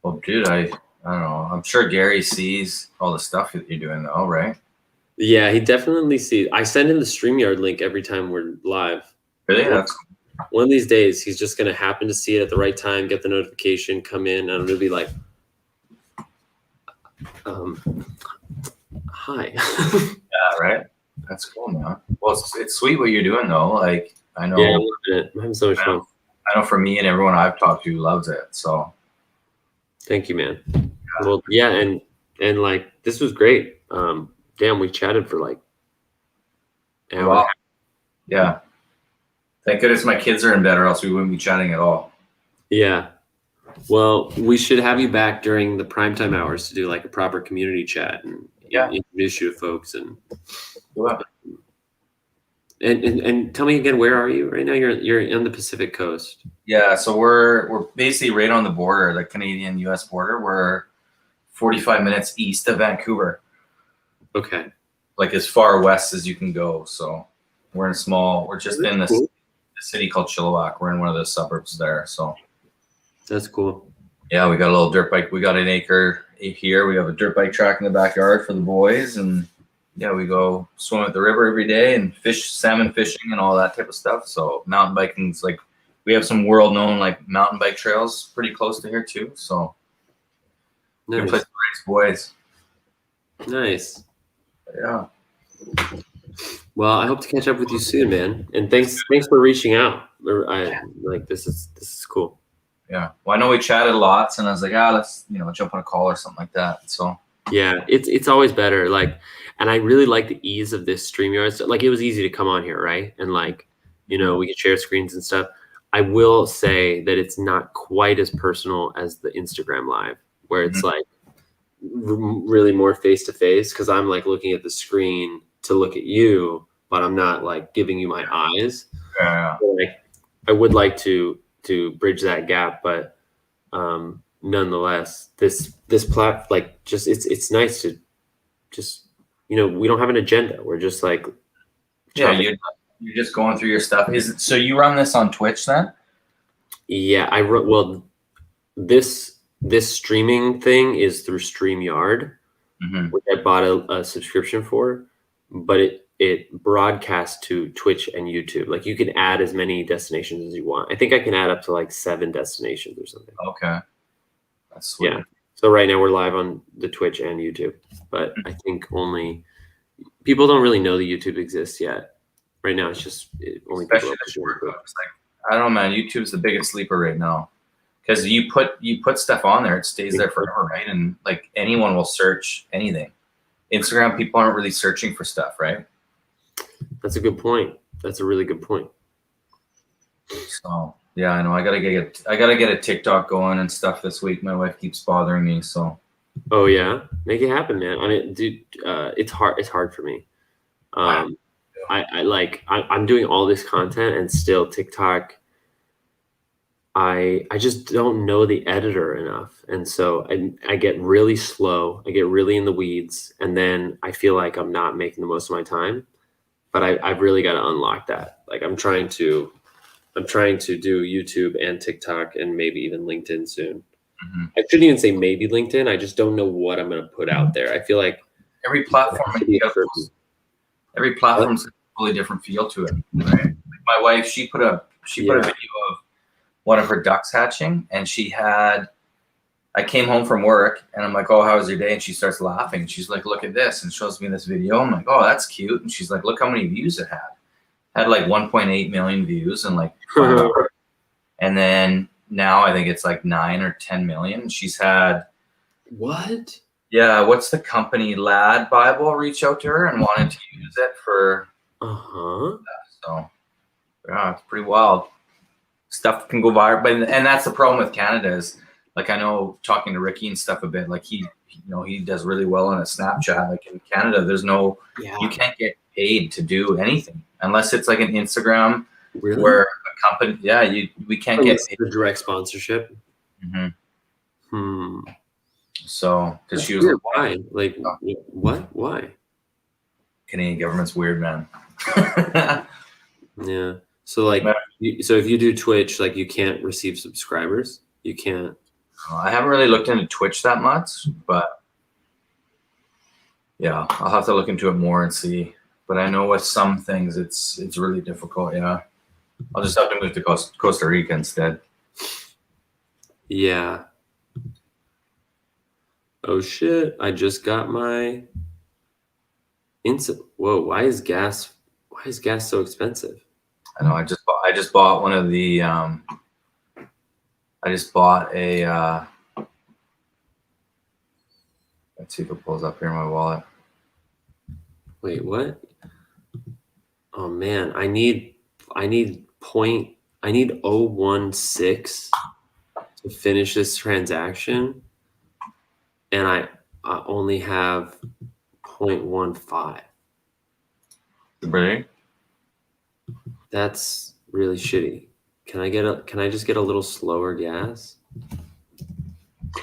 Well, dude, I don't know. I'm sure Gary sees all the stuff that you're doing though, right? Yeah, he definitely sees. I send him the StreamYard link every time we're live. Really? That's one of these days he's just gonna happen to see it at the right time, get the notification, come in, and I'm gonna be like, hi. Yeah, right. That's cool, man. Well, it's sweet what you're doing though. Like I know. Yeah, I'm loving it. I'm having so much fun. I know for me and everyone I've talked to loves it. So thank you, man. Yeah. Well, yeah, and like this was great. Damn, we chatted for like an hour. Wow. Yeah. Thank goodness my kids are in bed, or else we wouldn't be chatting at all. Yeah. Well, we should have you back during the primetime hours to do like a proper community chat and introduce you to folks and. Yeah. And tell me again, where are you right now? You're on the Pacific Coast. Yeah, so we're basically right on the border, the Canadian-U.S. border. We're 45 minutes east of Vancouver. Okay. Like as far west as you can go. So we're just in this city called Chilliwack. We're in one of the suburbs there. So that's cool. Yeah, we got a little dirt bike. We got an acre here. We have a dirt bike track in the backyard for the boys, and yeah, we go swim at the river every day and fish, salmon fishing and all that type of stuff. So mountain biking's like, we have some world-known like mountain bike trails pretty close to here too. So good place to race boys. Nice. Yeah. Well, I hope to catch up with you soon, man. And thanks for reaching out. This is cool. Yeah. Well, I know we chatted lots, and I was like, let's jump on a call or something like that. So yeah, it's always better. Like, and I really like the ease of this StreamYard. So, like, it was easy to come on here, right? And like, we could share screens and stuff. I will say that it's not quite as personal as the Instagram Live, where it's like really more face to face, because I'm like looking at the screen to look at you, but I'm not like giving you my eyes. Yeah. So, like, I would like to bridge that gap, but nonetheless, this it's nice to just we don't have an agenda. We're just like you're just going through your stuff. Is it so you run this on Twitch then? Yeah, this streaming thing is through StreamYard, which I bought a subscription for, but it broadcasts to Twitch and YouTube. Like, you can add as many destinations as you want. I think I can add up to like 7 destinations or something. Okay. That's sweet. Yeah. So right now we're live on the Twitch and YouTube, but I think only people don't really know the YouTube exists yet. Right now it's just only people. I don't know, man. YouTube's the biggest sleeper right now, because you put stuff on there, it stays there forever, right? And like anyone will search anything. Instagram, people aren't really searching for stuff, right? That's a good point. That's a really good point. So yeah, I know. I gotta get a TikTok going and stuff this week. My wife keeps bothering me. So. Oh yeah, make it happen, man. I mean, dude, it's hard. It's hard for me. I'm doing all this content, and still TikTok. I just don't know the editor enough, and so I get really slow. I get really in the weeds, and then I feel like I'm not making the most of my time. But I've really got to unlock that. Like, I'm trying to do YouTube and TikTok and maybe even LinkedIn soon. I shouldn't even say maybe LinkedIn. I just don't know what I'm going to put out there. I feel like every platform's a totally different feel to it. Right? Like my wife, she put a video of one of her ducks hatching, and I came home from work and I'm like, oh, how was your day? And she starts laughing. She's like, look at this, and shows me this video. I'm like, oh, that's cute. And she's like, look how many views it had. Had like 1.8 million views and like, and then now I think it's like 9 or 10 million. She's had what? Yeah, what's the company? Lad Bible reached out to her and wanted to use it for. So yeah, it's pretty wild. Stuff can go viral, and that's the problem with Canada is, like, I know talking to Ricky and stuff a bit, like he does really well on a Snapchat. Like in Canada, there's you can't get paid to do anything unless it's like an Instagram where a company, we can't get paid. The direct sponsorship. So because she was weird. Why? Like what? Why? Canadian government's weird, man. Yeah. So like, so if you do Twitch, like you can't receive subscribers. You can't. I haven't really looked into Twitch that much, but yeah, I'll have to look into it more and see. But I know with some things, it's really difficult. Yeah, I'll just have to move to Costa Rica instead. Yeah. Oh shit! I just got my Whoa! Why is gas so expensive? I know. I just bought one of the. I just bought a. Let's see if it pulls up here in my wallet. Wait, what? Oh man, I need 0.16 to finish this transaction, and I only have 0.15. Really? That's really shitty. Can I just get a little slower gas?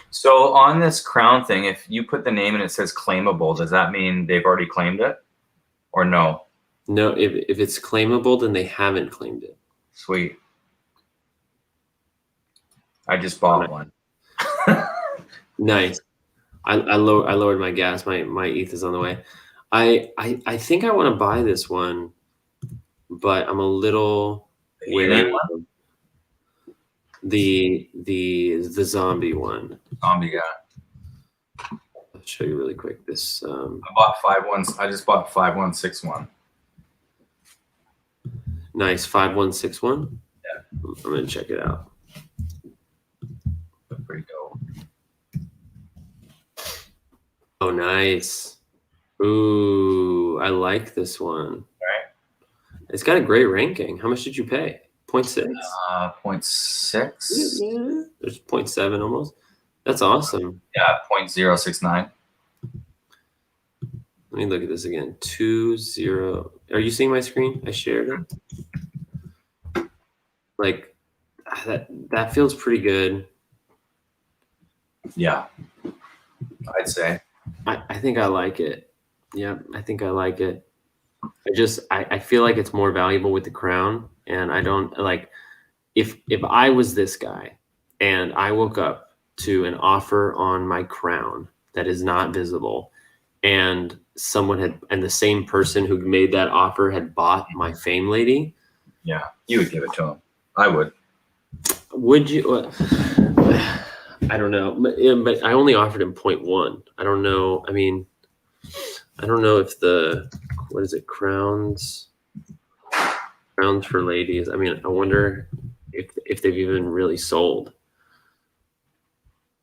So on this Crown thing, if you put the name and it says claimable, does that mean they've already claimed it, or no? No, if it's claimable, then they haven't claimed it. Sweet. I just bought one. Nice. I lowered my gas. My ETH is on the way. I think I want to buy this one, but I'm a little wary. The zombie one. Zombie guy. I'll show you really quick. This I bought 5.1. I just bought 5.161. Nice 5.161. Yeah, I'm gonna check it out. Pretty dope. Oh, nice. Ooh, I like this one. All right. It's got a great ranking. How much did you pay? 0.6? 0.6. Yeah, there's 0.7 almost. That's awesome. Yeah, 0.069. Let me look at this again. 20. Are you seeing my screen? I shared it. Like that feels pretty good. Yeah, I'd say. I think I like it. Yeah, I think I like it. I feel like it's more valuable with the Crown, and I don't like if I was this guy and I woke up to an offer on my Crown that is not visible, and the same person who made that offer had bought my Fame Lady. Yeah, you would give it to him. I would. Would you? I don't know, but I only offered him 0.1. I don't know. I mean, I don't know if what is it? Crowns for ladies. I mean, I wonder if they've even really sold.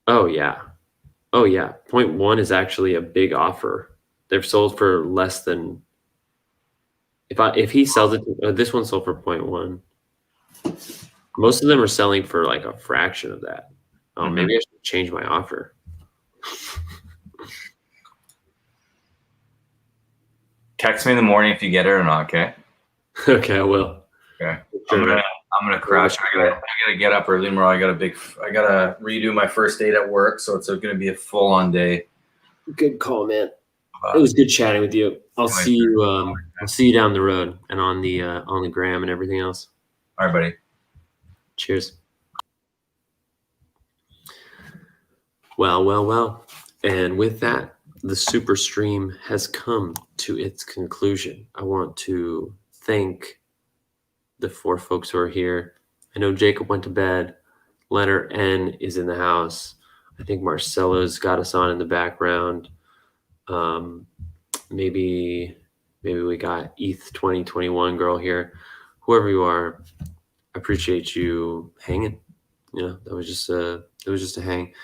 Oh yeah. 0.1 is actually a big offer. They've sold for less than. If he sells it, this one sold for 0.1. Most of them are selling for like a fraction of that. Oh, maybe I should change my offer. Text me in the morning if you get it or not. Okay. Okay, I will. Okay. I'm gonna crash. I gotta get up early tomorrow. I gotta redo my first date at work, so it's gonna be a full-on day. Good call, man. It was good chatting with you. I'll see you. I'll see you down the road and on the gram and everything else. All right, buddy. Cheers. Well. And with that, the super stream has come to its conclusion. I want to thank the 4 folks who are here. I know Jacob went to bed. Letter N is in the house. I think Marcelo's got us on in the background. Maybe we got ETH 2021 girl here. Whoever you are, I appreciate you hanging. Yeah, that was just a hang.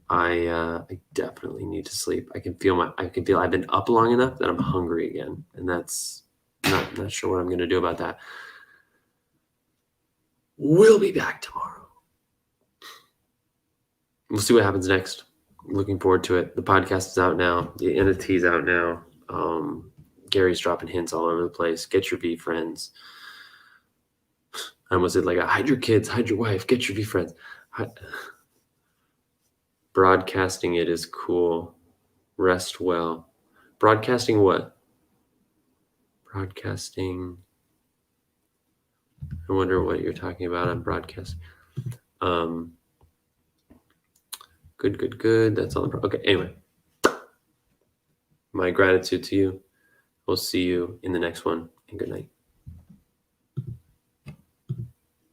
I definitely need to sleep. I can feel I've been up long enough that I'm hungry again, and that's not sure what I'm going to do about that. We'll be back tomorrow. We'll see what happens next. Looking forward to it. The podcast is out now. The NFT is out now. Gary's dropping hints all over the place. Get your VeeFriends. I almost said hide your kids, hide your wife, get your VeeFriends. Broadcasting it is cool. Rest well. Broadcasting what? Broadcasting. I wonder what you're talking about on broadcast. Good. That's all. Okay. Anyway, my gratitude to you. We'll see you in the next one, and good night.